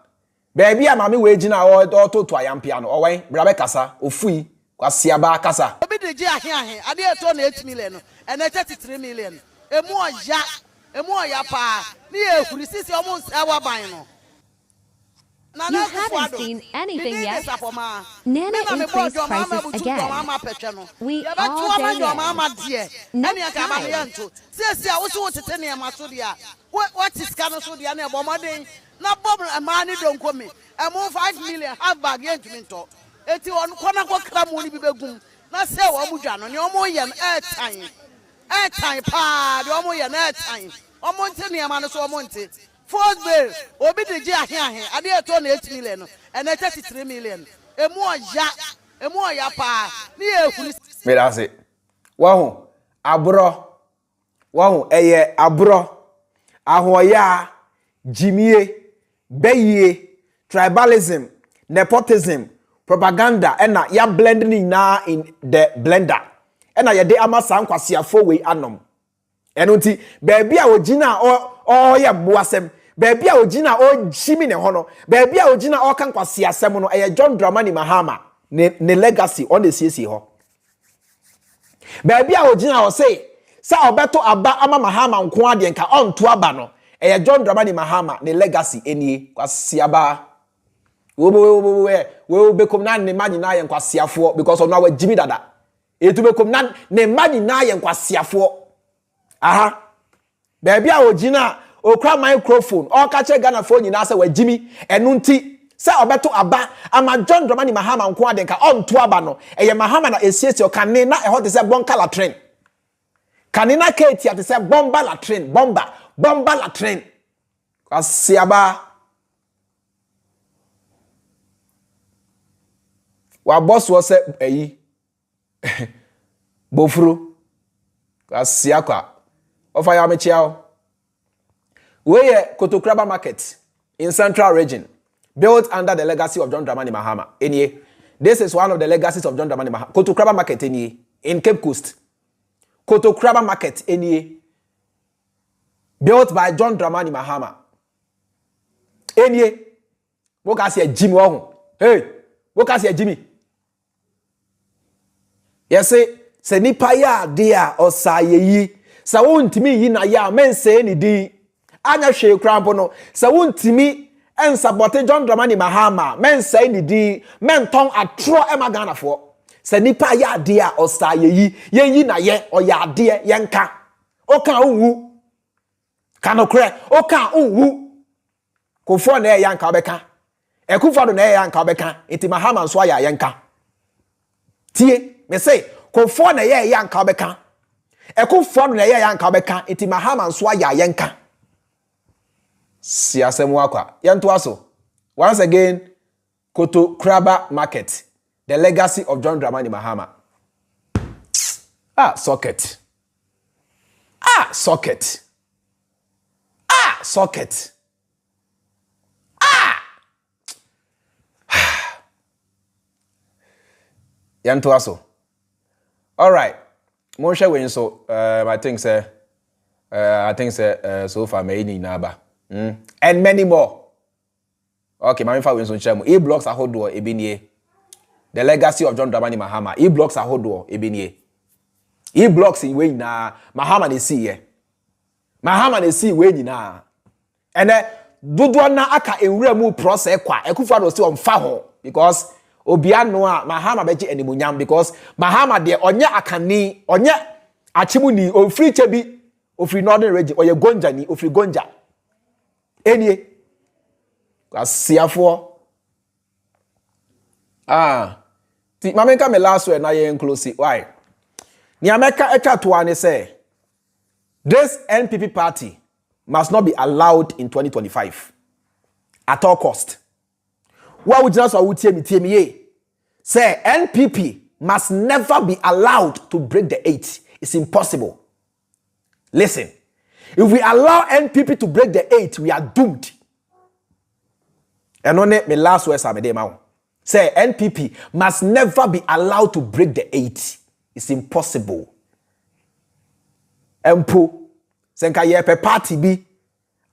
Baby a mami we gina o to ayampiano. Owen brabe kasa ofui kwasiaba kasa. Obi de ji ahe ade eto na 8 million and 33 million. Emu oya pa. Ni ehuri sisi omo nsewa ban no. You haven't seen anything yet. Nana increased prices again. We all day what is coming so the other bomb? Not problem a money don't come me. I move 5 million half bag engagement talk. Eti on corner go cram money be begum. Na say o mujano ni omo yen airtime. Airtime pa, the omo yen airtime. Omo nte ni amano so omo nte. Fourth bill, obi de ji ahe ade eto na 8 million and 33 million. Emu oya pa. Ni ehuri. Me that's it. Wahu abro. Wahu eye abro. Ahoya, jimie, beye, tribalism, nepotism, propaganda, and ya blending na in the blender. And ya de amasa nkwasiafo we anom. Enunti, baby a ojina o ya buasem. Baby a ojina o jimi ne hono. Baby a ojina o kan kwasiasem no eye John Dramani Mahama ne legacy on the CC ho. Baby a ojina o say sa obeto aba ama Mahama nko ade nka onto aba no eye John Dramani Mahama ne legacy enie kwasiaba we bekom na ne magi na ye nkwasiafo because ono wa jimi dada etu bekom na ne magi na ye nkwasiafo aha baby a ojina okra microphone o ka che Ghana phone nyina se wa jimi enu nti sa obeto aba ama John Dramani Mahama nko ade nka onto aba no eye Mahama na esiesi o kane na ehode se bonkala train kanina keti ati se bomba la train kwasiaba wa boss wo se eyi bofuru kwasiakwa ofa ya mechiao we Kotokraba market in Central region built under the legacy of John Dramani Mahama. This is one of the legacies of John Dramani Mahama. Kotokraba market in Cape Coast. Kotokraba market built by John Dramani Mahama. What can say Jimmy? Hey, what can say Jimmy? Yes, say nipa ya dia osayeyi. Sa wontimi yi na ya men say ni di. Anya hwe krampo no. Sa wontimi en sabote John Dramani Mahama men say ni di. Men ton atro e magana fo. Sa nipa ya dia osayeyi. Yi na ye oya de yenka. Oka unwu. Kanokre, oka unwu. Kofo na yanka obeka. Akufo Addo na yanka obeka. Iti Mahama nso ya yanka. Tie, me say, Kofo na yanka obeka. Akufo Addo na yanka obeka. Iti Mahama nso ya yanka. Si asemu akwa. Yanto aso. Once again, Kotokraba market. The legacy of John Dramani Mahama. Socket. Socket. Socket. Yanto aso. All right. Monsha we so I think say so far me ni naba. And many more. Okay, my fa we so chemu. E-blocks ahodo ebinie. The legacy of John Dramani Mahama. E-blocks ahodo ebinie. E-blocks in we na Mahama ne see ye. Mahama ne see we nyina. Ene dodo na aka enwura mu process kwa Akufo Addo State on fa ho because obiano a Mahama beji animunyam because Mahama de onye akani onye achimuni ofri chebi ofri northern region oye gonja ni ofri gonja enie kwasiafo ti mamenka me last word na ye inclusive why ni ameka echa to ane say this NPP party must not be allowed in 2025 at all cost. What would just say NPP must never be allowed to break the 8. It's impossible. Listen, if we allow NPP to break the 8, we are doomed. And on it, my last words are my say NPP must never be allowed to break the 8. It's impossible. Empo. senka ye pe party bi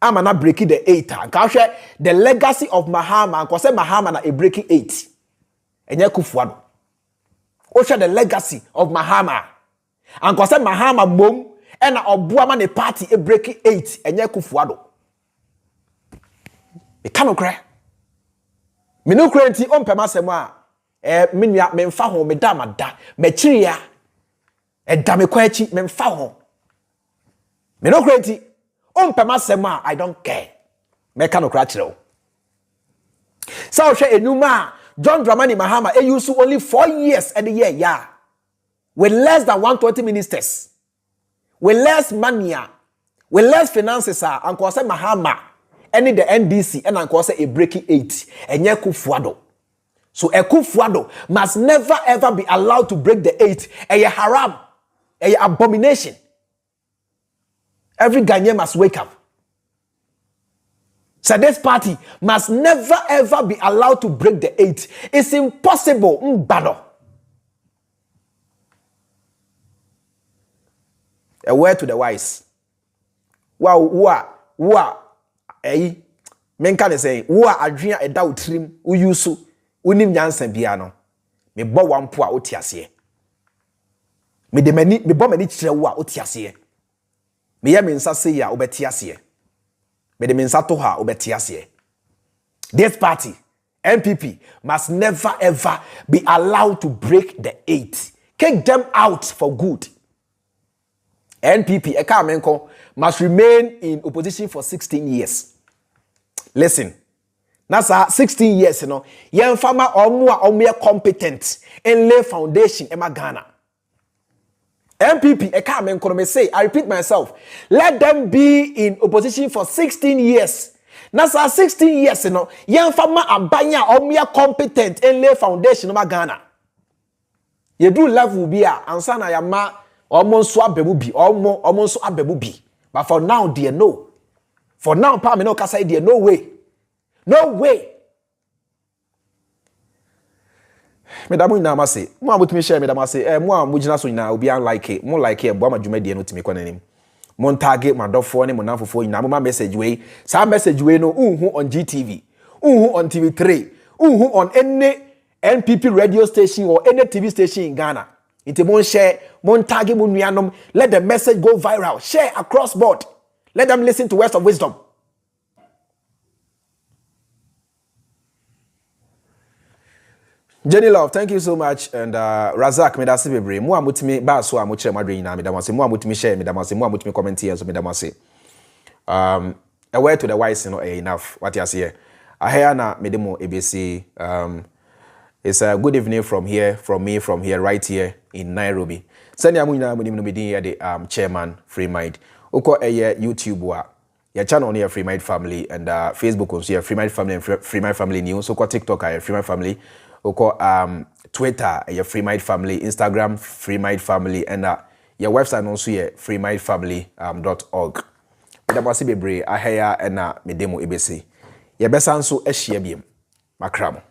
ama na break the 8 nka hwe the legacy of Mahama nko say Mahama na e breaking 8 enye Akufo Addo o hwe the legacy of Mahama nko say Mahama mom e na oboa ma ne party e breaking 8 enye Akufo Addo e kanokra me no krenti on pema semo a menua me mfa ho me da mada me kiri ya e da me kwa echi me mfa ho me no krenti on pema semo I don't care me kanokra kire so hwe enuma John Dramani Mahama e use only 4 years at the year yeah with less than 120 ministers with less money with less finances and ko say Mahama any the NDC and ko say a breaking 8 enye Akufo Addo so Akufo Addo must never ever be allowed to break the 8 a haram a abomination. Every Ghanaian must wake up. So this party must never ever be allowed to break the 8. It's impossible. Mbado. A word to the wise. Men can say, adria a doubt trim, uyusu, unim jansen piano. Me bo one poor otiasie. Me de many, me bomb any chilewa otiasie. Me ya minsa say ya obetiasie. Me de minsa toha obetiasie. This party, NPP, must never ever be allowed to break the 8. Kick them out for good. NPP, Ekamenko, must remain in opposition for 16 years. Listen, nasa 16 years, you know, young farmer or more competent and lay foundation in Ghana. NPP, Ekamenko, may say, I repeat myself, let them be in opposition for 16 years. Nasa 16 years, you know, young farmer abanya or more competent and lay foundation in Ghana. You do love will be a ansana yama. Almost abebubi, almost abebubi. But for now, dear, no. For now, Pamino Kasai, dear, no way. No way. Madam Namase, more with me share, Madam say, more Mujina Suna will be unlike it, more like a bomber Jumedi no to me name. Montage, my dog for him, Monafo for in Namma message way, some message way no on GTV, on TV3, on any NPP radio station or any TV station in Ghana. Inte mon share, mon tag mon nuanom, let the message go viral. Share across board. Let them listen to words of wisdom. Jenny Love, thank you so much. And Razak, me da se bebre. Mo amutimi ba so amuchire madwe na me da mase. Mo amutimi share me da mase. Mo amutimi comment here so me da mase. A word to the wise no enough. What you say? Ahia na me demo ABC it's a good evening from here, from me, from here, right here in Nairobi. Send ya muina munimidin the chairman Freemind. Uko YouTube wa your channel on here Freemind Family and Facebook on here Freemind Family and Freemind Family News. Uko TikTok Freemind Family. Uko Twitter Freemind Family, Instagram Freemind Family and your website also here freemindfamily.org. Medamasi bebre ahaya and me demo ebesi. Ye besanso ehia biem. Makramo.